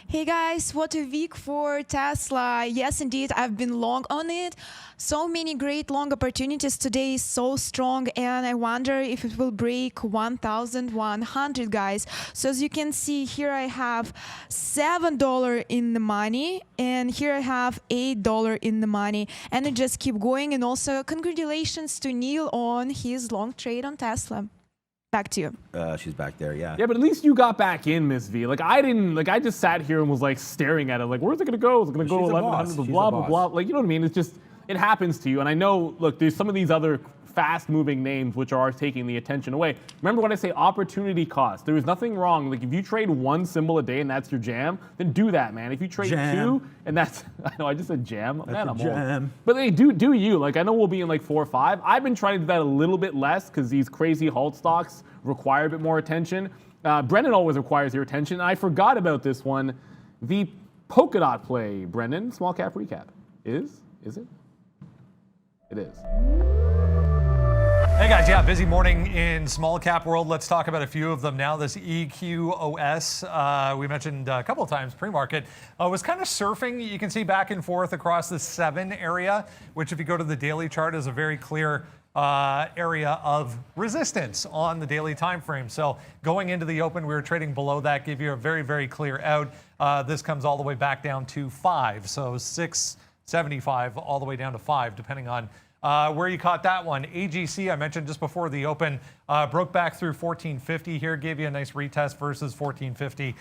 Hey guys, what a week for Tesla. Yes, indeed, I've been long on it. So many great long opportunities today, so strong, and I wonder if it will break 1,100, guys. So as you can see, here I have $7 in the money, and here I have $8 in the money, and it just keep going. And also, congratulations to Neil on his long trade on Tesla. Back to you. She's back there, yeah. Yeah, but at least you got back in, Miss V. Like, I didn't, like, I just sat here and was, like, staring at it. Like, where's it going to go? Is it going to go 1,100? Blah, blah, blah. Like, you know what I mean? It's just, it happens to you. And I know, look, there's some of these other fast-moving names which are taking the attention away. Remember when I say opportunity cost? There is nothing wrong. Like, if you trade one symbol a day and that's your jam, then do that, man. If you trade two and that's, I know I just said jam. Man, I'm old. But they do you. Like, I know we'll be in like 4 or 5. I've been trying to do that a little bit less because these crazy halt stocks require a bit more attention. Brendan always requires your attention. I forgot about this one. The polka dot play, Brendan, small cap recap. Is it? It is. Hey guys, yeah, busy morning in small cap world. Let's talk about a few of them now. This EQOS, we mentioned a couple of times, pre-market, was kind of surfing. You can see back and forth across the 7 area, which if you go to the daily chart is a very clear area of resistance on the daily time frame. So going into the open, we were trading below that, give you a very, very clear out. This comes all the way back down to 5. So 675 all the way down to 5, depending on where you caught that one. AGC, I mentioned just before the open, broke back through 1450 here, gave you a nice retest versus 1450,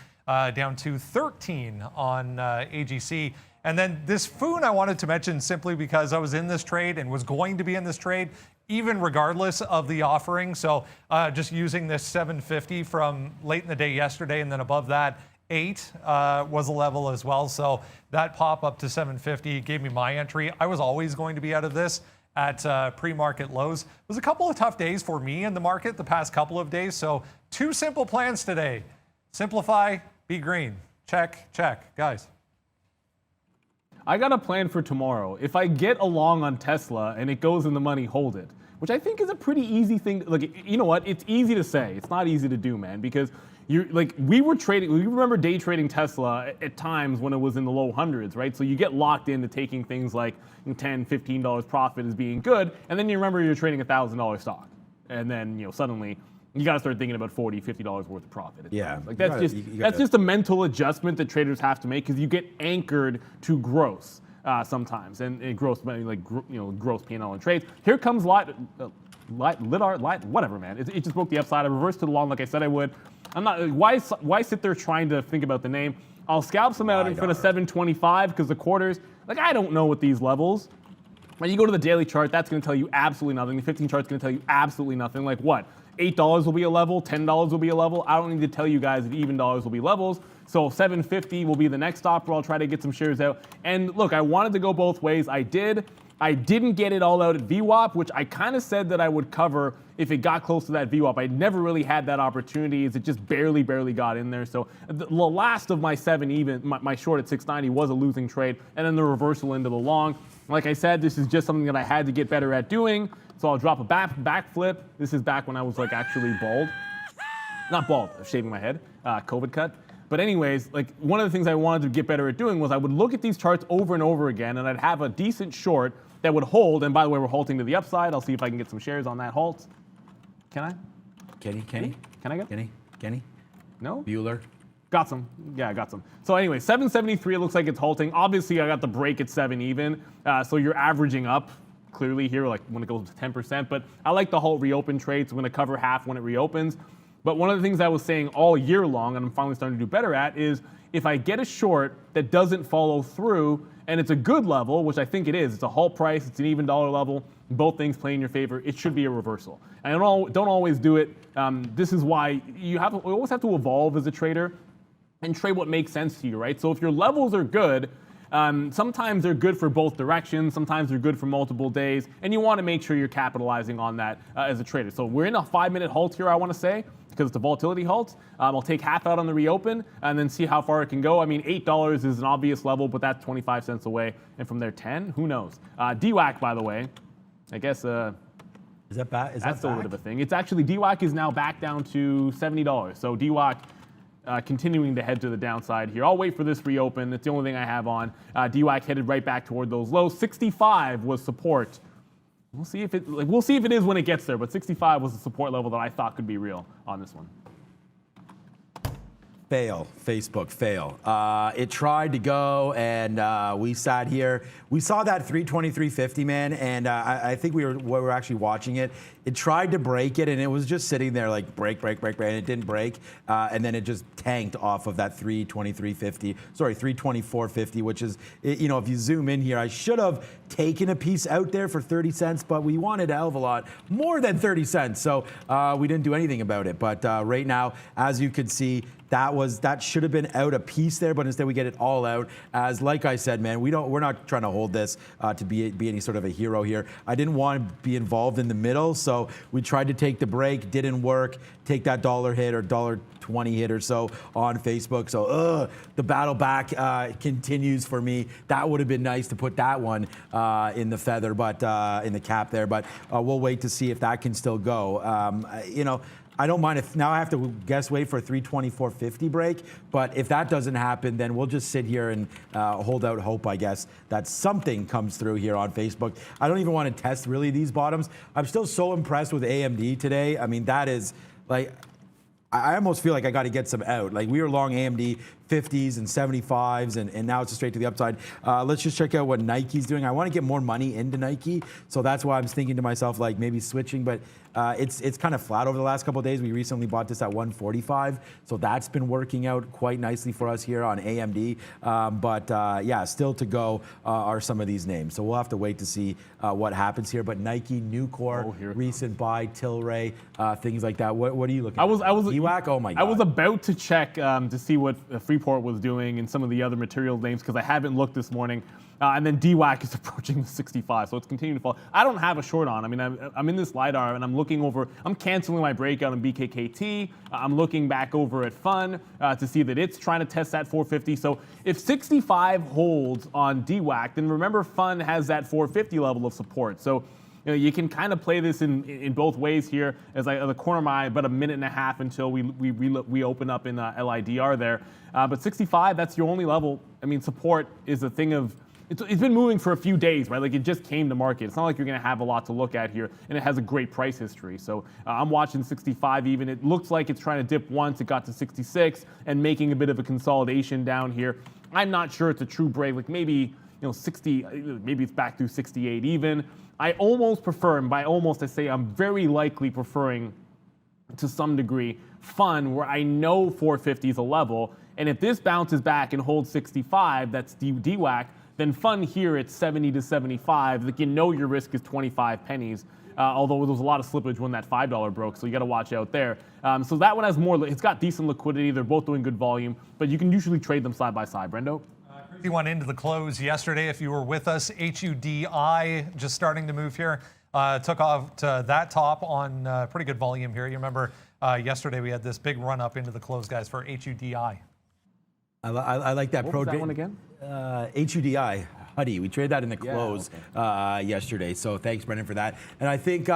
down to 13 on AGC. And then this Foon I wanted to mention simply because I was in this trade and was going to be in this trade, even regardless of the offering. So just using this 750 from late in the day yesterday, and then above that, 8 was a level as well. So that pop up to 750 gave me my entry. I was always going to be out of this at pre-market lows. It was a couple of tough days for me in the market the past couple of days. So 2 simple plans today. Simplify, be green. Check, check. Guys. I got a plan for tomorrow. If I get along on Tesla and it goes in the money, hold it. Which I think is a pretty easy thing. Like, you know what? It's easy to say. It's not easy to do, man, because we were trading, we remember day trading Tesla at times when it was in the low hundreds, right? So you get locked into taking things like $10, $15 profit as being good, and then you remember you're trading $1,000 stock. And then, suddenly you got to start thinking about $40, $50 worth of profit. Yeah. Like that's just a mental adjustment that traders have to make because you get anchored to gross sometimes, and gross, gross P&L and trades. Here comes whatever, man. It just broke the upside. I reversed to the long like I said I would. I'm not, why sit there trying to think about the name? I'll scalp some out in front of 725 because the quarters, I don't know what these levels. When you go to the daily chart, that's going to tell you absolutely nothing. The 15 chart's going to tell you absolutely nothing. Like what? $8 will be a level, $10 will be a level. I don't need to tell you guys that even dollars will be levels. So 750 will be the next stop where I'll try to get some shares out. And look, I wanted to go both ways. I did. I didn't get it all out at VWAP, which I kind of said that I would cover if it got close to that VWAP. I never really had that opportunity as it just barely got in there. So the last of my 7 even, my short at 690 was a losing trade, and then the reversal into the long. Like I said, this is just something that I had to get better at doing. So I'll drop a back flip. This is back when I was actually bald. Not bald, shaving my head, COVID cut. But anyways, one of the things I wanted to get better at doing was I would look at these charts over and over again, and I'd have a decent short that would hold. And by the way, we're halting to the upside. I'll see if I can get some shares on that halt. Can I? Kenny? Can I get? Kenny? No? Bueller? Got some. Yeah, I got some. So anyway, 773, it looks like it's halting. Obviously, I got the break at 7 even. So you're averaging up clearly here, when it goes to 10%. But I like the halt reopen trade, so I'm going to cover half when it reopens. But one of the things I was saying all year long, and I'm finally starting to do better at, is if I get a short that doesn't follow through, and it's a good level, which I think it is, it's a halt price, it's an even dollar level, both things play in your favor, it should be a reversal. And I don't always do it. This is why you always have to evolve as a trader and trade what makes sense to you, right? So if your levels are good, sometimes they're good for both directions, sometimes they're good for multiple days, and you want to make sure you're capitalizing on that as a trader. So we're in a 5-minute halt here, I want to say, because it's a volatility halt. I'll take half out on the reopen and then see how far it can go. I mean, $8 is an obvious level, but that's 25 cents away. And from there, 10, who knows? DWAC, by the way, I guess is that bad? That's still a bit of a thing. It's actually, DWAC is now back down to $70. So DWAC continuing to head to the downside here. I'll wait for this reopen. It's the only thing I have on. DWAC headed right back toward those lows. 65 was support. We'll see if it is when it gets there, but 65 was the support level that I thought could be real on this one. Fail. Facebook, fail. It tried to go, and we sat here. We saw that 323.50, man, and I think we were actually watching it. It tried to break it, and it was just sitting there break, and it didn't break, and then it just tanked off of that 323.50. Sorry, 324.50, which is, if you zoom in here, I should have taken a piece out there for 30 cents, but we wanted a hell of a lot more than 30 cents, so we didn't do anything about it. But right now, as you can see, That should have been out a piece there, but instead we get it all out. As like I said, man, we're not trying to hold this to be any sort of a hero here. I didn't want to be involved in the middle, so we tried to take the break, didn't work. Take that dollar hit or $1.20 hit or so on Facebook. So the battle back continues for me. That would have been nice to put that one in the feather, but in the cap there. But we'll wait to see if that can still go. You know, I don't mind if now I have to wait for a 324.50 break, but if that doesn't happen, then we'll just sit here and hold out hope, I guess, that something comes through here on Facebook. I don't even want to test really these bottoms. I'm still so impressed with AMD today. I mean, that is like, I almost feel like I got to get some out. Like we were long AMD 50s and 75s, and now it's straight to the upside. Let's just check out what Nike's doing. I want to get more money into Nike, so that's why I'm thinking to myself like maybe switching, but it's kind of flat over the last couple of days. We recently bought this at 145, so that's been working out quite nicely for us here on AMD. Yeah, still to go are some of these names, so we'll have to wait to see what happens here. But Nike, Nucor, recent buy, Tilray, things like that. What are you looking at? EWAC? Oh my God. I was about to check to see what Freeport was doing and some of the other material names because I haven't looked this morning. And then DWAC is approaching 65, so it's continuing to fall. I don't have a short on. I mean, I'm in this LiDAR and I'm looking over, I'm canceling my breakout on BKKT. I'm looking back over at FUN to see that it's trying to test that 450. So if 65 holds on DWAC, then remember FUN has that 450 level of support. So you know, you can kind of play this in both ways here. As the corner of my eye, about a minute and a half until we open up in LIDR there. But 65, that's your only level. I mean, support is a thing of, it's been moving for a few days, right? Like it just came to market. It's not like you're going to have a lot to look at here, and it has a great price history. So I'm watching 65 even. It looks like it's trying to dip once. It got to 66 and making a bit of a consolidation down here. I'm not sure it's a true break. Like maybe 60, maybe it's back through 68 even. I almost prefer, and by almost I say I'm very likely preferring to some degree FUN, where I know 450 is a level, and if this bounces back and holds 65, that's DWAC, then FUN here at 70 to 75, like your risk is 25 pennies. Although there was a lot of slippage when that $5 broke, so you got to watch out there. So that one has more, it's got decent liquidity. They're both doing good volume, but you can usually trade them side by side. Brendo? Crazy one into the close yesterday. If you were with us, HUDI just starting to move here. Took off to that top on pretty good volume here. You remember yesterday we had this big run up into the close, guys, for HUDI. I like that. What was that one again? HUDI. Huddy. We traded that in the close yesterday. So thanks, Brendan, for that. And I think,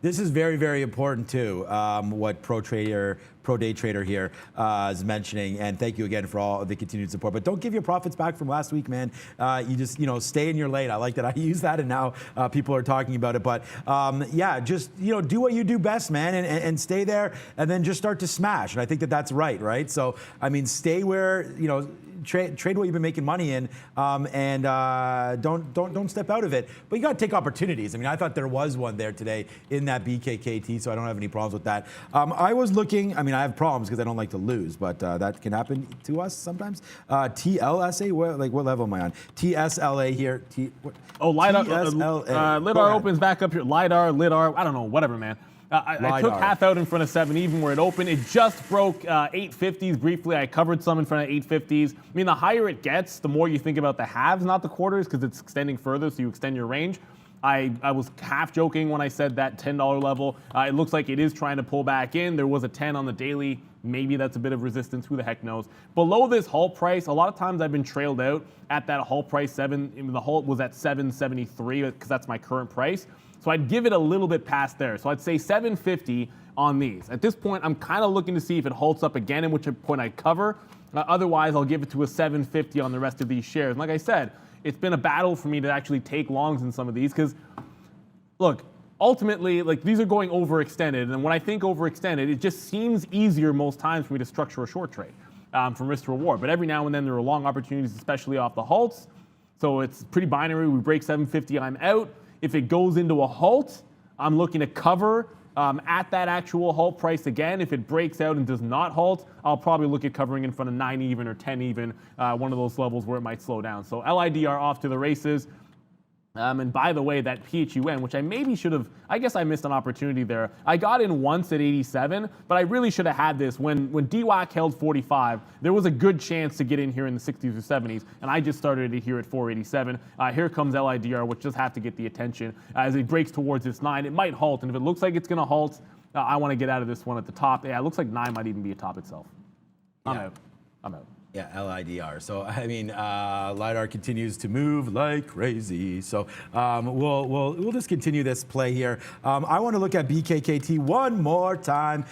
this is very, very important too, what Pro Day Trader here is mentioning. And thank you again for all the continued support. But don't give your profits back from last week, man. You just, stay in your lane. I like that I use that, and now people are talking about it. But yeah, just, do what you do best, man, and stay there, and then just start to smash. And I think that that's right? So, I mean, stay where, trade what you've been making money in, and don't step out of it. But you got to take opportunities. I mean, I thought there was one there today in that BKKT, so I don't have any problems with that. I was looking. I mean, I have problems because I don't like to lose, but that can happen to us sometimes. TLSA, what level am I on? TSLA here. LiDAR. LiDAR opens back up here. LiDAR. I don't know. Whatever, man. I took half out in front of 7 even where it opened. It just broke 850s briefly. I covered some in front of 850s. I mean, the higher it gets, the more you think about the halves, not the quarters, because it's extending further, so you extend your range. I was half joking when I said that $10 level. It looks like it is trying to pull back in. There was a 10 on the daily. Maybe that's a bit of resistance. Who the heck knows? Below this halt price, a lot of times I've been trailed out at that halt price 7. The halt was at 773 because that's my current price. So I'd give it a little bit past there. So I'd say 750 on these. At this point, I'm kind of looking to see if it halts up again, at which point I'd cover. Otherwise, I'll give it to a 750 on the rest of these shares. And like I said, it's been a battle for me to actually take longs in some of these because, look, ultimately, like these are going overextended. And when I think overextended, it just seems easier most times for me to structure a short trade from risk to reward. But every now and then there are long opportunities, especially off the halts. So it's pretty binary. We break 750, I'm out. If it goes into a halt, I'm looking to cover at that actual halt price again. If it breaks out and does not halt, I'll probably look at covering in front of 9 even or 10 even, one of those levels where it might slow down. So LIDR off to the races. And by the way, that PHUN, which I maybe should have, I guess I missed an opportunity there. I got in once at 87, but I really should have had this. When DWAC held 45, there was a good chance to get in here in the 60s or 70s, and I just started it here at 487. Here comes LIDR, which just have to get the attention. As it breaks towards this 9, it might halt, and if it looks like it's going to halt, I want to get out of this one at the top. Yeah, it looks like 9 might even be a top itself. I'm out. Yeah, LIDR. So I mean, LIDAR continues to move like crazy. So we'll just continue this play here. I want to look at BKKT one more time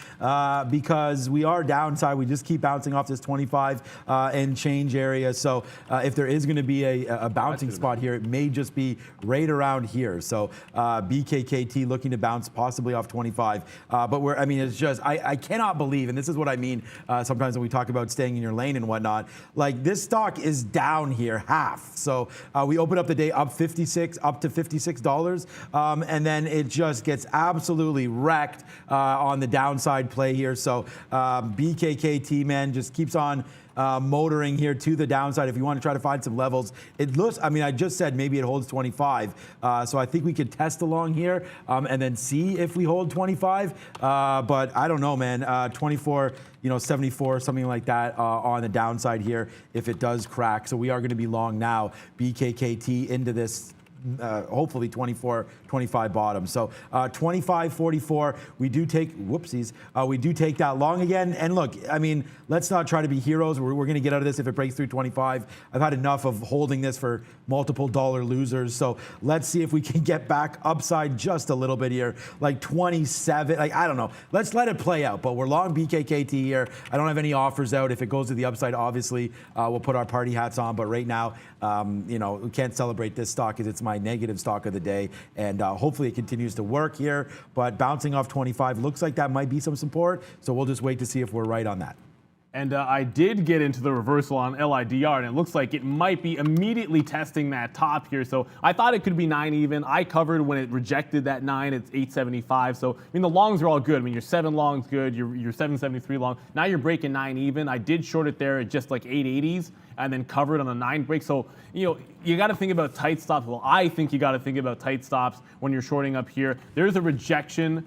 because we are downside. We just keep bouncing off this 25 and change area. So if there is going to be a bouncing spot here, it may just be right around here. So BKKT looking to bounce possibly off 25. But I mean, it's just I cannot believe, and this is what I mean sometimes when we talk about staying in your lane and whatnot. Like this stock is down here half. So we open up the day up to $56, and then it just gets absolutely wrecked on the downside play here. So BKKT, man, just keeps on motoring here to the downside. If you want to try to find some levels, it looks, I mean, I just said maybe it holds 25. So I think we could test along here and then see if we hold 25. But I don't know, man, 24, 74, something like that on the downside here if it does crack. So we are going to be long now, BKKT into this hopefully 24, 25 bottom. So 25.44, we do take, whoopsies, we do take that long again. And look, I mean, let's not try to be heroes. We're going to get out of this if it breaks through 25. I've had enough of holding this for multiple dollar losers. So let's see if we can get back upside just a little bit here, like 27. Like, I don't know. Let's let it play out. But we're long BKKT here. I don't have any offers out. If it goes to the upside, obviously, we'll put our party hats on. But right now, we can't celebrate this stock because it's my negative stock of the day. And hopefully it continues to work here. But bouncing off 25 looks like that might be some support. So we'll just wait to see if we're right on that. And I did get into the reversal on LIDR, and it looks like it might be immediately testing that top here. So I thought it could be 9 even. I covered when it rejected that 9. It's 875. So, I mean, the longs are all good. I mean, your 7 longs good, your 773 long. Now you're breaking 9 even. I did short it there at just like 880s and then covered on a 9 break. So, you got to think about tight stops. Well, I think you got to think about tight stops when you're shorting up here. There's a rejection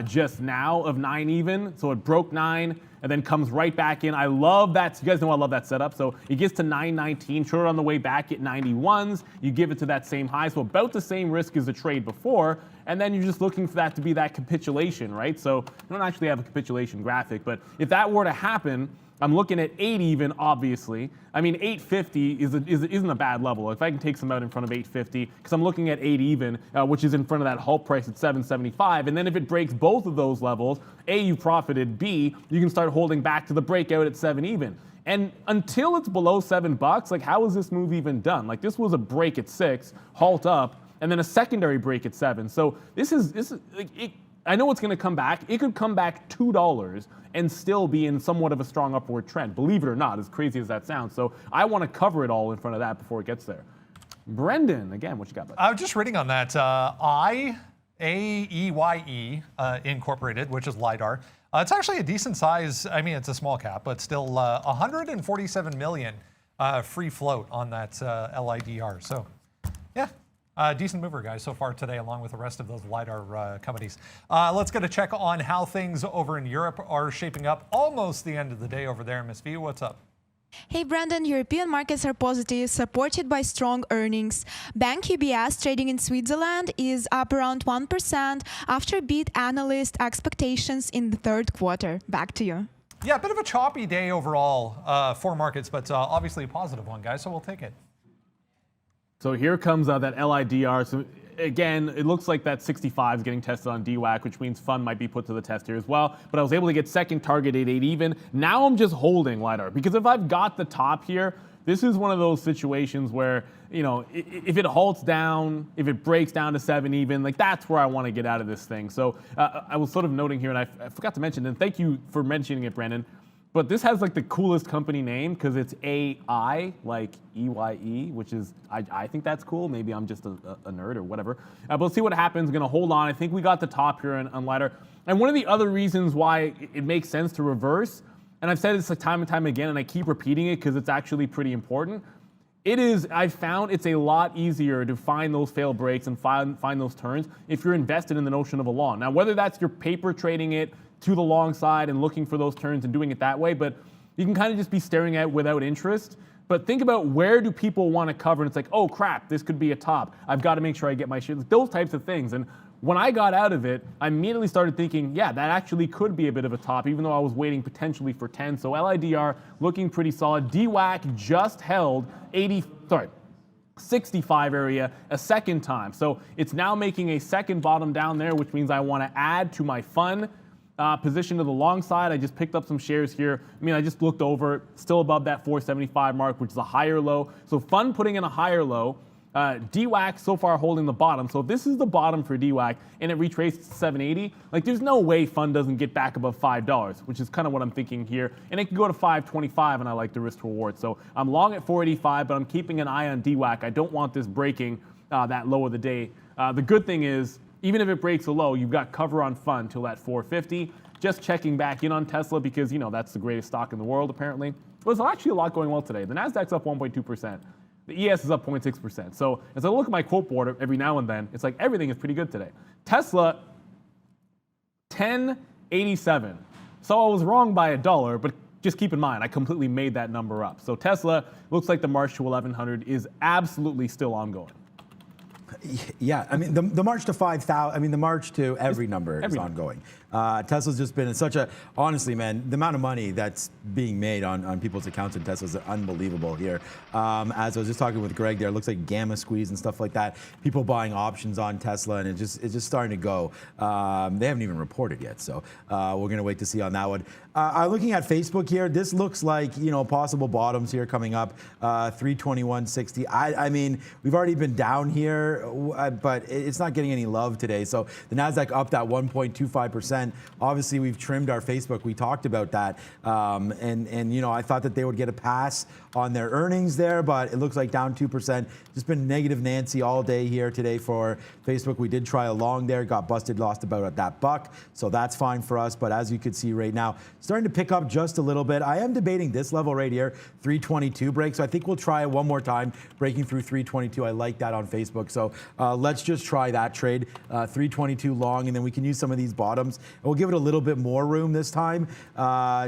just now of 9 even. So it broke 9 and then comes right back in. I love that. You guys know I love that setup. So it gets to 919, short on the way back at 91s. You give it to that same high. So about the same risk as the trade before. And then you're just looking for that to be that capitulation, right? So I don't actually have a capitulation graphic, but if that were to happen, I'm looking at 8 even, obviously. I mean, 850 isn't a bad level. If I can take some out in front of 850, because I'm looking at 8 even, which is in front of that halt price at 775. And then if it breaks both of those levels, A, you profited, B, you can start holding back to the breakout at 7 even. And until it's below $7, like, how is this move even done? Like, this was a break at 6, halt up, and then a secondary break at 7. So this is like, I know it's going to come back. It could come back $2 and still be in somewhat of a strong upward trend, believe it or not, as crazy as that sounds. So I want to cover it all in front of that before it gets there. Brendan, again, what you got, bud? I was just reading on that. AEYE Incorporated, which is LIDAR. It's actually a decent size. I mean, it's a small cap, but still 147 million free float on that LIDR. So, yeah. Decent mover, guys, so far today, along with the rest of those LIDAR companies. Let's get a check on how things over in Europe are shaping up. Almost the end of the day over there. Miss V, what's up? Hey, Brandon, European markets are positive, supported by strong earnings. Bank UBS trading in Switzerland is up around 1% after beat analyst expectations in the third quarter. Back to you. Yeah, a bit of a choppy day overall for markets, but obviously a positive one, guys, so we'll take it. So here comes that LIDR. So again, it looks like that 65 is getting tested on DWAC, which means fund might be put to the test here as well. But I was able to get second target at 8 even. Now I'm just holding LIDAR because if I've got the top here, this is one of those situations where, if it halts down, if it breaks down to 7 even, like that's where I want to get out of this thing. So I was sort of noting here, and I forgot to mention, and thank you for mentioning it, Brandon, but this has like the coolest company name because it's AI, like EYE, which is, I think that's cool. Maybe I'm just a nerd or whatever. But let's see what happens. Going to hold on. I think we got the top here on LIDAR. And one of the other reasons why it makes sense to reverse, and I've said this like time and time again, and I keep repeating it because it's actually pretty important, I've found it's a lot easier to find those failed breaks and find those turns if you're invested in the notion of a long. Now, whether that's you're paper trading it to the long side and looking for those turns and doing it that way, but you can kind of just be staring at it without interest. But think about, where do people want to cover? And it's like, oh crap, this could be a top. I've got to make sure I get my shares. Those types of things. And when I got out of it, I immediately started thinking, yeah, that actually could be a bit of a top, even though I was waiting potentially for 10. So LIDR looking pretty solid. DWAC just held 65 area a second time. So it's now making a second bottom down there, which means I want to add to my fun position to the long side. I just picked up some shares here. I mean, I just looked over, still above that 475 mark, which is a higher low. So fun putting in a higher low. DWAC so far holding the bottom. So if this is the bottom for DWAC and it retraced to 780, like there's no way fun doesn't get back above $5, which is kind of what I'm thinking here. And it can go to 525 and I like the risk reward. So I'm long at 485, but I'm keeping an eye on DWAC. I don't want this breaking that low of the day. The good thing is, even if it breaks a low, you've got cover on fun till that 450. Just checking back in on Tesla because, you know, that's the greatest stock in the world apparently. There's actually a lot going well today. The NASDAQ's up 1.2%. The ES is up 0.6%. So as I look at my quote board every now and then, it's like everything is pretty good today. Tesla, 1087. So I was wrong by $1, but just keep in mind, I completely made that number up. So Tesla looks like the march to 1100 is absolutely still ongoing. Yeah, I mean, the march to 5,000, I mean, the march to every number is ongoing. Tesla's just been in such a, honestly, man, the amount of money that's being made on people's accounts in Tesla is unbelievable here. As I was just talking with Greg there, it looks like gamma squeeze and stuff like that. People buying options on Tesla, and it's just starting to go. They haven't even reported yet, so we're going to wait to see on that one. Looking at Facebook here, this looks like, you know, possible bottoms here coming up, 321.60. I mean, we've already been down here, but it's not getting any love today. So the NASDAQ up that 1.25%. Obviously, we've trimmed our Facebook. We talked about that. And you know, I thought that they would get a pass on their earnings there, but it looks like down 2%. Just been negative Nancy all day here today for Facebook. We did try a long there, got busted, lost about that buck. So that's fine for us. But as you can see right now, starting to pick up just a little bit. I am debating this level right here, 322 break. So I think we'll try it one more time, breaking through 322. I like that on Facebook. So let's just try that trade, 322 long, and then we can use some of these bottoms. And we'll give it a little bit more room this time,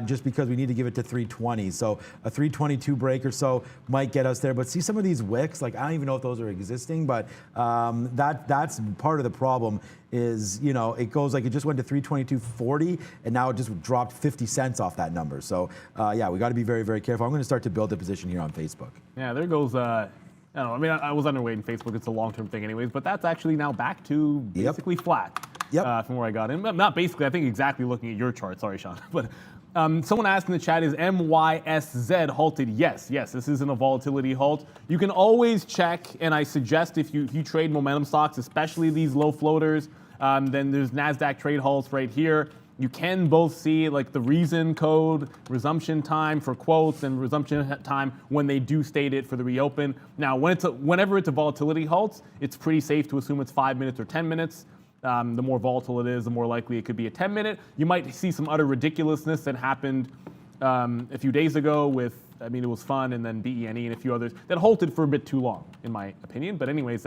just because we need to give it to 320. So a 322 break or so might get us there. But see some of these wicks, like I don't even know if those are existing, but that's part of the problem is, you know, it goes like it just went to 322.40 and now it just dropped 50 cents off that number. So yeah, we got to be very, very careful. I'm going to start to build a position here on Facebook. Yeah, there goes, I don't know, I mean, I was underweight in Facebook. It's a long-term thing anyways, but that's actually now back to basically flat from where I got in. Not basically, I think exactly looking at your chart. Sorry, Sean. But someone asked in the chat, is NYSZ halted? Yes, this isn't a volatility halt. You can always check, and I suggest if you trade momentum stocks, especially these low floaters, then there's NASDAQ trade halts right here. You can both see like the reason code, resumption time for quotes, and resumption time when they do state it for the reopen. Now, whenever it's a volatility halt, it's pretty safe to assume it's 5 minutes or 10 minutes. The more volatile it is, the more likely it could be a 10-minute. You might see some utter ridiculousness that happened a few days ago with, I mean, it was Fun and then BENE and a few others that halted for a bit too long, in my opinion. But anyways,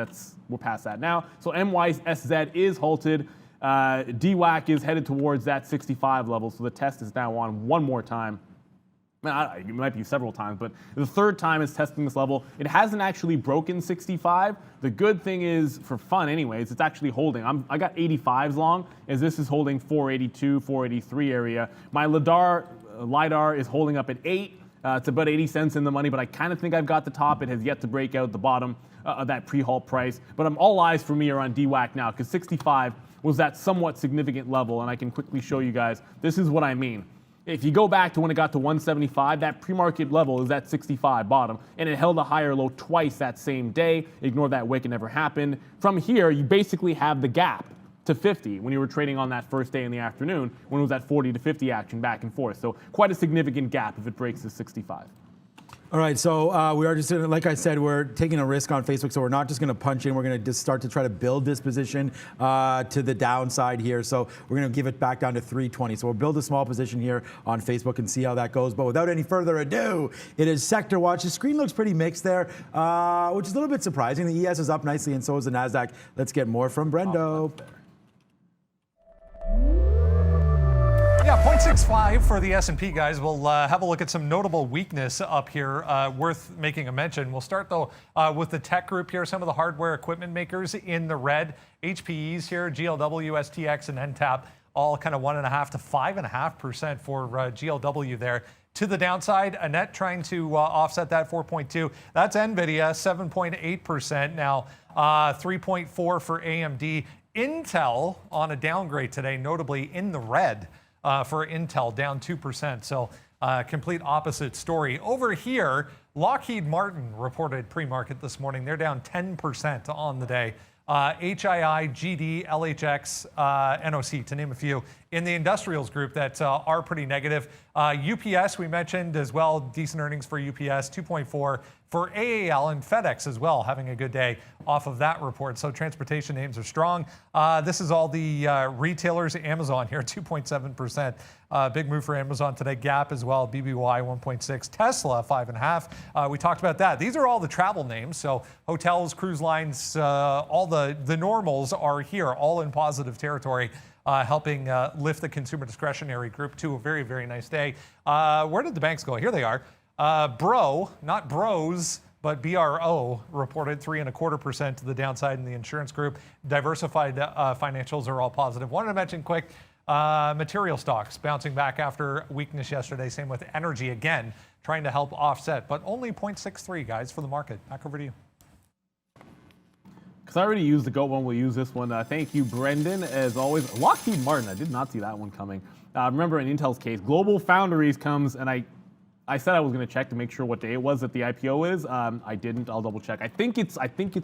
we're past that now. So NYSZ is halted. DWAC is headed towards that 65 level. So the test is now on one more time. It might be several times, but the third time it's testing this level. It hasn't actually broken 65. The good thing is, for Fun anyways, it's actually holding. I got 85s long, as this is holding 482, 483 area. My LiDAR is holding up at 8. It's about 80 cents in the money, but I kind of think I've got the top. It has yet to break out the bottom of that pre-halt price. But all eyes for me are on DWAC now, because 65 was that somewhat significant level, and I can quickly show you guys. This is what I mean. If you go back to when it got to 175, that pre-market level is that 65 bottom, and it held a higher low twice that same day. Ignore that wick, it never happened. From here, you basically have the gap to 50 when you were trading on that first day in the afternoon, when it was at 40 to 50 action back and forth. So quite a significant gap if it breaks to 65. All right, so we are just, like I said, we're taking a risk on Facebook, so we're not just going to punch in. We're going to just start to try to build this position to the downside here. So we're going to give it back down to 320. So we'll build a small position here on Facebook and see how that goes. But without any further ado, it is Sector Watch. The screen looks pretty mixed there, which is a little bit surprising. The ES is up nicely, and so is the NASDAQ. Let's get more from Brendo. Yeah, 0.65 for the S&P, guys. We'll have a look at some notable weakness up here worth making a mention. We'll start, though, with the tech group here. Some of the hardware equipment makers in the red. HPE's here, GLW, STX, and NTAP, all kind of 1.5 to 5.5% for GLW there. To the downside, a net trying to offset that 4.2. That's NVIDIA, 7.8% now, 3.4 for AMD. Intel on a downgrade today, notably in the red. For Intel, down 2%. So complete opposite story. Over here, Lockheed Martin reported pre-market this morning. They're down 10% on the day. HII, GD, LHX, NOC, to name a few, in the industrials group that are pretty negative. UPS, we mentioned as well, decent earnings for UPS, 2.4 for AAL, and FedEx as well, having a good day off of that report. So transportation names are strong. This is all the retailers. Amazon here, 2.7%. Big move for Amazon today. Gap as well, BBY 1.6, Tesla 5.5. We talked about that. These are all the travel names. So hotels, cruise lines, all the normals are here, all in positive territory. Helping lift the consumer discretionary group to a very, very nice day. Where did the banks go? Here they are. Bro, not Bros, but BRO reported 3.25% to the downside in the insurance group. Diversified financials are all positive. Wanted to mention quick, material stocks bouncing back after weakness yesterday. Same with energy again, trying to help offset, but only 0.63, guys, for the market. Back over to you. Because I already used the GOAT one, we'll use this one. Thank you, Brendan, as always. Lockheed Martin, I did not see that one coming. Remember in Intel's case, Global Foundries comes, and I said I was going to check to make sure what day it was that the IPO is. I didn't. I'll double check. I think it's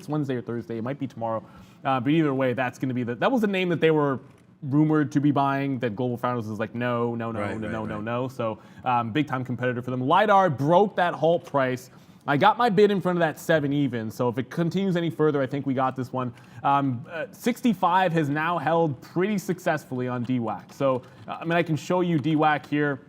Wednesday or Thursday. It might be tomorrow. But either way, that's going to be that was the name that they were rumored to be buying. That Global Foundries was like no. So big time competitor for them. LiDAR broke that halt price. I got my bid in front of that 7 even. So if it continues any further, I think we got this one. 65 has now held pretty successfully on DWAC. So I mean, I can show you DWAC here.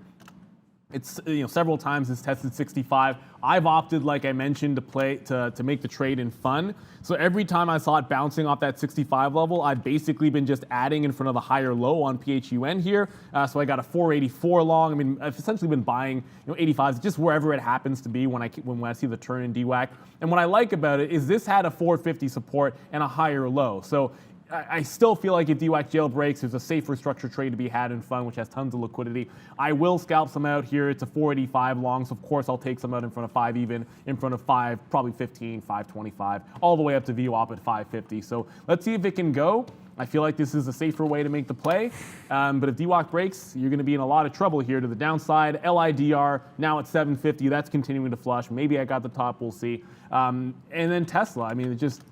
It's several times it's tested 65. I've opted, like I mentioned, to make the trade in fun. So every time I saw it bouncing off that 65 level, I've basically been just adding in front of the higher low on PHUN here. So I got a 484 long. I mean, I've essentially been buying 85s just wherever it happens to be when I see the turn in DWAC. And what I like about it is this had a 450 support and a higher low. So I still feel like if DWAC jailbreaks, there's a safer structure trade to be had in fun, which has tons of liquidity. I will scalp some out here. It's a 485 long, so of course I'll take some out in front of 5 even, in front of 5, probably 15, 525, all the way up to VWAP at 550. So let's see if it can go. I feel like this is a safer way to make the play. But if DWAC breaks, you're going to be in a lot of trouble here to the downside. LIDR now at 750. That's continuing to flush. Maybe I got the top. We'll see. And then Tesla. I mean, it just...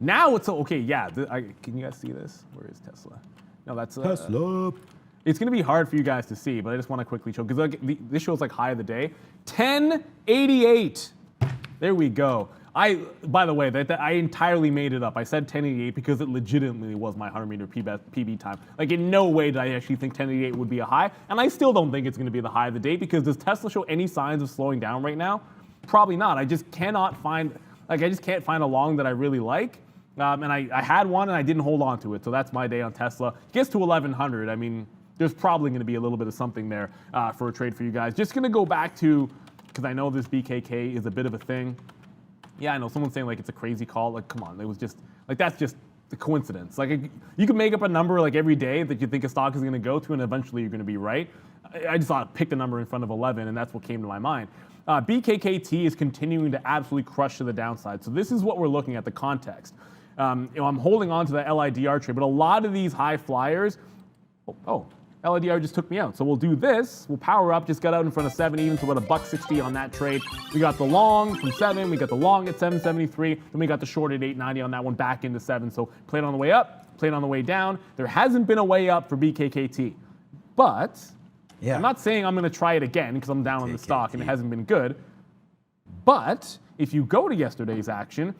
Now it's okay. Yeah, can you guys see this? Where is Tesla? No, that's Tesla. It's going to be hard for you guys to see, but I just want to quickly show because this shows like high of the day, 1088. There we go. By the way, I entirely made it up. I said 1088 because it legitimately was my 100-meter PB time. Like in no way did I actually think 1088 would be a high, and I still don't think it's going to be the high of the day because does Tesla show any signs of slowing down right now? Probably not. I just cannot find a long that I really like. And I had one and I didn't hold on to it. So that's my day on Tesla. Gets to 1100. I mean, there's probably going to be a little bit of something there for a trade for you guys. Just going to go back to, because I know this BKK is a bit of a thing. Yeah, I know someone's saying like it's a crazy call. Like, come on, it was just like that's just a coincidence. Like you can make up a number like every day that you think a stock is going to go to, and eventually you're going to be right. I just thought pick a number in front of 11, and that's what came to my mind. BKKT is continuing to absolutely crush to the downside. So this is what we're looking at, the context. I'm holding on to the LIDR trade, but a lot of these high flyers, LIDR just took me out. So we'll do this. We'll power up, just got out in front of 7 even, so about $1.60 on that trade. We got the long from 7. We got the long at 773. Then we got the short at 890 on that one back into 7. So played on the way up, played on the way down. There hasn't been a way up for BKKT, but Yeah. I'm not saying I'm going to try it again because I'm down on the stock and it hasn't been good. But if you go to yesterday's action,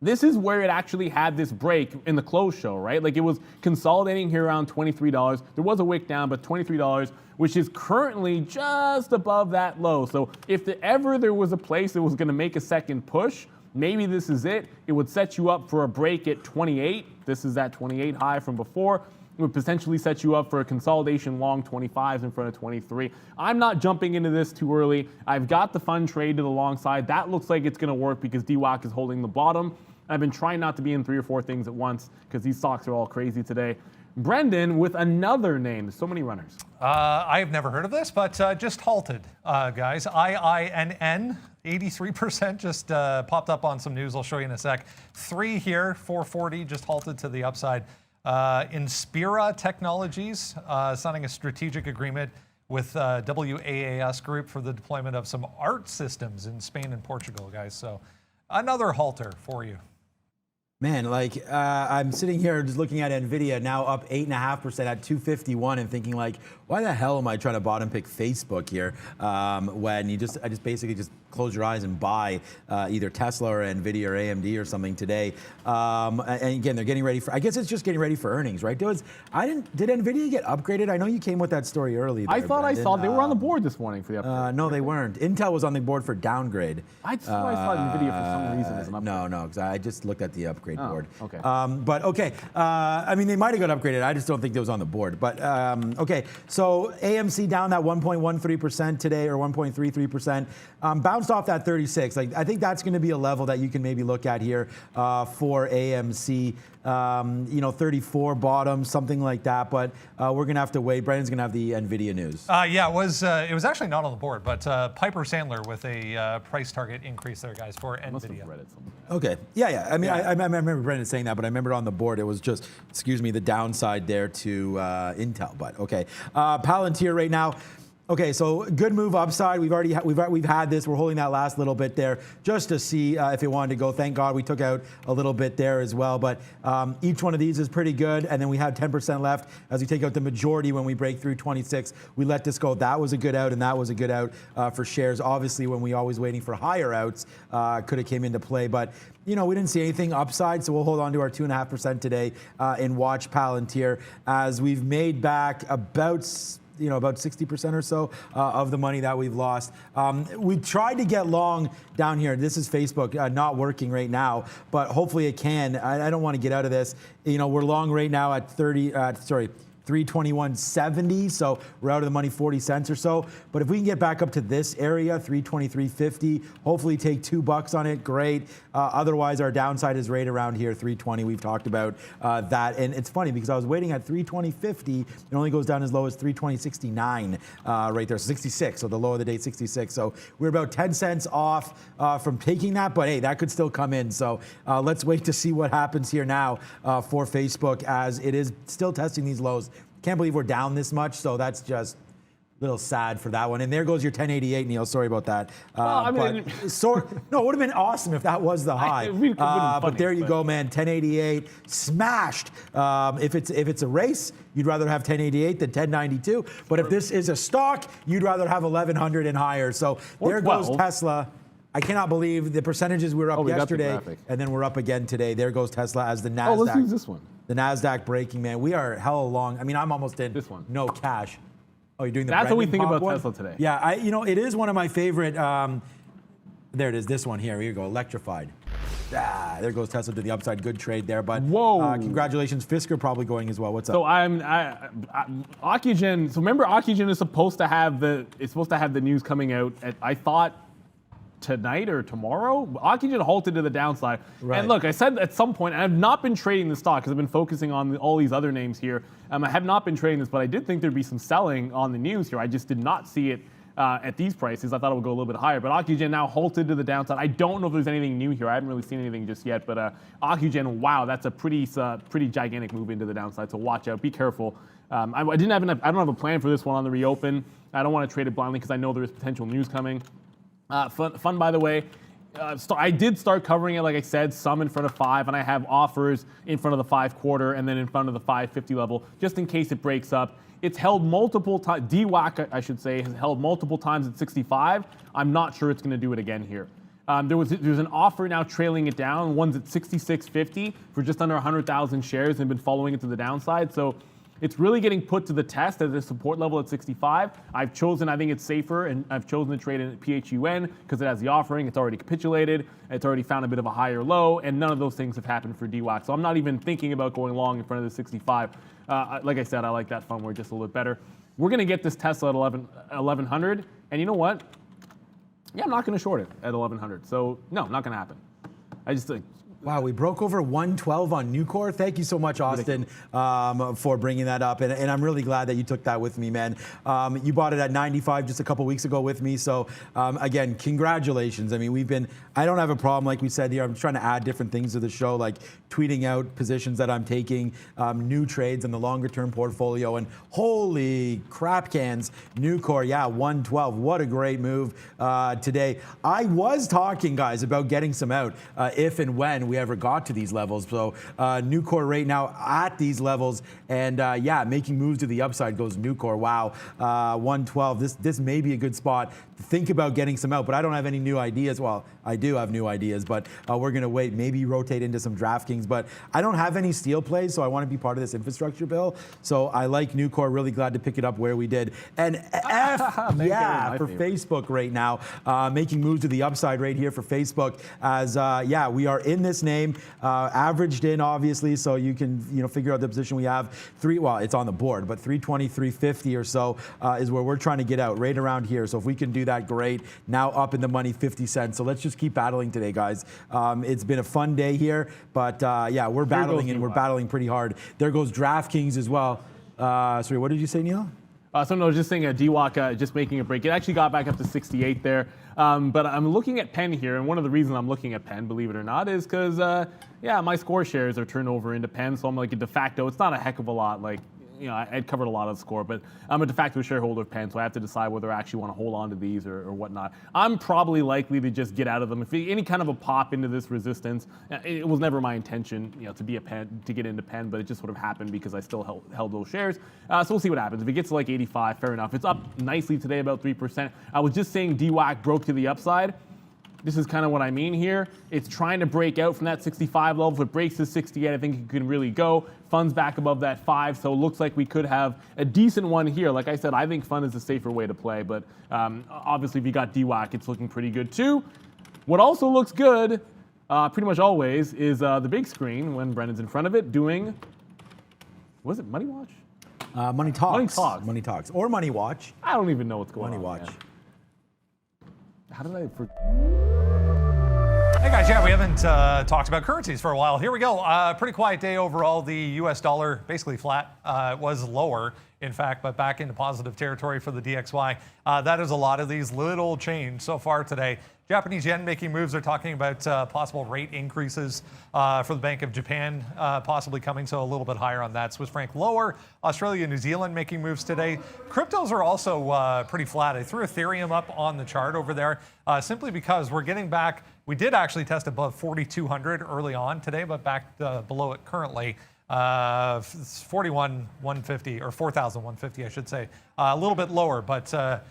this is where it actually had this break in the close show, right? Like it was consolidating here around $23. There was a wick down, but $23, which is currently just above that low. So if ever there was a place that was going to make a second push, maybe this is it. It would set you up for a break at 28. This is that 28 high from before. It would potentially set you up for a consolidation long 25s in front of 23. I'm not jumping into this too early. I've got the fund trade to the long side. That looks like it's going to work because DWAC is holding the bottom. I've been trying not to be in 3 or 4 things at once because these stocks are all crazy today. Brendan with another name. There's so many runners. I have never heard of this, but just halted, guys. IINN, 83% just popped up on some news. I'll show you in a sec. 3 here, 440, just halted to the upside. Inspira Technologies signing a strategic agreement with WAAS Group for the deployment of some art systems in Spain and Portugal, guys. So another halter for you. Man, like I'm sitting here just looking at NVIDIA now up 8.5% at 251 and thinking like, why the hell am I trying to bottom pick Facebook here when I just basically just close your eyes and buy either Tesla or NVIDIA or AMD or something today. And again, they're getting ready for, I guess it's just getting ready for earnings, right? Did NVIDIA get upgraded? I know you came with that story early. I thought Brendan. I saw they were on the board this morning for the upgrade. No, they weren't. Intel was on the board for downgrade. I thought I saw NVIDIA for some reason as an upgrade. No, because I just looked at the upgrade board. Okay. But okay, I mean, they might have got upgraded. I just don't think it was on the board. But okay, so AMC down that 1.13% today, or 1.33%. Bounced off that 36. Like I think that's going to be a level that you can maybe look at here for AMC. 34 bottom, something like that. But we're going to have to wait. Brendan's going to have the NVIDIA news. Yeah, it was actually not on the board, but Piper Sandler with a price target increase there, guys, for NVIDIA. Okay. Yeah. I mean, I remember Brendan saying that, but I remember on the board it was just, the downside there to Intel. But okay, Palantir right now. Okay, so good move upside. We've had this. We're holding that last little bit there just to see if it wanted to go. Thank God we took out a little bit there as well. But each one of these is pretty good. And then we have 10% left as we take out the majority when we break through 26. We let this go. That was a good out, and that was a good out for shares. Obviously, when we always waiting for higher outs, could have came into play. But we didn't see anything upside, so we'll hold on to our 2.5% today and watch Palantir as we've made back about 60% or so of the money that we've lost. We tried to get long down here. This is Facebook not working right now, but hopefully it can. I don't want to get out of this. We're long right now at 321.70, so we're out of the money 40 cents or so. But if we can get back up to this area, 323.50, hopefully take $2 on it, great. Otherwise, our downside is right around here, 320. We've talked about that. And it's funny because I was waiting at 320.50. It only goes down as low as 320.69 right there, 66. So the low of the day, 66. So we're about 10 cents off from taking that. But hey, that could still come in. So let's wait to see what happens here now for Facebook as it is still testing these lows. Can't believe we're down this much, so that's just a little sad for that one. And there goes your 1088, Neil. Sorry about that. No, it would have been awesome if that was the high. But there you go, man. 1088 smashed. If it's a race, you'd rather have 1088 than 1092. But if this is a stock, you'd rather have 1100 and higher. So there goes Tesla. I cannot believe the percentages we were up yesterday, and then we're up again today. There goes Tesla as the NASDAQ. Oh, let's use this one. The NASDAQ breaking, man. We are hell long. I mean, I'm almost in this one. No cash. Oh, you're doing the That's what we think about one? Tesla today. Yeah, it is one of my favorite. There it is, this one here. Here you go, electrified. There goes Tesla to the upside. Good trade there. But congratulations, Fisker probably going as well. What's up? So Oxygen. So remember, Oxygen is supposed to have the news coming out I thought tonight or tomorrow. Oxygen halted to the downside. Right. And look, I said at some point, I've not been trading the stock because I've been focusing on all these other names here. I have not been trading this, but I did think there'd be some selling on the news here. I just did not see it at these prices. I thought it would go a little bit higher, but Oxygen now halted to the downside. I don't know if there's anything new here. I haven't really seen anything just yet, but Oxygen, wow, that's a pretty gigantic move into the downside. So watch out, be careful. I don't have a plan for this one on the reopen. I don't want to trade it blindly because I know there is potential news coming. Fun, by the way, I did start covering it, like I said, some in front of 5, and I have offers in front of the 5/4 and then in front of the 550 level, just in case it breaks up. It's held multiple times, DWAC, I should say, has held multiple times at 65. I'm not sure it's going to do it again here. There's an offer now trailing it down. One's at 66.50 for just under 100,000 shares and been following it to the downside. So it's really getting put to the test at the support level at 65. I think it's safer, and I've chosen to trade in at PHUN because it has the offering. It's already capitulated. It's already found a bit of a higher low, and none of those things have happened for DWAC. So I'm not even thinking about going long in front of the 65. Like I said, I like that fund where just a little bit better. We're going to get this Tesla at 1100, and you know what? Yeah, I'm not going to short it at 1100. So no, not going to happen. I just Wow, we broke over 112 on Nucor. Thank you so much, Austin, for bringing that up. And I'm really glad that you took that with me, man. You bought it at 95 just a couple weeks ago with me. So again, congratulations. I mean, I don't have a problem, like we said here. I'm trying to add different things to the show, like tweeting out positions that I'm taking, new trades in the longer term portfolio. And holy crap cans, Nucor, yeah, 112. What a great move today. I was talking, guys, about getting some out if and when we ever got to these levels. So Nucor right now at these levels, and yeah, making moves to the upside goes Nucor. Wow, 112. This may be a good spot to think about getting some out, but I don't have any new ideas. Well, I do have new ideas, but we're gonna wait. Maybe rotate into some DraftKings, but I don't have any steel plays, so I want to be part of this infrastructure bill. So I like Nucor. Really glad to pick it up where we did. And yeah, for Facebook right now, making moves to the upside right here for Facebook. As yeah, we are in this name, averaged in obviously, so you can figure out the position we have. Well, it's on the board, but 320, 350 or so is where we're trying to get out, right around here. So if we can do that, great. Now up in the money, 50 cents. So let's just keep battling today, guys. It's been a fun day here, but yeah, we're battling and we're battling pretty hard. There goes DraftKings as well. Sorry, what did you say, Neil? So no, just saying DWAC just making a break. It actually got back up to 68 there. But I'm looking at Penn here, and one of the reasons I'm looking at Penn, believe it or not, is because, yeah, my score shares are turned over into Penn, so I'm like a de facto. It's not a heck of a lot. Like, I'd covered a lot of the score, but I'm a de facto shareholder of Penn, so I have to decide whether I actually want to hold on to these or whatnot. I'm probably likely to just get out of them. If any kind of a pop into this resistance, it was never my intention, to be a Penn, to get into Penn, but it just sort of happened because I still held those shares. So we'll see what happens. If it gets to like 85, fair enough. It's up nicely today, about 3%. I was just saying DWAC broke to the upside. This is kind of what I mean here. It's trying to break out from that 65 level. If it breaks to 68, I think it can really go. Fund's back above that 5, so it looks like we could have a decent one here. Like I said, I think fund is a safer way to play, but obviously if you got DWAC, it's looking pretty good too. What also looks good, pretty much always, is the big screen when Brendan's in front of it doing, was it Money Watch? Money Talks. Money Talks. Money Talks. Or Money Watch. I don't even know what's going Money on. Watch. Man. How did I forget? Hey guys, yeah, we haven't talked about currencies for a while. Here we go. Pretty quiet day overall. The US dollar basically flat. It was lower, in fact, but back into positive territory for the DXY. That is a lot of these little change so far today. Japanese yen making moves. They're talking about possible rate increases for the Bank of Japan possibly coming, so a little bit higher on that. Swiss franc lower. Australia, New Zealand making moves today. Cryptos are also pretty flat. I threw Ethereum up on the chart over there simply because we're getting back. We did actually test above 4,200 early on today, but back below it currently. 41,150 or 4,150, I should say. A little bit lower, but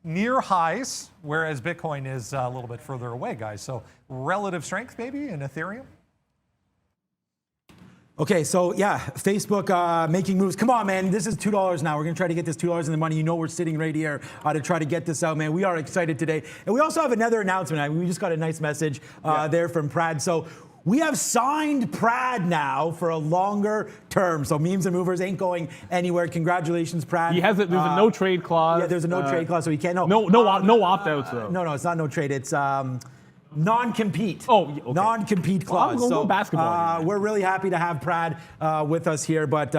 near highs, whereas Bitcoin is a little bit further away, guys. So relative strength maybe in Ethereum. Okay, so yeah, Facebook making moves. Come on, man. This is $2 now. We're going to try to get this $2 in the money. We're sitting right here to try to get this out, man. We are excited today. And we also have another announcement. We just got a nice message there from Prad. So we have signed Prad now for a longer term. So Memes and Movers ain't going anywhere. Congratulations, Prad. He has there's a no trade clause. Yeah, there's a no trade clause, so he can't. No opt-outs, though. No, it's not no trade. It's non-compete. Oh, okay. Non-compete clause. Well, so basketball. We're really happy to have Prad with us here, but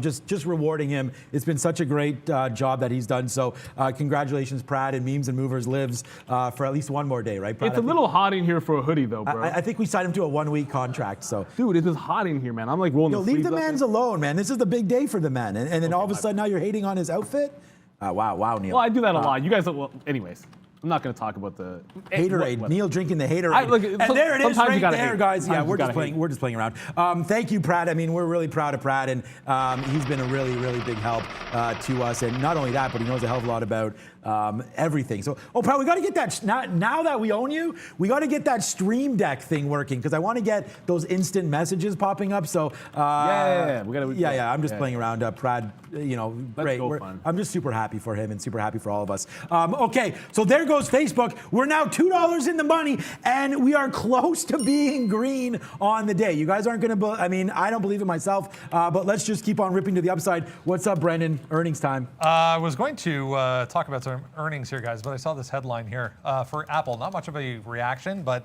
just rewarding him. It's been such a great job that he's done. So congratulations, Prad, and Memes and Movers lives for at least one more day, right, Prad? It's a little hot in here for a hoodie, though, bro. I think we signed him to a 1-week contract. So, dude, it is hot in here, man. I'm like rolling the sleeves leave the up man's alone, man. This is the big day for the man, and then all of a sudden now you're hating on his outfit. Wow, Neil. Well, I do that a lot. You guys, anyways. I'm not going to talk about the Haterade. Neil drinking the Haterade. Look, and there it is sometimes you right gotta there, hate. guys. Yeah, Sometimes you we're just gotta playing. hate. We're just playing around. Thank you, Pratt. I mean, we're really proud of Pratt, and he's been a really, really big help to us. And not only that, but he knows a hell of a lot about everything. So, Pratt, we got to get that. Now that we own you, we got to get that Stream Deck thing working because I want to get those instant messages popping up. So, yeah. I'm just playing around. Pratt, great. I'm just super happy for him and super happy for all of us. Okay, so there goes Facebook. We're now $2 in the money, and we are close to being green on the day. You guys aren't going to, I don't believe it myself, but let's just keep on ripping to the upside. What's up, Brendan? Earnings time. I was going to talk about some earnings here, guys, but I saw this headline here for Apple. Not much of a reaction, but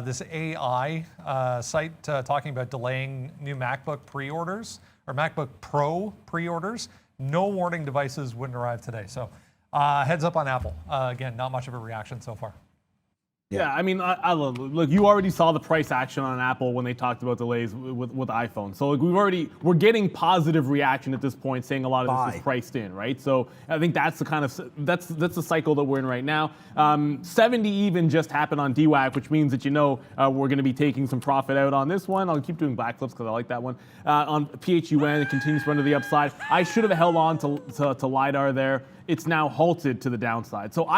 this AI site talking about delaying new MacBook pre-orders or MacBook Pro pre-orders. No warning devices wouldn't arrive today. So heads up on Apple. Again, not much of a reaction so far. Yeah, I mean, look, you already saw the price action on Apple when they talked about delays with iPhone. So like, we're getting positive reaction at this point, saying a lot of this is priced in, right? So I think that's that's the cycle that we're in right now. 70 even just happened on DWAC, which means that we're going to be taking some profit out on this one. I'll keep doing black flips because I like that one. On PHUN, it continues to run to the upside. I should have held on to LiDAR there. It's now halted to the downside. So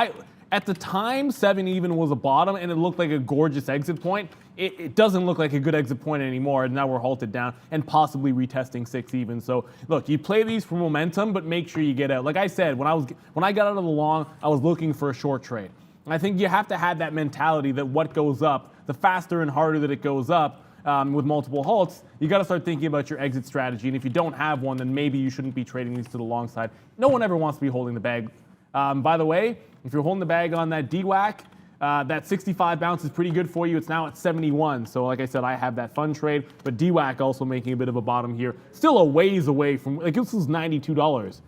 at the time, 7 even was a bottom, and it looked like a gorgeous exit point. It doesn't look like a good exit point anymore, and now we're halted down and possibly retesting 6 even. So look, you play these for momentum, but make sure you get out. Like I said, when I got out of the long, I was looking for a short trade. And I think you have to have that mentality that what goes up, the faster and harder that it goes up, with multiple halts, you got to start thinking about your exit strategy. And if you don't have one, then maybe you shouldn't be trading these to the long side. No one ever wants to be holding the bag. By the way, if you're holding the bag on that DWAC, that 65 bounce is pretty good for you. It's now at 71. So like I said, I have that fun trade, but DWAC also making a bit of a bottom here. Still a ways away from, like this was $92.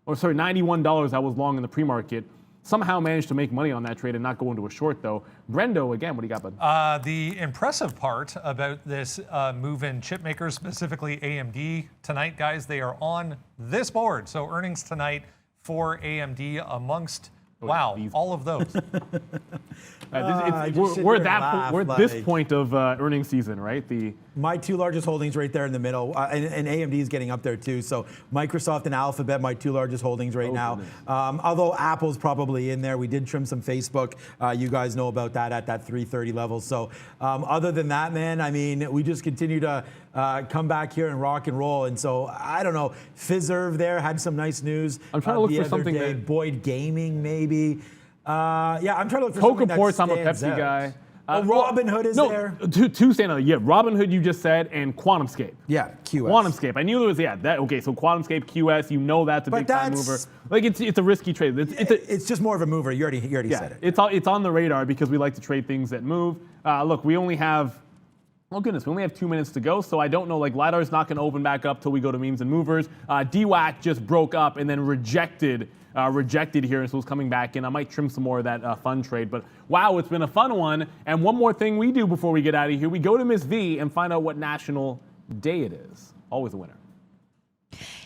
Or sorry, $91 I was long in the pre-market. Somehow managed to make money on that trade and not go into a short though. Brendo, again, what do you got, bud? The impressive part about this move in chip makers, specifically AMD tonight, guys, they are on this board. So earnings tonight for AMD amongst, all of those. We're at this point of earnings season, right? My 2 largest holdings right there in the middle, and AMD is getting up there too. So Microsoft and Alphabet, my 2 largest holdings right now. Although Apple's probably in there. We did trim some Facebook. You guys know about that at that 330 level. So other than that, man, I mean, we just continue to come back here and rock and roll. And so I don't know. Fiserv there had some nice news. I'm trying to look for something that Boyd Gaming maybe. I'm trying to look for something that Ports, I'm a Pepsi out. guy. Robinhood is there. Two stand out. Yeah, Robinhood you just said, and QuantumScape. Yeah, QS. QuantumScape. I knew there was so QuantumScape, QS. That's a big time mover. Like it's a risky trade. It's just more of a mover. You already said it. It's on the radar because we like to trade things that move. Look, we only have. Oh goodness, we only have 2 minutes to go, so I don't know. Like LiDAR's not going to open back up till we go to memes and movers. DWAC just broke up and then rejected here, and so it's coming back in. I might trim some more of that fun trade, but wow, it's been a fun one. And one more thing we do before we get out of here, we go to Miss V and find out what national day it is. Always a winner.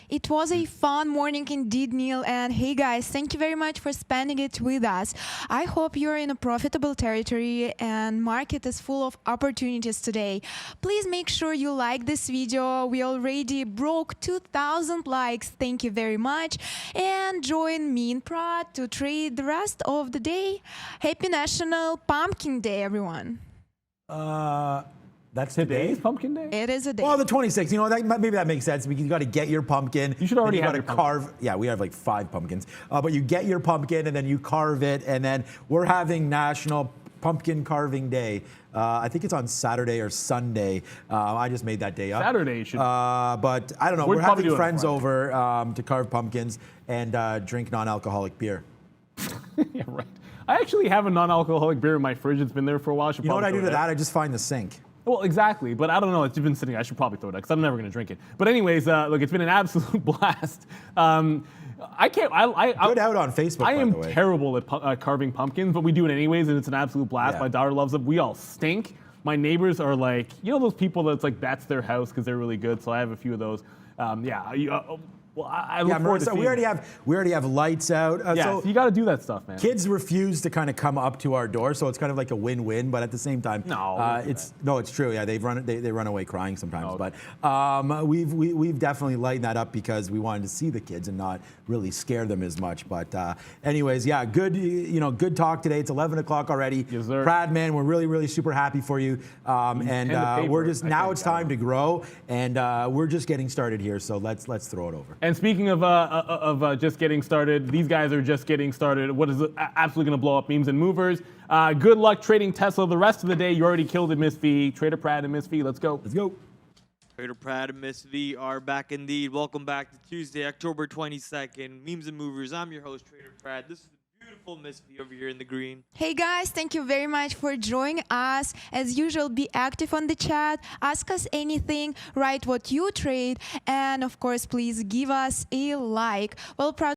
It was a fun morning indeed, Neil. And hey guys, thank you very much for spending it with us. I hope you're in a profitable territory and market is full of opportunities today. Please make sure you like this video. We already broke 2,000 likes. Thank you very much. And join me and Prat to trade the rest of the day. Happy National Pumpkin Day, everyone. That's today's pumpkin day? It is a day. Well, the 26th. Maybe that makes sense because you got to get your pumpkin. You should already have your carve. Yeah, we have like 5 pumpkins. But you get your pumpkin and then you carve it, and then we're having National Pumpkin Carving Day. I think it's on Saturday or Sunday. I just made that day up. Saturday should. But I don't know. We're having friends over to carve pumpkins and drink non-alcoholic beer. Yeah, right. I actually have a non-alcoholic beer in my fridge. It's been there for a while. You know what I do to that? I just find the sink. Well, exactly, but I don't know. It's been sitting. I should probably throw it out because I'm never going to drink it. But anyways, look, it's been an absolute blast. I can't. Good out on Facebook. I am terrible at carving pumpkins, but we do it anyways, and it's an absolute blast. Yeah. My daughter loves it. We all stink. My neighbors are like, those people that's like that's their house because they're really good. So I have a few of those. Well, I look forward to Marissa, seeing we already have lights out. so you got to do that stuff, man. Kids refuse to kind of come up to our door, so it's kind of like a win-win. But at the same time, it's true. Yeah, they run away crying sometimes. Okay. But we've definitely lightened that up because we wanted to see the kids and not really scare them as much. But anyways, yeah, good talk today. It's 11 o'clock already. Yes, sir. Brad, man, we're really super happy for you. And we're just now it's time to grow, and we're just getting started here. So let's throw it over. And speaking of just getting started, these guys are just getting started. What is absolutely going to blow up memes and movers. Good luck trading Tesla the rest of the day. You already killed it, Miss V. Trader Pratt and Miss V. Let's go. Let's go. Trader Pratt and Miss V are back indeed. Welcome back to Tuesday, October 22nd. Memes and Movers. I'm your host, Trader Pratt. This is the beautiful Miss V over here in the green. Hey guys, thank you very much for joining us. As usual, be active on the chat, ask us anything, write what you trade, and of course, please give us a like. Well,